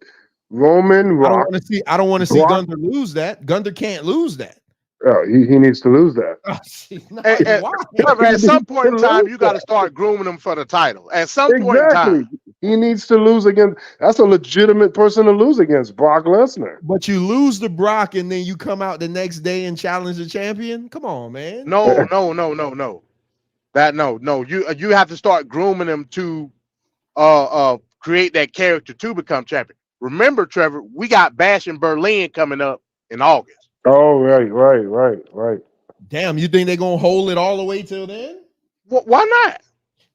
S14: Roman. Rock,
S12: I don't want to see Gunther lose that. Gunther can't lose that.
S14: Oh, he needs to lose that.
S13: At some point in time, you got to start grooming him for the title. At some point in time,
S14: he needs to lose against. That's a legitimate person to lose against, Brock Lesnar.
S12: But you lose to Brock, and then you come out the next day and challenge the champion. Come on, man.
S13: No. You have to start grooming him to create that character to become champion. Remember, Trevor, we got Bash in Berlin coming up in August.
S14: Oh, right.
S12: Damn, you think they're gonna hold it all the way till then?
S13: Why not?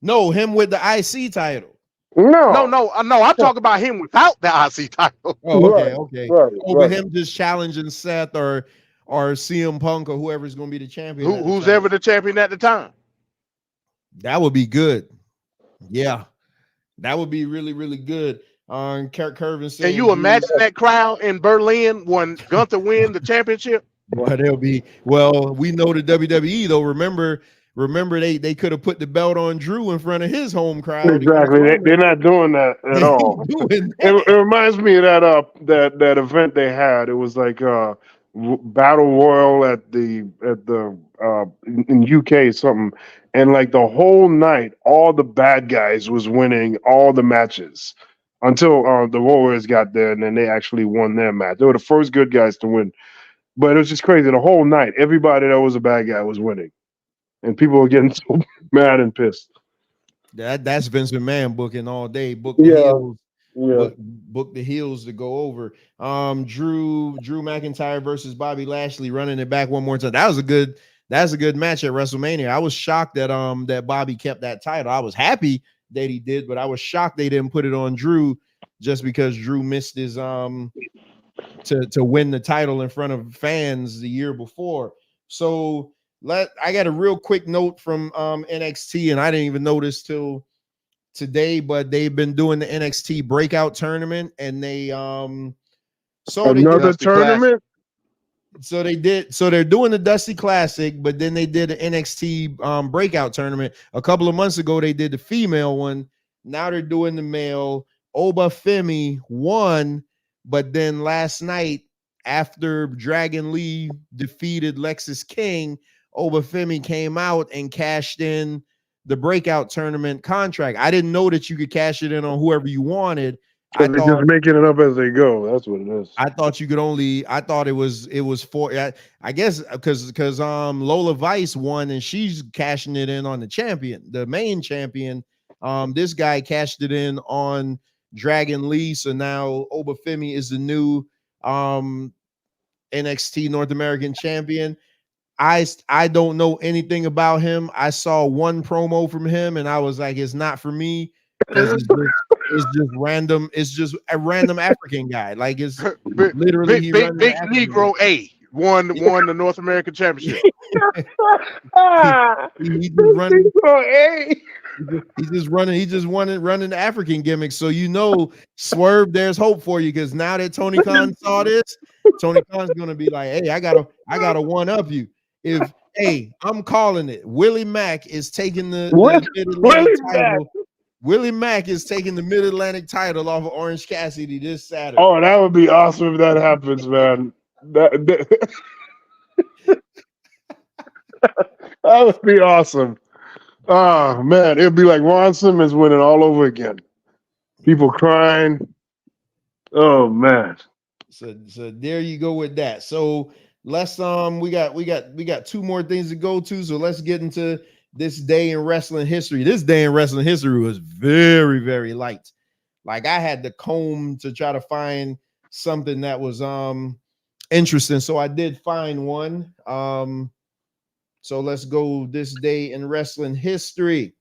S12: No, him with the IC title.
S14: No.
S13: I'm talking about him without the IC title.
S12: Oh, okay. Over him just challenging Seth or CM Punk or whoever's gonna be the champion.
S13: Who's ever the champion at the time.
S12: That would be good. Yeah, that would be really, really good. Curvin saying,
S13: can you imagine that crowd in Berlin when Gunther win the championship?
S12: Well, they'll be. Well, we know the WWE though. Remember they could have put the belt on Drew in front of his home crowd.
S14: Exactly, they're not doing that at all. It reminds me of that event they had. It was like Battle Royal at the in UK something, and like the whole night, all the bad guys was winning all the matches until the Warriors got there, and then they actually won their match. They were the first good guys to win, but it was just crazy. The whole night, everybody that was a bad guy was winning, and people were getting so mad and pissed.
S12: That's Vince McMahon booking all day. Book the heels. Book the heels to go over. Drew McIntyre versus Bobby Lashley, running it back one more time. That's a good match at WrestleMania. I was shocked that Bobby kept that title. I was happy that he did, but I was shocked they didn't put it on Drew just because Drew missed his to win the title in front of fans the year before. So I got a real quick note from NXT, and I didn't even notice till today, but they've been doing the NXT breakout tournament, and they
S14: another tournament.
S12: So they're doing the Dusty Classic, but then they did an NXT breakout tournament. A couple of months ago, they did the female one. Now they're doing the male. Oba Femi won, but then last night, after Dragon Lee defeated Lexis King, Oba Femi came out and cashed in the breakout tournament contract. I didn't know that you could cash it in on whoever you wanted.
S14: They're just making it up as they go. That's what it is.
S12: I thought you could only. I thought it was for. I guess because Lola Vice won and she's cashing it in on the main champion. This guy cashed it in on Dragon Lee. So now Oba Femi is the new NXT North American champion. I don't know anything about him. I saw one promo from him and I was like, it's not for me because it's just random. It's just a random African guy. Like it's literally
S13: big Negro A won the North American Championship.
S12: He's just running the African gimmick. So Swerve, there's hope for you because now that Tony Khan saw this, Tony Khan's gonna be like, hey, I gotta one up you. I'm calling it. Willie Mack is taking the Mid-Atlantic title. Willie Mack is taking the Mid-Atlantic title off of Orange Cassidy this Saturday.
S14: Oh, that would be awesome if that happens, man. That would be awesome. Oh, man. It would be like Ron Simmons winning all over again. People crying. Oh, man.
S12: So there you go with that. So let's we got two more things to go to. So let's get into this day in wrestling history. This day in wrestling history was very, very light. Like I had to comb to try to find something that was interesting. So I did find one. So let's go. This day in wrestling history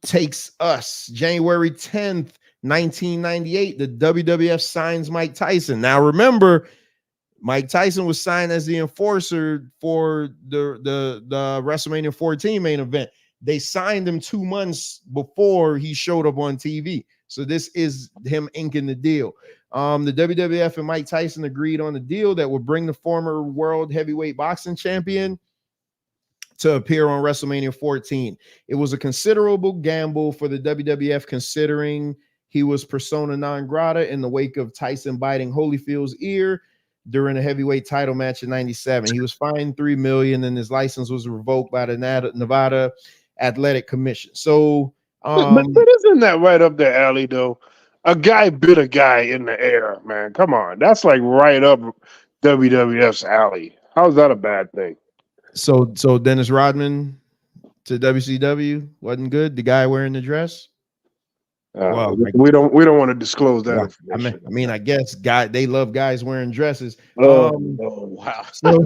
S12: takes us January 10th, 1998. The WWF signs Mike Tyson. Now remember, Mike Tyson was signed as the enforcer for the WrestleMania 14 main event. They signed him 2 months before he showed up on TV. So this is him inking the deal. The WWF and Mike Tyson agreed on a deal that would bring the former world heavyweight boxing champion to appear on WrestleMania 14. It was a considerable gamble for the WWF, considering he was persona non grata in the wake of Tyson biting Holyfield's ear during a heavyweight title match in 97. He was fined $3 million and his license was revoked by the Nevada Athletic Commission. So
S14: but isn't that right up the alley though? A guy bit a guy in the air, man. Come on. That's like right up WWF's alley. How's that a bad thing?
S12: So Dennis Rodman to WCW wasn't good. The guy wearing the dress.
S14: Well, we don't want to disclose that information.
S12: I mean, I guess they love guys wearing dresses.
S14: Oh, wow.
S12: So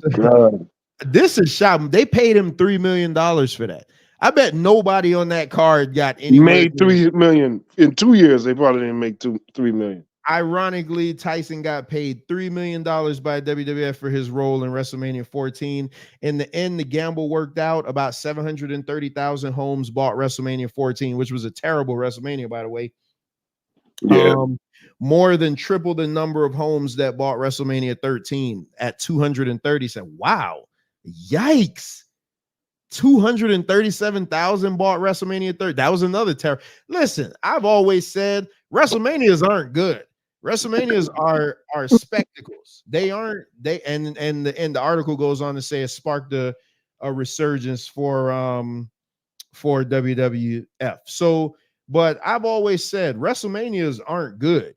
S14: God.
S12: This is shocking. They paid him $3 million for that. I bet nobody on that card got any
S14: made $3 million in 2 years. They probably didn't make $3 million.
S12: Ironically, Tyson got paid $3 million by WWF for his role in WrestleMania 14. In the end, the gamble worked out. About 730,000 homes bought WrestleMania 14, which was a terrible WrestleMania, by the way.
S14: Yeah.
S12: More than triple the number of homes that bought WrestleMania 13 at 230. Said, wow, yikes. 237,000 bought WrestleMania 30. That was another terror. Listen, I've always said WrestleManias aren't good. WrestleManias are spectacles. They aren't. And the article goes on to say it sparked a resurgence for WWF. So, but I've always said WrestleManias aren't good.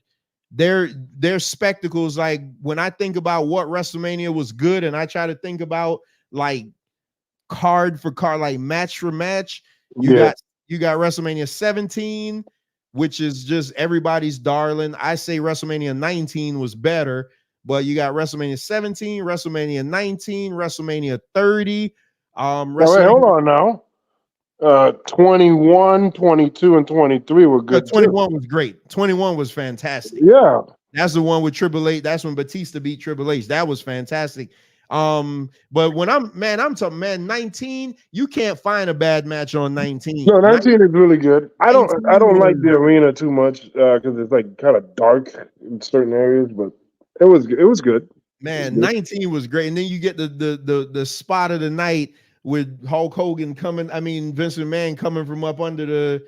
S12: They're spectacles. Like when I think about what WrestleMania was good, and I try to think about like card for card, like match for match, you got WrestleMania 17, which is just everybody's darling. I say WrestleMania 19 was better, but you got WrestleMania 17, WrestleMania 19, WrestleMania 30.
S14: Wait, hold on now. 21, 22, and 23 were good.
S12: 21 was great. 21 was fantastic.
S14: Yeah.
S12: That's the one with Triple H. That's when Batista beat Triple H. That was fantastic. But when I'm talking, man, 19, you can't find a bad match on 19.
S14: No, 19 is really good. I don't like the arena too much because it's like kind of dark in certain areas, but it was good.
S12: Man, 19 was great. And then you get the spot of the night with Hulk Hogan coming. I mean, Vince McMahon coming from up under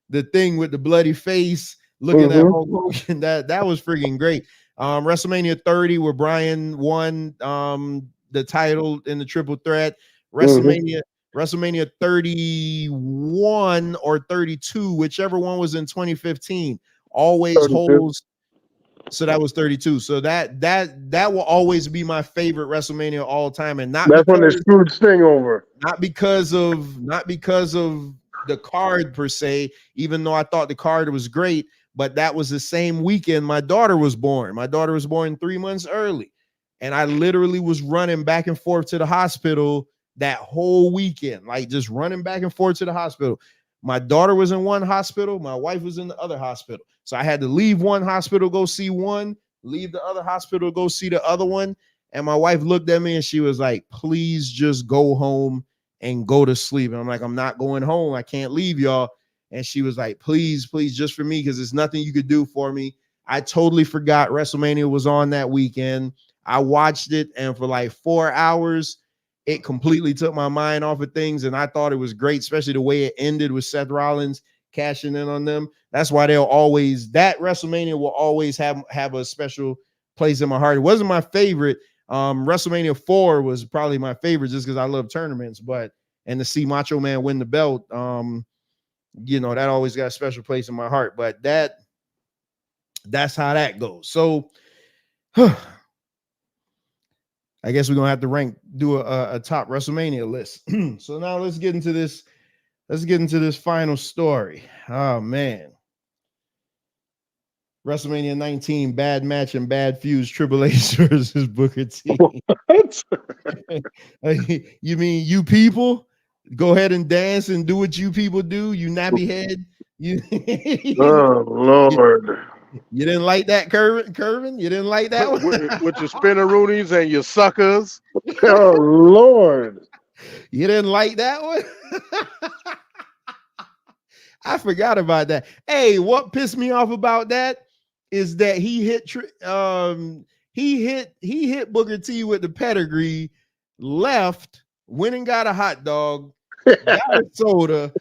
S12: the thing with the bloody face, looking at Hulk Hogan. That was freaking great. WrestleMania 30, where Bryan won the title in the triple threat. WrestleMania 31 or 32, whichever one was in 2015, always 32. Holds. So that was 32. So that will always be my favorite WrestleMania of all time, and not
S14: that's when they screwed Sting over.
S12: Not because of the card per se, even though I thought the card was great. But that was the same weekend my daughter was born. My daughter was born 3 months early. And I literally was running back and forth to the hospital that whole weekend, like just running back and forth to the hospital. My daughter was in one hospital. My wife was in the other hospital. So I had to leave one hospital, go see one, leave the other hospital, go see the other one. And my wife looked at me and she was like, please just go home and go to sleep. And I'm like, I'm not going home. I can't leave y'all. And she was like, please, just for me, because there's nothing you could do for me. I totally forgot WrestleMania was on that weekend. I watched it, and for like 4 hours, it completely took my mind off of things, and I thought it was great, especially the way it ended with Seth Rollins cashing in on them. That's why that WrestleMania will always have a special place in my heart. It wasn't my favorite. WrestleMania 4 was probably my favorite just because I love tournaments, and to see Macho Man win the belt, that always got a special place in my heart. But that's how that goes. So I I guess we're gonna have to do a top WrestleMania list. So now let's get into this. Let's get into this final story. Oh man. WrestleMania 19, bad match and bad fuse, Triple H versus Booker T.
S14: What?
S12: You mean you people? Go ahead and dance and do what you people do, you nappy head. You,
S14: Oh Lord.
S12: You didn't like that, Curvin? You didn't like that one?
S13: With your spinneroonies and your suckers.
S14: Oh Lord.
S12: You didn't like that one? I forgot about that. Hey, what pissed me off about that is that he hit Booker T with the pedigree, left, went and got a hot dog, got a soda,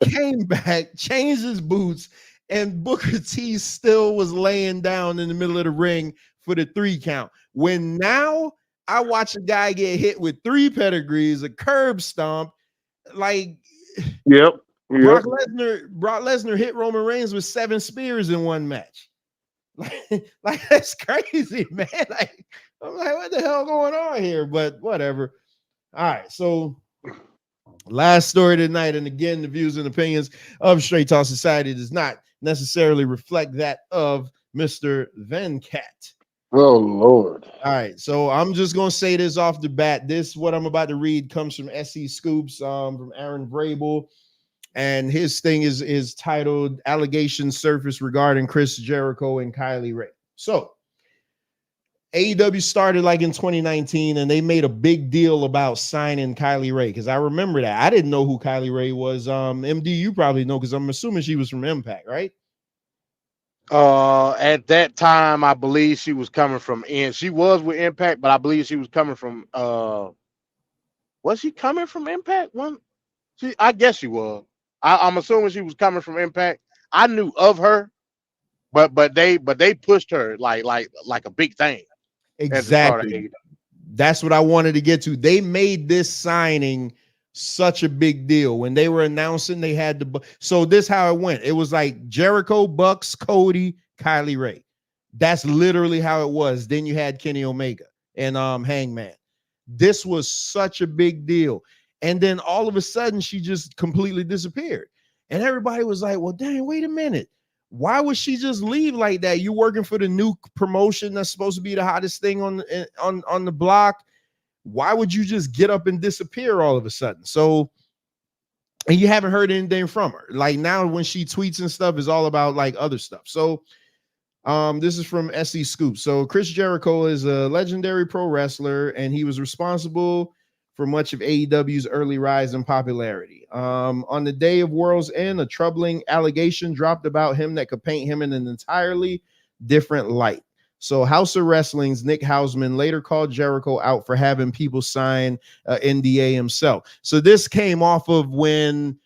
S12: came back, changed his boots, and Booker T still was laying down in the middle of the ring for the 3 count. When now I watch a guy get hit with 3 pedigrees, a curb stomp, like
S14: Yep.
S12: Brock Lesnar hit Roman Reigns with 7 spears in one match. Like that's crazy, man. Like I'm like, what the hell going on here? But whatever. All right, so last story tonight, and again, the views and opinions of Straight Talk Society does not necessarily reflect that of Mr. Venkat.
S14: Oh Lord.
S12: All right, so I'm just gonna say this off the bat. This what I'm about to read comes from SE Scoops, from Aaron Vrabel. And his thing is titled Allegations Surface Regarding Chris Jericho and Kylie Ray. So AEW started like in 2019 and they made a big deal about signing Kylie Ray because I remember that. I didn't know who Kylie Ray was. MD, you probably know because I'm assuming she was from Impact, right?
S13: At that time, I believe she was coming from she was with Impact, but I believe she was coming from was she coming from Impact? I guess she was. I'm assuming she was coming from Impact. I knew of her, but they pushed her like a big thing.
S12: Exactly. That's what I wanted to get to. They made this signing such a big deal when they were announcing they had the. So this how it went. It was like Jericho, Bucks, Cody, Kylie Ray. That's literally how it was. Then you had Kenny Omega and Hangman. This was such a big deal. And then all of a sudden, she just completely disappeared. And everybody was like, well, dang, wait a minute. Why would she just leave like that? You working for the new promotion that's supposed to be the hottest thing on the block. Why would you just get up and disappear all of a sudden? So, and you haven't heard anything from her. Like now when she tweets and stuff is all about like other stuff. So this is from SE Scoop. So Chris Jericho is a legendary pro wrestler and he was responsible for much of AEW's early rise in popularity. On the day of World's End, a troubling allegation dropped about him that could paint him in an entirely different light. So House of Wrestling's Nick Hausman later called Jericho out for having people sign NDA himself. So this came off of when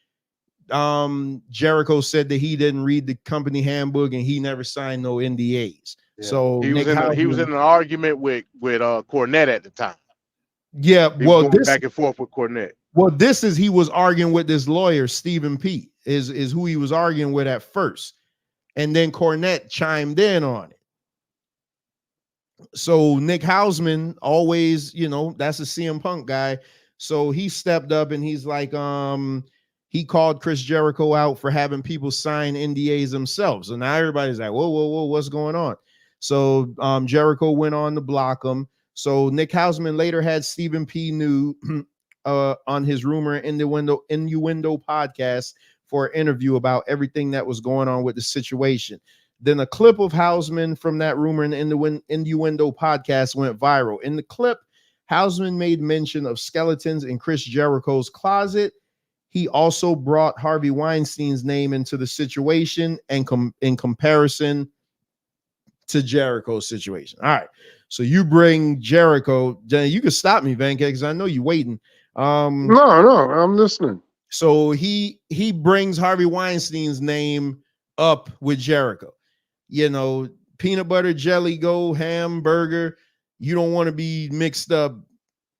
S12: Jericho said that he didn't read the company handbook and he never signed no NDAs. Yeah. So
S13: he was in an argument with Cornette at the time.
S12: Yeah, well,
S13: this back and forth with Cornette.
S12: Well, he was arguing with this lawyer, Stephen P. is who he was arguing with at first, and then Cornette chimed in on it. So Nick Hausman, always, that's a CM Punk guy. So he stepped up and he's like, he called Chris Jericho out for having people sign NDAs themselves. So now everybody's like, whoa, what's going on? So Jericho went on to block him. So Nick Hausman later had Stephen P. New on his Rumor Innuendo podcast for an interview about everything that was going on with the situation. Then a clip of Hausman from that Rumor and Innuendo podcast went viral. In the clip, Hausman made mention of skeletons in Chris Jericho's closet. He also brought Harvey Weinstein's name into the situation and in comparison to Jericho's situation. All right. So you bring Jericho. You can stop me, Van, because I know you're waiting.
S14: No, I'm listening.
S12: So he brings Harvey Weinstein's name up with Jericho. Peanut butter, jelly, go, hamburger. You don't want to be mixed up,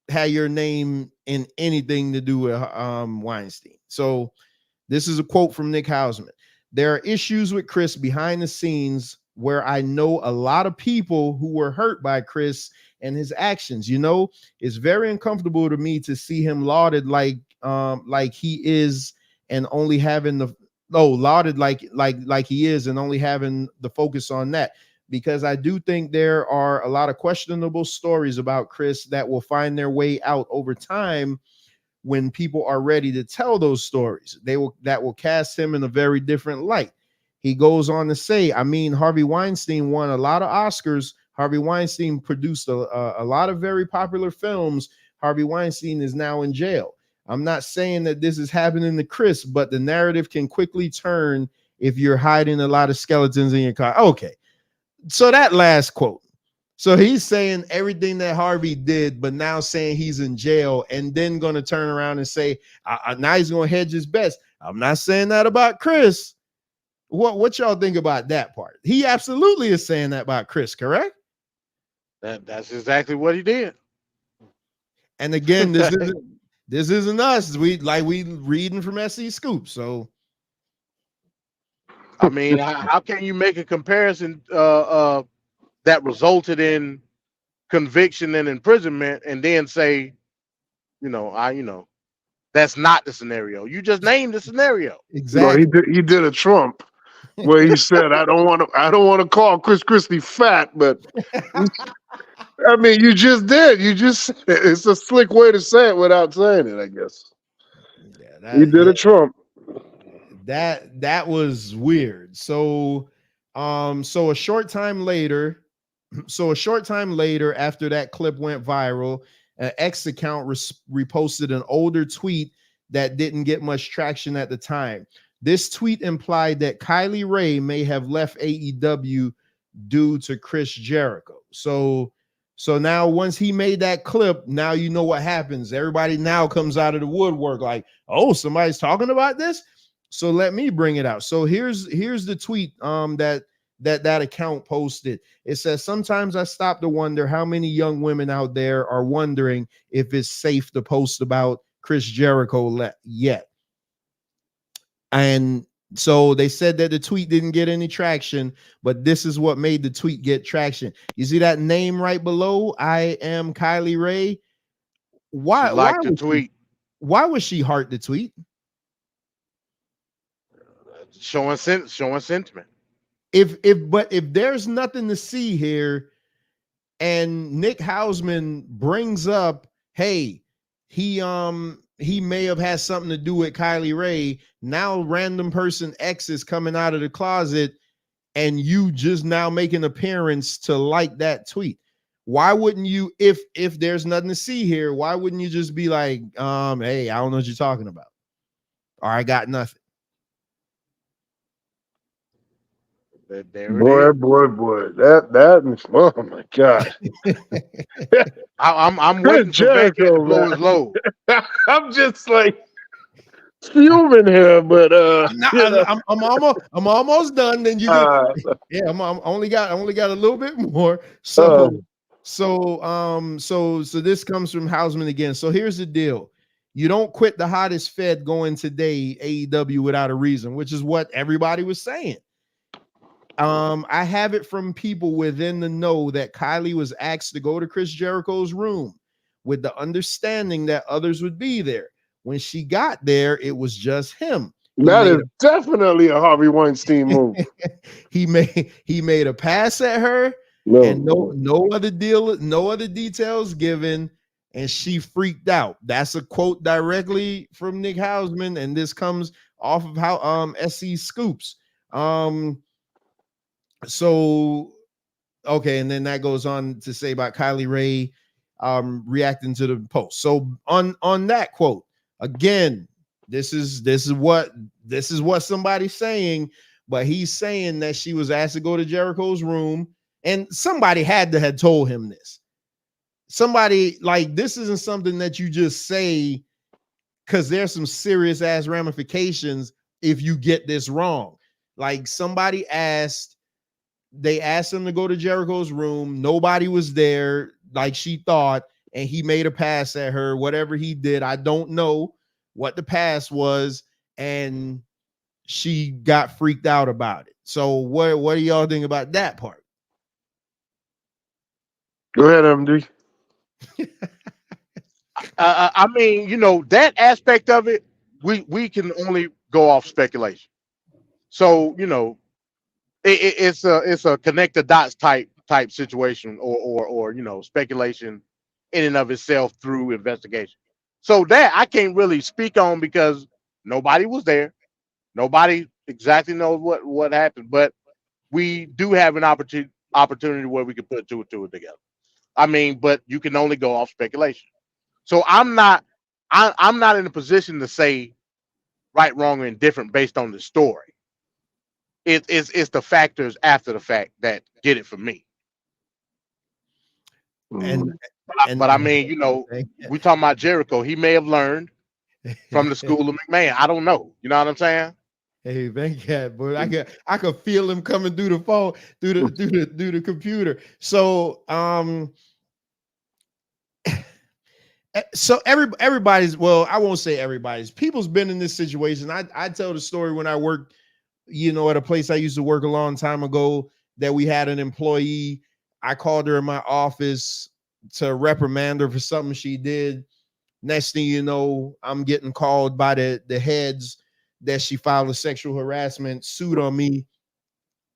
S12: have your name in anything to do with Weinstein. So this is a quote from Nick Hausman. There are issues with Chris behind the scenes where I know a lot of people who were hurt by Chris and his actions. You know, it's very uncomfortable to me to see him lauded like he is, and only having the lauded like he is, and only having the focus on that. Because I do think there are a lot of questionable stories about Chris that will find their way out over time when people are ready to tell those stories. That will cast him in a very different light. He goes on to say, I mean, Harvey Weinstein won a lot of Oscars. Harvey Weinstein produced a lot of very popular films. Harvey Weinstein is now in jail. I'm not saying that this is happening to Chris, but the narrative can quickly turn if you're hiding a lot of skeletons in your car. Okay. So that last quote. So he's saying everything that Harvey did, but now saying he's in jail, and then going to turn around and say, now he's going to hedge his bets. I'm not saying that about Chris. What y'all think about that part? He absolutely is saying that about Chris, correct?
S13: That's exactly what he did.
S12: And again, this isn't us. We reading from SC Scoop. So
S13: I mean, how can you make a comparison that resulted in conviction and imprisonment, and then say, that's not the scenario? You just named the scenario.
S12: Exactly.
S14: No, he did a Trump where he said, I don't want to call Chris Christie fat, but I mean, you just did. It's a slick way to say it without saying it, I guess. Yeah, he did a Trump.
S12: That was weird. So a short time later, after that clip went viral, an X account reposted an older tweet that didn't get much traction at the time. This tweet implied that Kylie Ray may have left AEW due to Chris Jericho. So now once he made that clip, now you know what happens. Everybody now comes out of the woodwork like, oh, somebody's talking about this. So let me bring it out. So here's the tweet that account posted. It says, sometimes I stop to wonder how many young women out there are wondering if it's safe to post about Chris Jericho yet. And so they said that the tweet didn't get any traction, but this is what made the tweet get traction. You see that name right below? I am Kylie Ray. Why
S13: the tweet?
S12: Why was she heart the tweet?
S13: Showing sentiment.
S12: If there's nothing to see here, and Nick Hausman brings up, hey, he may have had something to do with Kylie Ray. Now random person X is coming out of the closet, and you just now make an appearance to like that tweet. Why wouldn't you, if there's nothing to see here, why wouldn't you just be like, hey, I don't know what you're talking about, or I got nothing?
S14: Boy. That oh my God.
S13: I'm waiting for Becky to blow his load.
S14: I'm just like fuming here, but
S12: I'm almost done. Then you can, I'm only got a little bit more. So this comes from Hausman again. So here's the deal. You don't quit the hottest Fed going today, AEW, without a reason, which is what everybody was saying. I have it from people within the know that Kylie was asked to go to Chris Jericho's room with the understanding that others would be there. When she got there, it was just him.
S14: That is definitely a Harvey Weinstein move.
S12: He made a pass at her, and no other details given, and she freaked out. That's a quote directly from Nick Hausman, and this comes off of how SC Scoops. So, okay, and then that goes on to say about Kylie Ray reacting to the post. So on that quote, again, this is what somebody's saying, but he's saying that she was asked to go to Jericho's room, and somebody had told him this. Somebody, like, this isn't something that you just say because there's some serious ass ramifications if you get this wrong. Like, somebody asked him to go to Jericho's room. Nobody was there, like she thought, and he made a pass at her. Whatever he did, I don't know what the pass was, and she got freaked out about it. So what do y'all think about that part?
S14: Go ahead, MD.
S13: I mean, that aspect of it, we can only go off speculation. So, it's a connect the dots type situation, or speculation in and of itself through investigation. So that I can't really speak on because nobody was there. Nobody exactly knows what happened, but we do have an opportunity where we can put two and two together. I mean, but you can only go off speculation. So I'm not in a position to say right, wrong, or indifferent based on the story. It's the factors after the fact that get it for me.
S12: And
S13: But I mean, we talking about Jericho. He may have learned from the school of McMahon. I don't know. You know what I'm saying?
S12: Hey, thank God, boy. I could feel him coming through the phone, through the computer. So so everybody's, well, I won't say everybody's, people's been in this situation. I tell the story when I worked, at a place I used to work a long time ago, that we had an employee. I called her in my office to reprimand her for something she did. Next thing you know, I'm getting called by the heads that she filed a sexual harassment suit on me,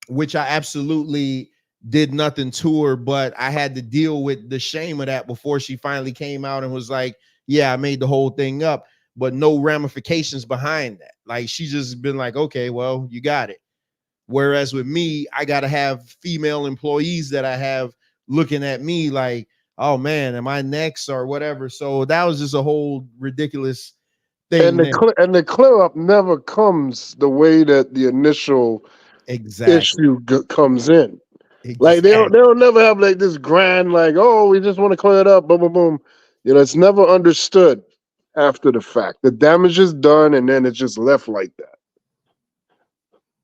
S12: which I absolutely did nothing to her, but I had to deal with the shame of that before she finally came out and was like, yeah, I made the whole thing up, but no ramifications behind that. Like, she just been like, okay, well, you got it. Whereas with me, I got to have female employees that I have looking at me like, oh man, am I next or whatever? So that was just a whole ridiculous thing.
S14: And the clear up never comes the way that the initial issue comes in. Like they'll never have like this grand, like, oh, we just want to clear it up, boom, boom, boom. It's never understood after the fact. The damage is done, and then it's just left like that.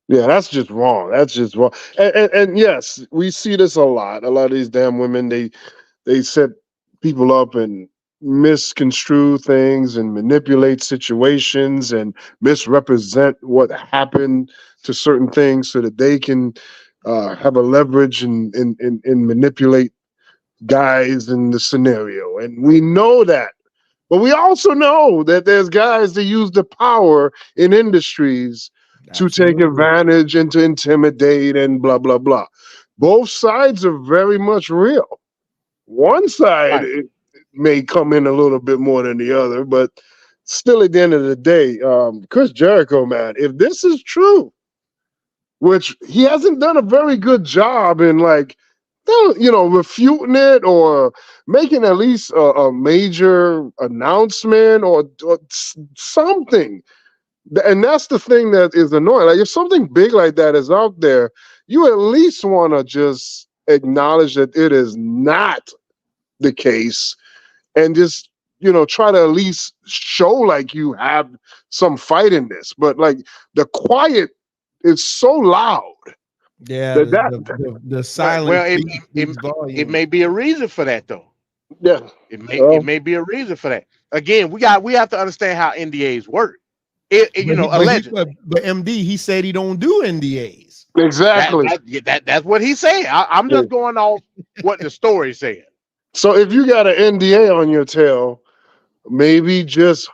S14: Yeah, that's just wrong. That's just wrong. And yes, we see this a lot. A lot of these damn women, they set people up and misconstrue things and manipulate situations and misrepresent what happened to certain things so that they can have a leverage and manipulate guys in the scenario. And we know that. But we also know that there's guys that use the power in industries to take advantage and to intimidate and blah, blah, blah. Both sides are very much real. One side it may come in a little bit more than the other, but still at the end of the day, Chris Jericho, man, if this is true, which he hasn't done a very good job in refuting it or making at least a major announcement or something. And that's the thing that is annoying. Like, if something big like that is out there, you at least want to just acknowledge that it is not the case and just, try to at least show like you have some fight in this. But like the quiet is so loud.
S12: Yeah, the silence.
S13: Well, it may be a reason for that, though.
S14: Yeah,
S13: it may be a reason for that. Again, we have to understand how NDAs work. Allegedly.
S12: But MD, he said he don't do NDAs.
S14: Exactly.
S13: That's what he said. I'm just going off what the story said.
S14: So if you got an NDA on your tail, maybe just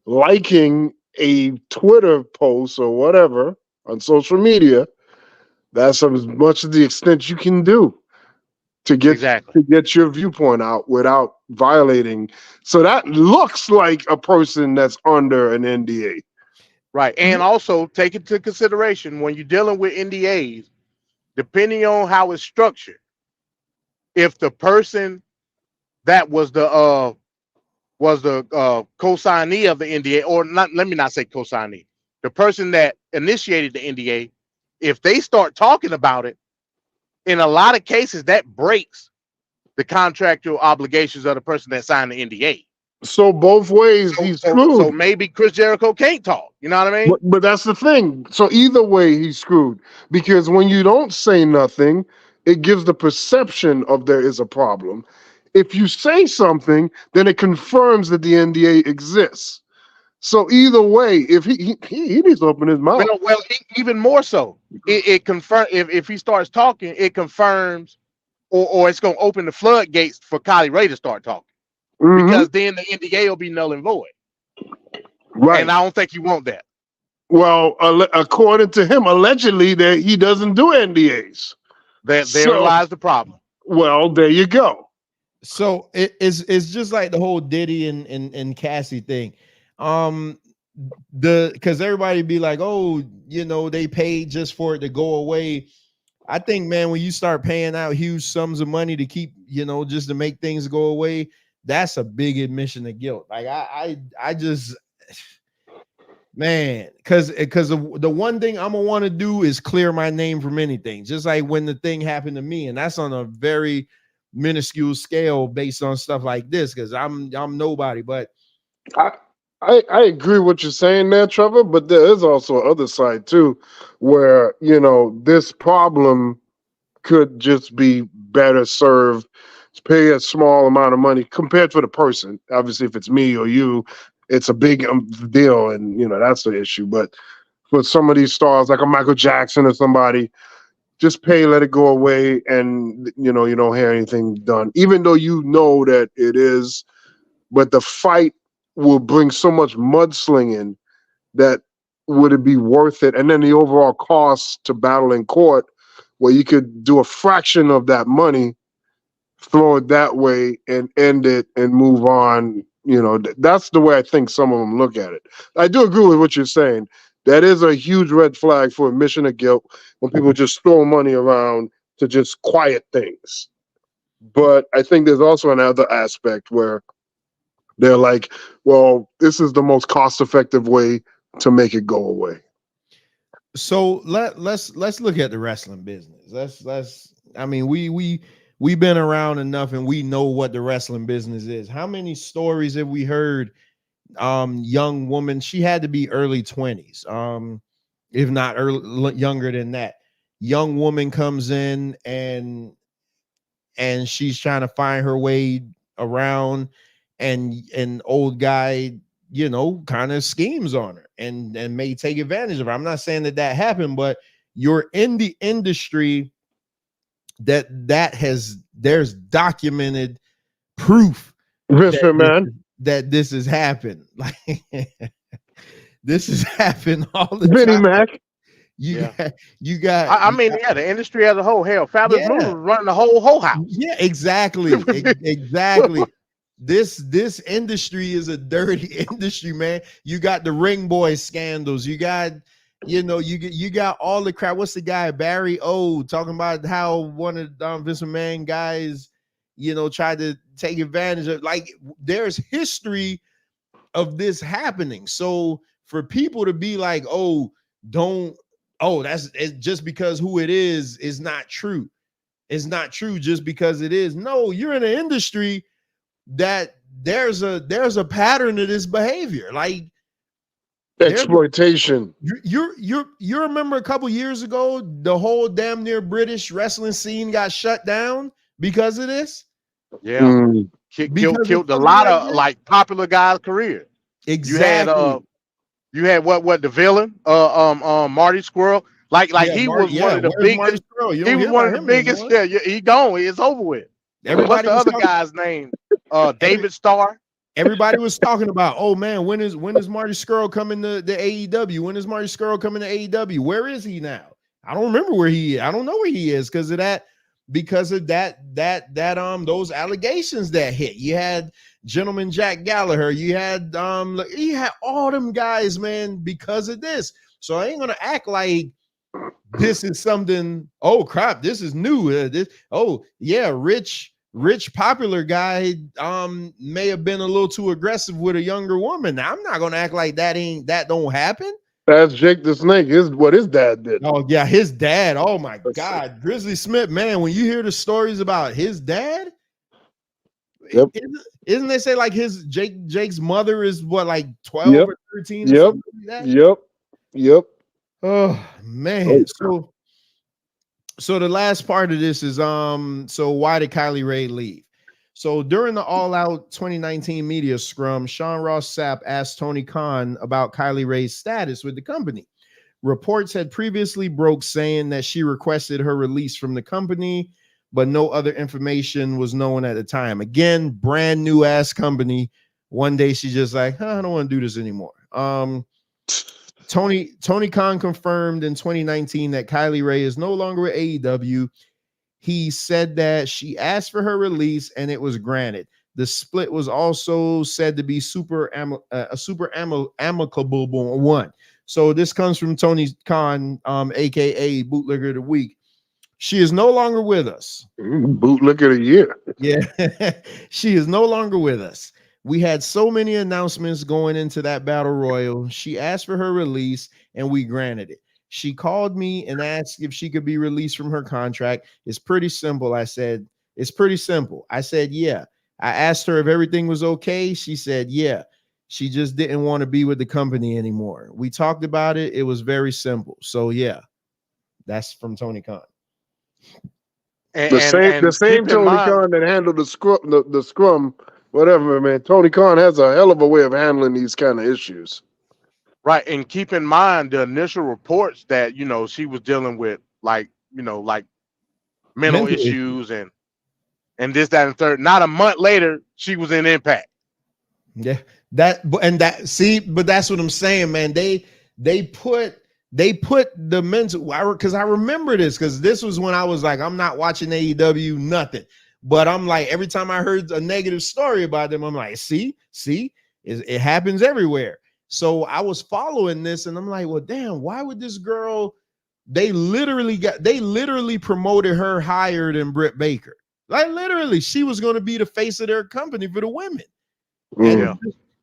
S14: liking a Twitter post or whatever on social media, that's as much of the extent you can do to get your viewpoint out without violating. So that looks like a person that's under an NDA.
S13: Right. And also take into consideration when you're dealing with NDAs, depending on how it's structured, if the person that was the co-signee of the NDA, or not, let me not say co-signee, the person that initiated the NDA, if they start talking about it, in a lot of cases that breaks the contractual obligations of the person that signed the NDA.
S14: So both ways he's screwed.
S13: So maybe Chris Jericho can't talk. You know what I mean?
S14: But that's the thing. So either way he's screwed, because when you don't say nothing, it gives the perception of there is a problem. If you say something, then it confirms that the NDA exists. So either way, if he needs to open his mouth.
S13: Well, even more so, it confirms. If he starts talking, it confirms, or it's going to open the floodgates for Kylie Ray to start talking. because then the NDA will be null and void.
S14: Right.
S13: And I don't think you want that.
S14: Well, according to him, allegedly that he doesn't do NDAs.
S13: There lies the problem.
S14: Well, there you go.
S12: So it's just like the whole Diddy and Cassie thing. Because everybody be like, oh, they paid just for it to go away. I think, man, when you start paying out huge sums of money to keep, just to make things go away, that's a big admission of guilt. Like I just, man, because the one thing I'm gonna want to do is clear my name from anything, just like when the thing happened to me, and that's on a very minuscule scale based on stuff like this, because I'm nobody. But
S14: I agree with what you're saying there, Trevor, but there is also another side too, where this problem could just be better served to pay a small amount of money compared to the person. Obviously, if it's me or you, it's a big deal, and that's the issue. But for some of these stars, like a Michael Jackson or somebody, just pay, let it go away, and you don't hear anything done, even though that it is. But the fight will bring so much mudslinging that would it be worth it? And then the overall cost to battle in court, where you could do a fraction of that money, throw it that way, and end it and move on. That's the way I think some of them look at it. I do agree with what you're saying. That is a huge red flag for admission of guilt when people just throw money around to just quiet things. But I think there's also another aspect where they're like, well, this is the most cost-effective way to make it go away.
S12: So let's look at the wrestling business. We've been around enough and we know what the wrestling business is. How many stories have we heard? Young woman, she had to be early 20s, if not younger than that. Young woman comes in and she's trying to find her way around, and an old guy, kind of schemes on her and may take advantage of her. I'm not saying that happened, but you're in the industry there's documented proof that this has happened. Like this has happened all the time.
S14: Mac.
S12: You got.
S13: The industry as a whole. Hell, Fabulous Moon was running the whole house.
S12: Yeah, exactly. Exactly. This industry is a dirty industry, man. You got the Ring Boy scandals. You got, you got all the crap. What's the guy, Barry O, talking about how one of Vince McMahon guys, tried to take advantage of. Like, there's history of this happening. So for people to be like, that's just because who it is not true. It's not true just because it is. No, you're in an industry that there's a pattern of this behavior, like
S14: exploitation.
S12: You remember a couple years ago, the whole damn near British wrestling scene got shut down because of this.
S13: Yeah, killed a lot of like popular guys' career.
S12: Exactly.
S13: You had what the villain, Marty Squirrel. Like he was one of the biggest. He was one of the biggest. Yeah, he gone. It's over with. What's the other guy's name? David Starr.
S12: Everybody was talking about, oh man, when is Marty Scurll coming to the AEW? When is Marty Scurll coming to AEW? Where is he now? I don't remember where he is. I don't know where he is because of that those allegations that hit. You had Gentleman Jack Gallagher, you had all them guys, man, because of this. So I ain't gonna act like this is something, oh crap, this is new. Rich popular guy may have been a little too aggressive with a younger woman. Now, I'm not gonna act like that don't happen.
S14: That's Jake the Snake. What his dad did.
S12: Oh yeah, his dad. Oh my God, Grizzly Smith, man. When you hear the stories about his dad,
S14: yep.
S12: Isn't they say like Jake's mother is what, like 12 or 13? Or something like that?
S14: Yep.
S12: Oh man. So the last part of this is so why did Kylie Rae leave? So during the All Out 2019 media scrum, Sean Ross Sapp asked Tony Khan about Kylie Rae's status with the company. Reports had previously broke saying that she requested her release from the company, but no other information was known at the time. Again, brand new ass company. One day she's just like, I don't want to do this anymore. Tony Khan confirmed in 2019 that Kylie Ray is no longer at AEW. He said that she asked for her release and it was granted. The split was also said to be a super amicable one. So this comes from Tony Khan, aka Bootlegger of the Week. She is no longer with us.
S14: Bootlegger of the Year.
S12: Yeah, she is no longer with us. We had so many announcements going into that battle royal. She asked for her release and we granted it. She called me and asked if she could be released from her contract. It's pretty simple. I said, it's pretty simple. I said, yeah. I asked her if everything was okay. She said, yeah. She just didn't want to be with the company anymore. We talked about it. It was very simple. So yeah, that's from Tony Khan.
S14: The same Tony Khan that handled the scrum, whatever, man. Tony Khan has a hell of a way of handling these kind of issues.
S13: Right, and keep in mind the initial reports that she was dealing with like mental issues and this, that, and third. Not a month later, she was in Impact.
S12: Yeah, but that's what I'm saying, man. They put the mental, because I remember this, because this was when I was like, I'm not watching AEW, nothing. But I'm like, every time I heard a negative story about them, I'm like, see, it happens everywhere. So I was following this and I'm like, well, damn, why would this girl, they literally promoted her higher than Britt Baker. Like literally, she was going to be the face of their company for the women.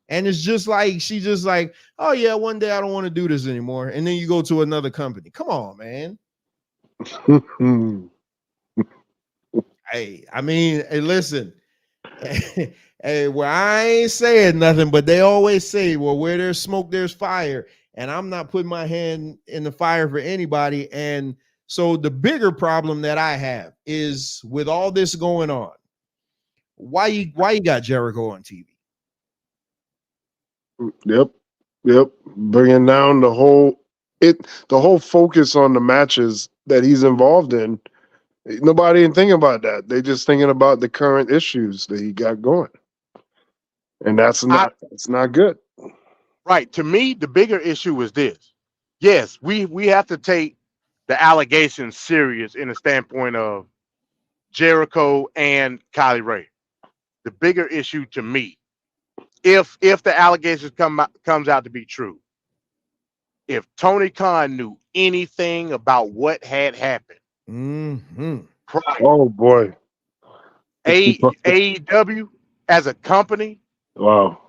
S12: And it's just like, she's just like, oh yeah, one day I don't want to do this anymore. And then you go to another company. Come on, man. Hey, listen. Hey, well, I ain't saying nothing, but they always say, well, where there's smoke, there's fire. And I'm not putting my hand in the fire for anybody. And so the bigger problem that I have is with all this going on, why you got Jericho on TV?
S14: Yep. Bringing down the whole focus on the matches that he's involved in. Nobody ain't thinking about that. They just thinking about the current issues that he got going. And it's not good.
S13: Right. To me, the bigger issue is this. Yes, we have to take the allegations serious in the standpoint of Jericho and Kylie Ray. The bigger issue to me, if the allegations comes out to be true, if Tony Khan knew anything about what had happened,
S14: oh boy,
S13: AEW as a company,
S14: wow,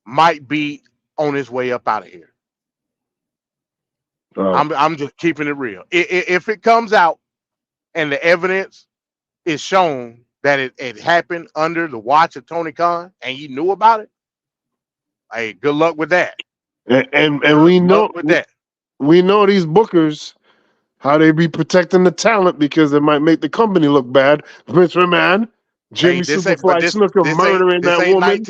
S13: might be on its way up out of here. I'm just keeping it real. If it comes out and the evidence is shown that it happened under the watch of Tony Khan and he knew about it, hey, good luck with that.
S14: And we know with that. We know these bookers, how they be protecting the talent because it might make the company look bad. Vince McMahon, Jimmy Superfly Snooker murdering that woman.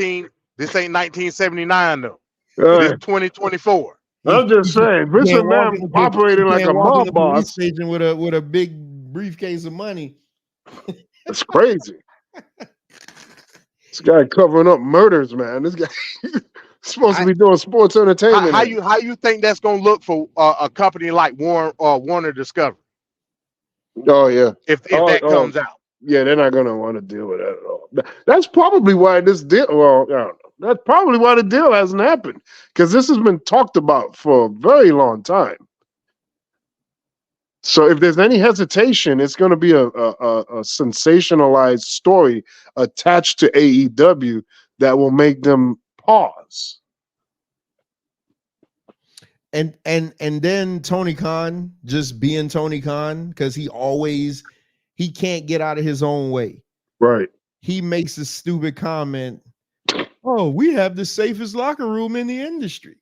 S13: This ain't 1979 though. This is 2024.
S14: I'm just saying, Vince McMahon operating like a mob boss.
S12: Station with a big briefcase of money.
S14: It's crazy. This guy covering up murders, man. This guy supposed to be doing sports entertainment.
S13: How you think that's gonna look for a company like Warner Discovery?
S14: Oh yeah,
S13: if that comes out,
S14: yeah, they're not gonna want to deal with that at all. That's probably why this deal. Well, I don't know. That's probably why the deal hasn't happened, because this has been talked about for a very long time. So if there's any hesitation, it's going to be a sensationalized story attached to AEW that will make them pause.
S12: And then Tony Khan just being Tony Khan, because he can't get out of his own way.
S14: Right.
S12: He makes a stupid comment. Oh, we have the safest locker room in the industry.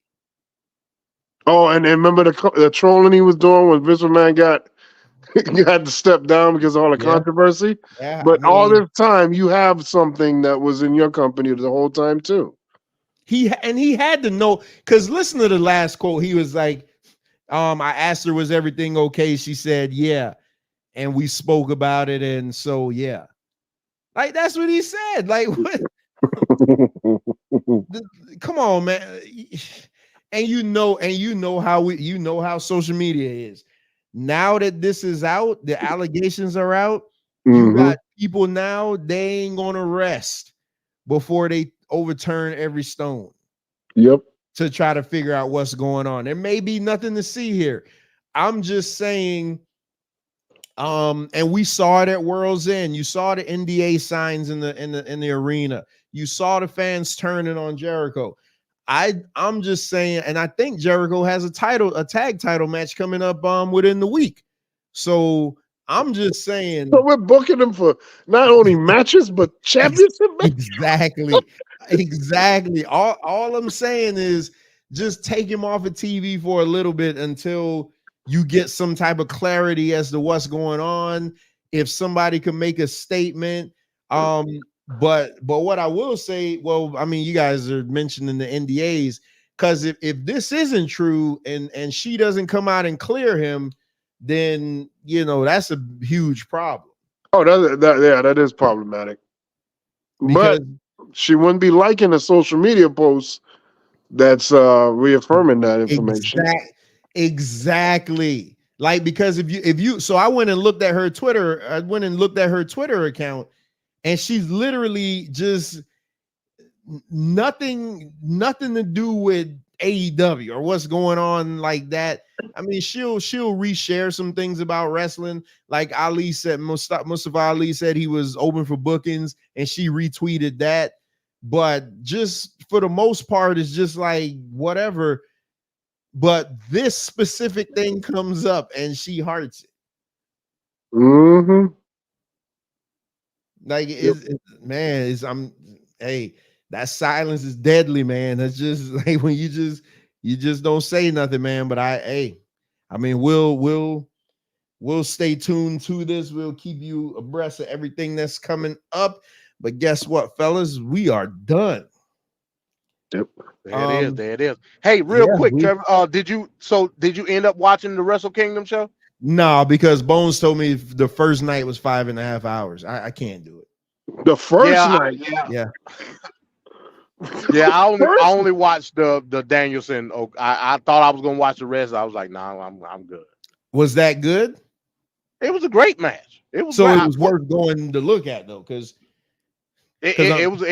S14: Oh, and remember the trolling he was doing when Vince McMahon had to step down because of all the controversy?
S12: Yeah,
S14: but all this time, you have something that was in your company the whole time, too.
S12: He had to know, because listen to the last quote. He was like, I asked her, was everything okay? She said, yeah. and we spoke about it, and so yeah, like that's what he said. Like, what? Come on, man. And you know how social media is. Now that this is out, the allegations are out. You got people now, they ain't gonna rest before they overturn every stone.
S14: Yep.
S12: To try to figure out what's going on. There may be nothing to see here. I'm just saying, and we saw it at World's End. You saw the NDA signs in the arena. You saw the fans turning on Jericho. I'm just saying, and I think Jericho has a tag title match coming up within the week. So I'm just saying.
S14: So we're booking him for not only matches but championship matches.
S12: Exactly. All I'm saying is just take him off of TV for a little bit until you get some type of clarity as to what's going on. If somebody can make a statement. But what I will say, well, I mean, you guys are mentioning the NDAs, because if this isn't true and she doesn't come out and clear him, then that's a huge problem.
S14: Oh, that is problematic. Because but she wouldn't be liking a social media post that's reaffirming that information.
S12: Exactly. Like, because if you so I went and looked at her Twitter, account, and she's literally just nothing to do with AEW or what's going on like that. I mean, she'll reshare some things about wrestling. Like Ali said, Mustafa Ali said he was open for bookings, and she retweeted that. But just for the most part, it's just like whatever. But this specific thing comes up, and she hearts it. Like, hey, that silence is deadly, man. That's just like when you just don't say nothing, man. But I mean, we'll stay tuned to this. We'll keep you abreast of everything that's coming up. But guess what, fellas? We are done.
S14: Yep.
S13: There it is. Hey, real quick, Trevor, did you end up watching the Wrestle Kingdom show?
S12: No, because Bones told me the first night was 5.5 hours. I can't do it.
S14: The first night.
S12: Yeah.
S13: Yeah, I only watched the Danielson. I thought I was gonna watch the rest. I was like, nah, I'm good.
S12: Was that good?
S13: It was a great match. It was
S12: it was worth going to look at though, because
S13: it was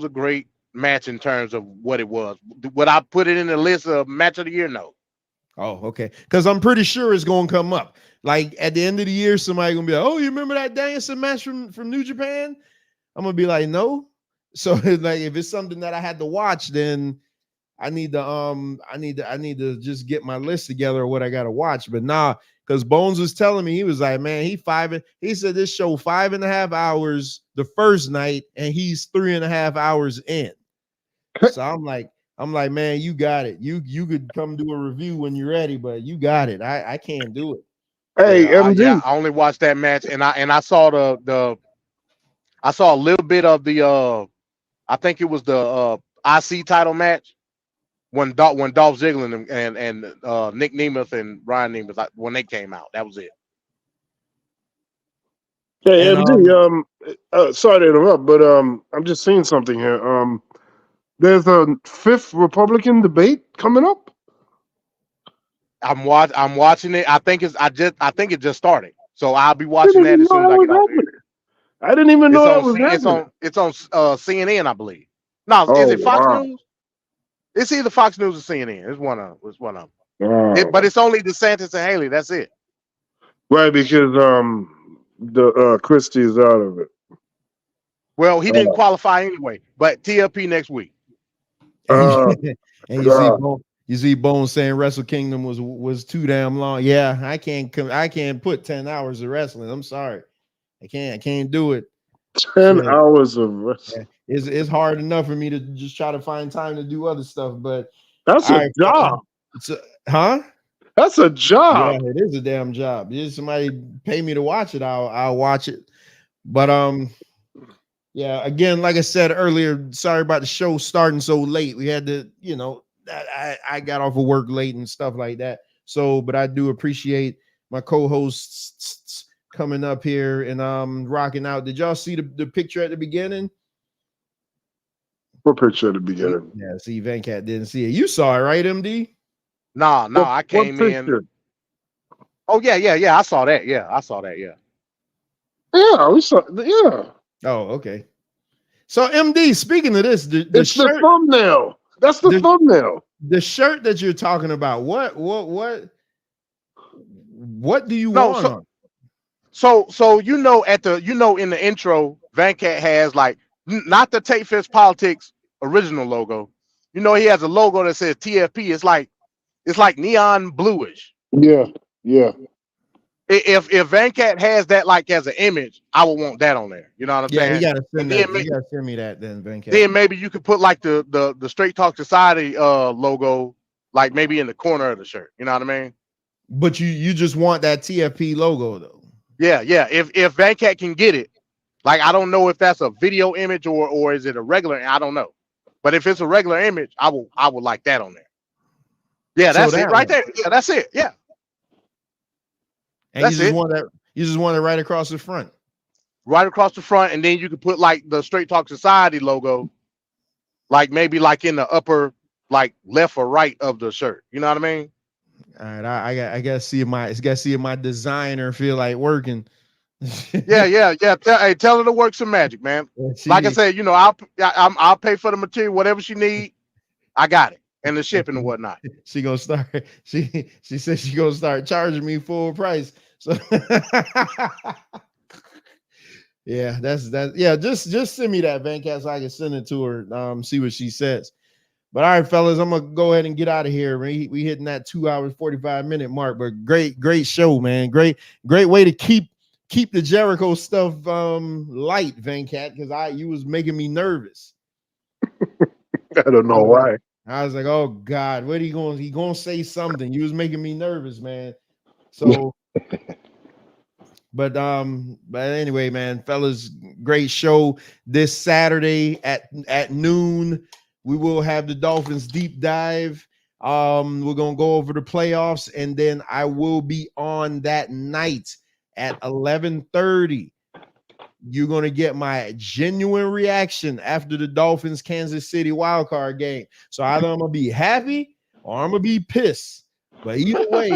S13: a great match in terms of what it was. Would I put it in the list of match of the year? No.
S12: Oh, okay. Because I'm pretty sure it's gonna come up. Like at the end of the year, somebody gonna be like, "Oh, you remember that Danielson match from New Japan?" I'm gonna be like, "No." So like, if it's something that I had to watch, then I need to just get my list together of what I gotta watch. But nah, because Bones was telling me, he was like, man, he said this show 5.5 hours the first night, and he's 3.5 hours in. So I'm like, man, you got it. You could come do a review when you're ready, but you got it. I can't do it.
S14: Hey, MD.
S13: I only watched that match, and I saw I saw a little bit of the I think it was the IC title match when Dolph Ziggler and Nick Nemeth and Ryan Nemeth, when they came out. That was it.
S14: Hey, MD. Sorry to interrupt, but I'm just seeing something here. There's a 5th Republican debate coming up.
S13: I'm watching it. I think it just started. So I'll be watching that as soon as I get off here.
S14: I didn't even know that was happening.
S13: It's on CNN, I believe. No, is it Fox News? It's either Fox News or CNN. It's one of them. But it's only DeSantis and Haley. That's it.
S14: Right, because the Christie is out of it.
S13: Well, he didn't qualify anyway. But TLP next week.
S12: And you see Bones saying Wrestle Kingdom was too damn long. Yeah, I can't put 10 hours of wrestling. I'm sorry. I can't do it.
S14: 10 hours of wrestling.
S12: It's hard enough for me to just try to find time to do other stuff, but
S14: that's a job. That's a job.
S12: Yeah, it is a damn job. If somebody pay me to watch it, I'll watch it. But yeah, again, like I said earlier, sorry about the show starting so late. We had to, I got off of work late and stuff like that. So, but I do appreciate my co-hosts coming up here and rocking out. Did y'all see the picture at the beginning?
S14: What picture at the beginning?
S12: Yeah, see, Venkat didn't see it. You saw it, right, MD?
S13: No, I came in. Oh yeah. I saw that. Yeah.
S14: Yeah, we saw. Yeah.
S12: Oh, okay. So, MD, speaking of this, the
S14: It's
S12: shirt,
S14: the thumbnail. That's the thumbnail.
S12: The shirt that you're talking about. What do you want on?
S13: So in the intro, Venkat has like not the Tate Fist Politics original logo. He has a logo that says TFP. It's like neon bluish.
S14: Yeah.
S13: If Venkat has that like as an image, I would want that on there. You know what I'm saying?
S12: You gotta send that. You gotta send me that then, Venkat.
S13: Then maybe you could put like the Straight Talk Society logo, like maybe in the corner of the shirt. You know what I mean?
S12: But you just want that TFP logo though.
S13: Yeah. If Venkat can get it, like I don't know if that's a video image or is it a regular. I don't know, but if it's a regular image, I would like that on there. Yeah, that's it right there. Yeah, that's it. Yeah.
S12: And you just want it right across the front.
S13: Right across the front, and then you could put like the Straight Talk Society logo, like maybe like in the upper, like left or right of the shirt. You know what I mean?
S12: All right, I gotta see if my designer feel like working.
S13: Yeah. Tell her to work some magic, man. Like I said, I'll pay for the material, whatever she need. I got it, and the shipping and whatnot.
S12: She gonna start. She said she gonna start charging me full price. So yeah, that's that. Yeah, just send me that, Venkat, so I can send it to her. See what she says. But all right, fellas, I'm gonna go ahead and get out of here. We hitting that 2 hours 45-minute mark. But great show, man. Great way to keep the Jericho stuff light, Venkat, because you was making me nervous.
S14: I don't know why.
S12: I was like, oh God, what are you going? He gonna say something. You was making me nervous, man. So, but anyway, man, fellas, great show this Saturday at noon. We will have the Dolphins deep dive. We're gonna go over the playoffs, and then I will be on that night at 11:30. You're gonna get my genuine reaction after the Dolphins Kansas City wildcard game. So either I'm gonna be happy or I'm gonna be pissed. But either way,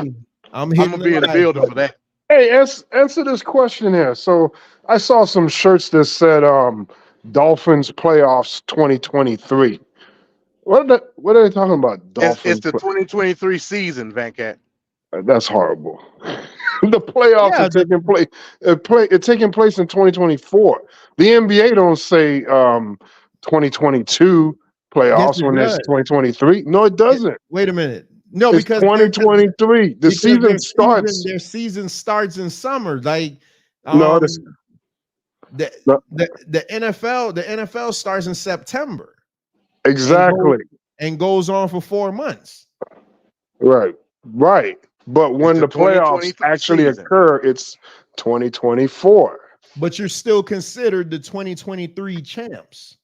S12: I'm gonna
S13: be in the building for that.
S14: Hey, answer this question here. So I saw some shirts that said Dolphins playoffs 2023. What are they talking about? Dolphins.
S13: It's the 2023 season, Venkat.
S14: That's horrible. The playoffs are taking place. It's taking place in 2024. The NBA don't say 2022 playoffs when it's 2023. No, it doesn't.
S12: Wait a minute. No,
S14: it's
S12: because
S14: 2023. The season starts.
S12: Their season starts in summer. Like
S14: no,
S12: the NFL starts in September.
S14: Exactly.
S12: And goes on for 4 months.
S14: Right. But when the playoffs actually occur, it's 2024.
S12: But you're still considered the 2023 champs.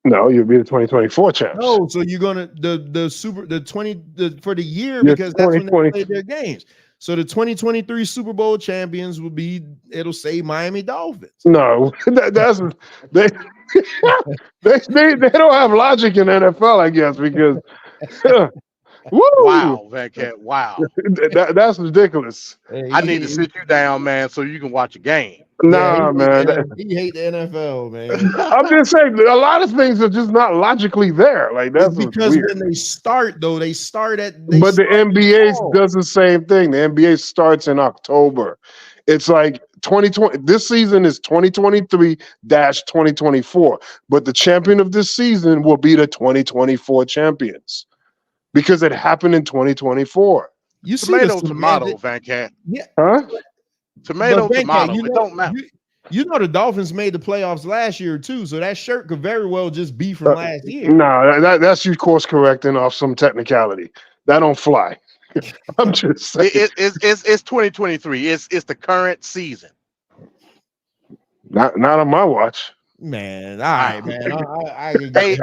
S14: No, you'll be the 2024 champs.
S12: No, so you're gonna for the year because that's when they play their games. So the 2023 Super Bowl champions it'll say Miami Dolphins.
S14: No, that's they don't have logic in NFL, I guess, because woo!
S13: Wow, Venkat, wow.
S14: That's ridiculous.
S13: I need to sit you down, man, so you can watch a game.
S14: Nah, man.
S12: He hate the NFL, man.
S14: I'm just saying a lot of things are just not logically there. Like that's
S12: because
S14: weird.
S12: When they start though,
S14: but the NBA does the same thing. The NBA starts in October. It's like 2020. This season is 2023-2024, but the champion of this season will be the 2024 champions because it happened in 2024.
S12: You
S13: tomato, Venkat.
S12: Yeah.
S14: Huh?
S13: Tomato. It don't matter.
S12: You know the Dolphins made the playoffs last year too, so that shirt could very well just be from last year.
S14: No, that's you course correcting off some technicality. That don't fly. I'm just saying.
S13: It's 2023. It's the current season.
S14: Not on my watch.
S12: Man, all right, man.
S13: Hey,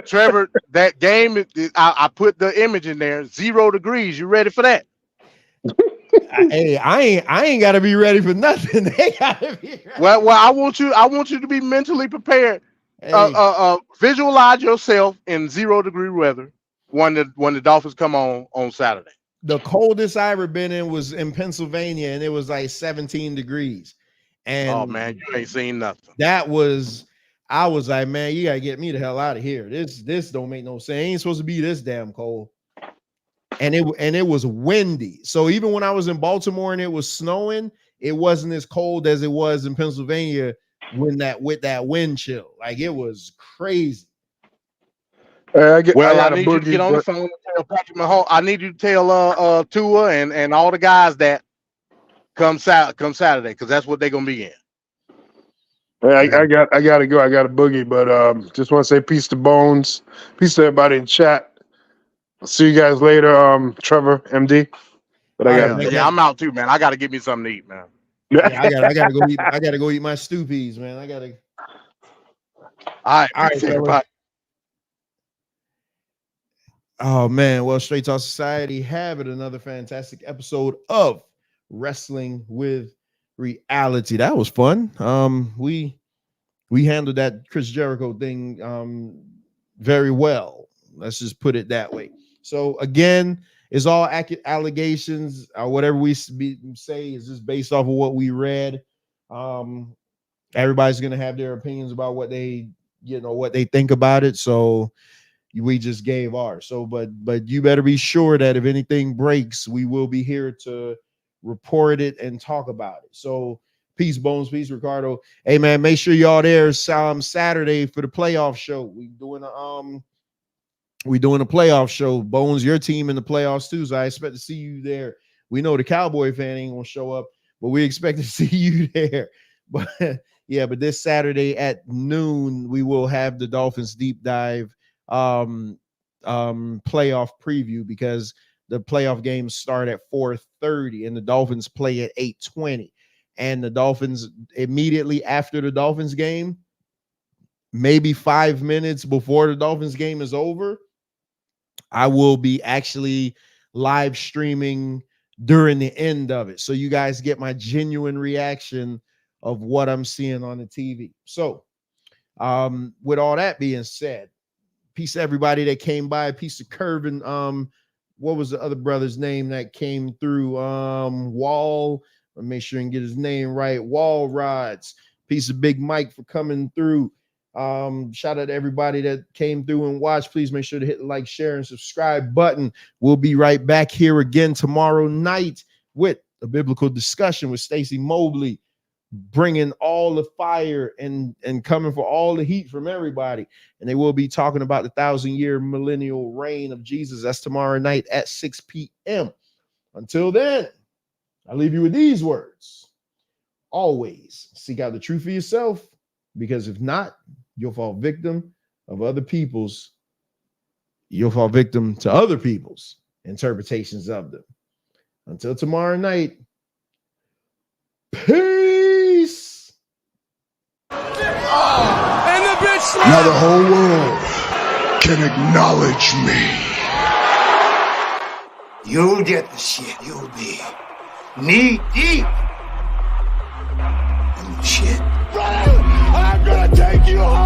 S13: Trevor, that game, I put the image in there. 0 degrees. You ready for that?
S12: I ain't got to be ready for nothing. They got to be ready.
S13: Well, I want you to be mentally prepared. Visualize yourself in 0 degree weather when the Dolphins come on Saturday.
S12: The coldest I ever been in was in Pennsylvania, and it was like 17 degrees. And
S13: oh man, you ain't seen nothing.
S12: I was like, man, you gotta get me the hell out of here. This don't make no sense. It ain't supposed to be this damn cold. And it was windy. So even when I was in Baltimore and it was snowing, it wasn't as cold as it was in Pennsylvania with that wind chill. Like it was crazy.
S14: I need
S13: you to get on the phone and tell Patrick Mahomes. I need you to tell Tua and all the guys that come Saturday, because that's what they're gonna be in.
S14: I gotta go. I got a boogie, but just want to say peace to Bones, peace to everybody in chat. I'll see you guys later, Trevor, MD. But
S13: I'm out too, man. I gotta get me something to eat, man.
S12: Yeah, I gotta go eat. I gotta go eat my stew peas, man. I gotta.
S13: All right,
S12: everybody. Oh man, well, Straight Talk Society have it, another fantastic episode of Wrestling with Reality. That was fun. We handled that Chris Jericho thing very well. Let's just put it that way. So again, it's all allegations. Whatever we say is just based off of what we read. Everybody's gonna have their opinions about what they think about it. So we just gave ours. So, but you better be sure that if anything breaks, we will be here to report it and talk about it. So, peace, Bones, peace, Ricardo. Hey, man, make sure y'all there Saturday for the playoff show. We doing a playoff show. Bones, your team in the playoffs too. So I expect to see you there. We know the Cowboy fan ain't gonna show up, but we expect to see you there. But yeah, but this Saturday at noon, we will have the Dolphins deep dive playoff preview, because the playoff games start at 4:30 and the Dolphins play at 8:20. And the Dolphins, immediately after the Dolphins game, maybe 5 minutes before the Dolphins game is over, I will be actually live streaming during the end of it, so you guys get my genuine reaction of what I'm seeing on the TV. So with all that being said, peace to everybody that came by. Peace to Curvin. What was the other brother's name that came through? Wall. I'll make sure and get his name right. Wall Rods. Peace of Big Mike for coming through. Shout out to everybody that came through and watched. Please make sure to hit the like, share, and subscribe button. We'll be right back here again tomorrow night with a biblical discussion with Stacey Mobley, bringing all the fire and coming for all the heat from everybody. And they will be talking about the 1,000-year millennial reign of Jesus. That's tomorrow night at 6 p.m. Until then, I leave you with these words. Always seek out the truth for yourself, because if not, you'll fall victim to other people's interpretations of them. Until tomorrow night, peace.
S1: And the bitch
S9: Now the whole world can acknowledge me.
S3: You'll get the shit. You'll be knee deep in the shit.
S4: Brother, I'm gonna take you home.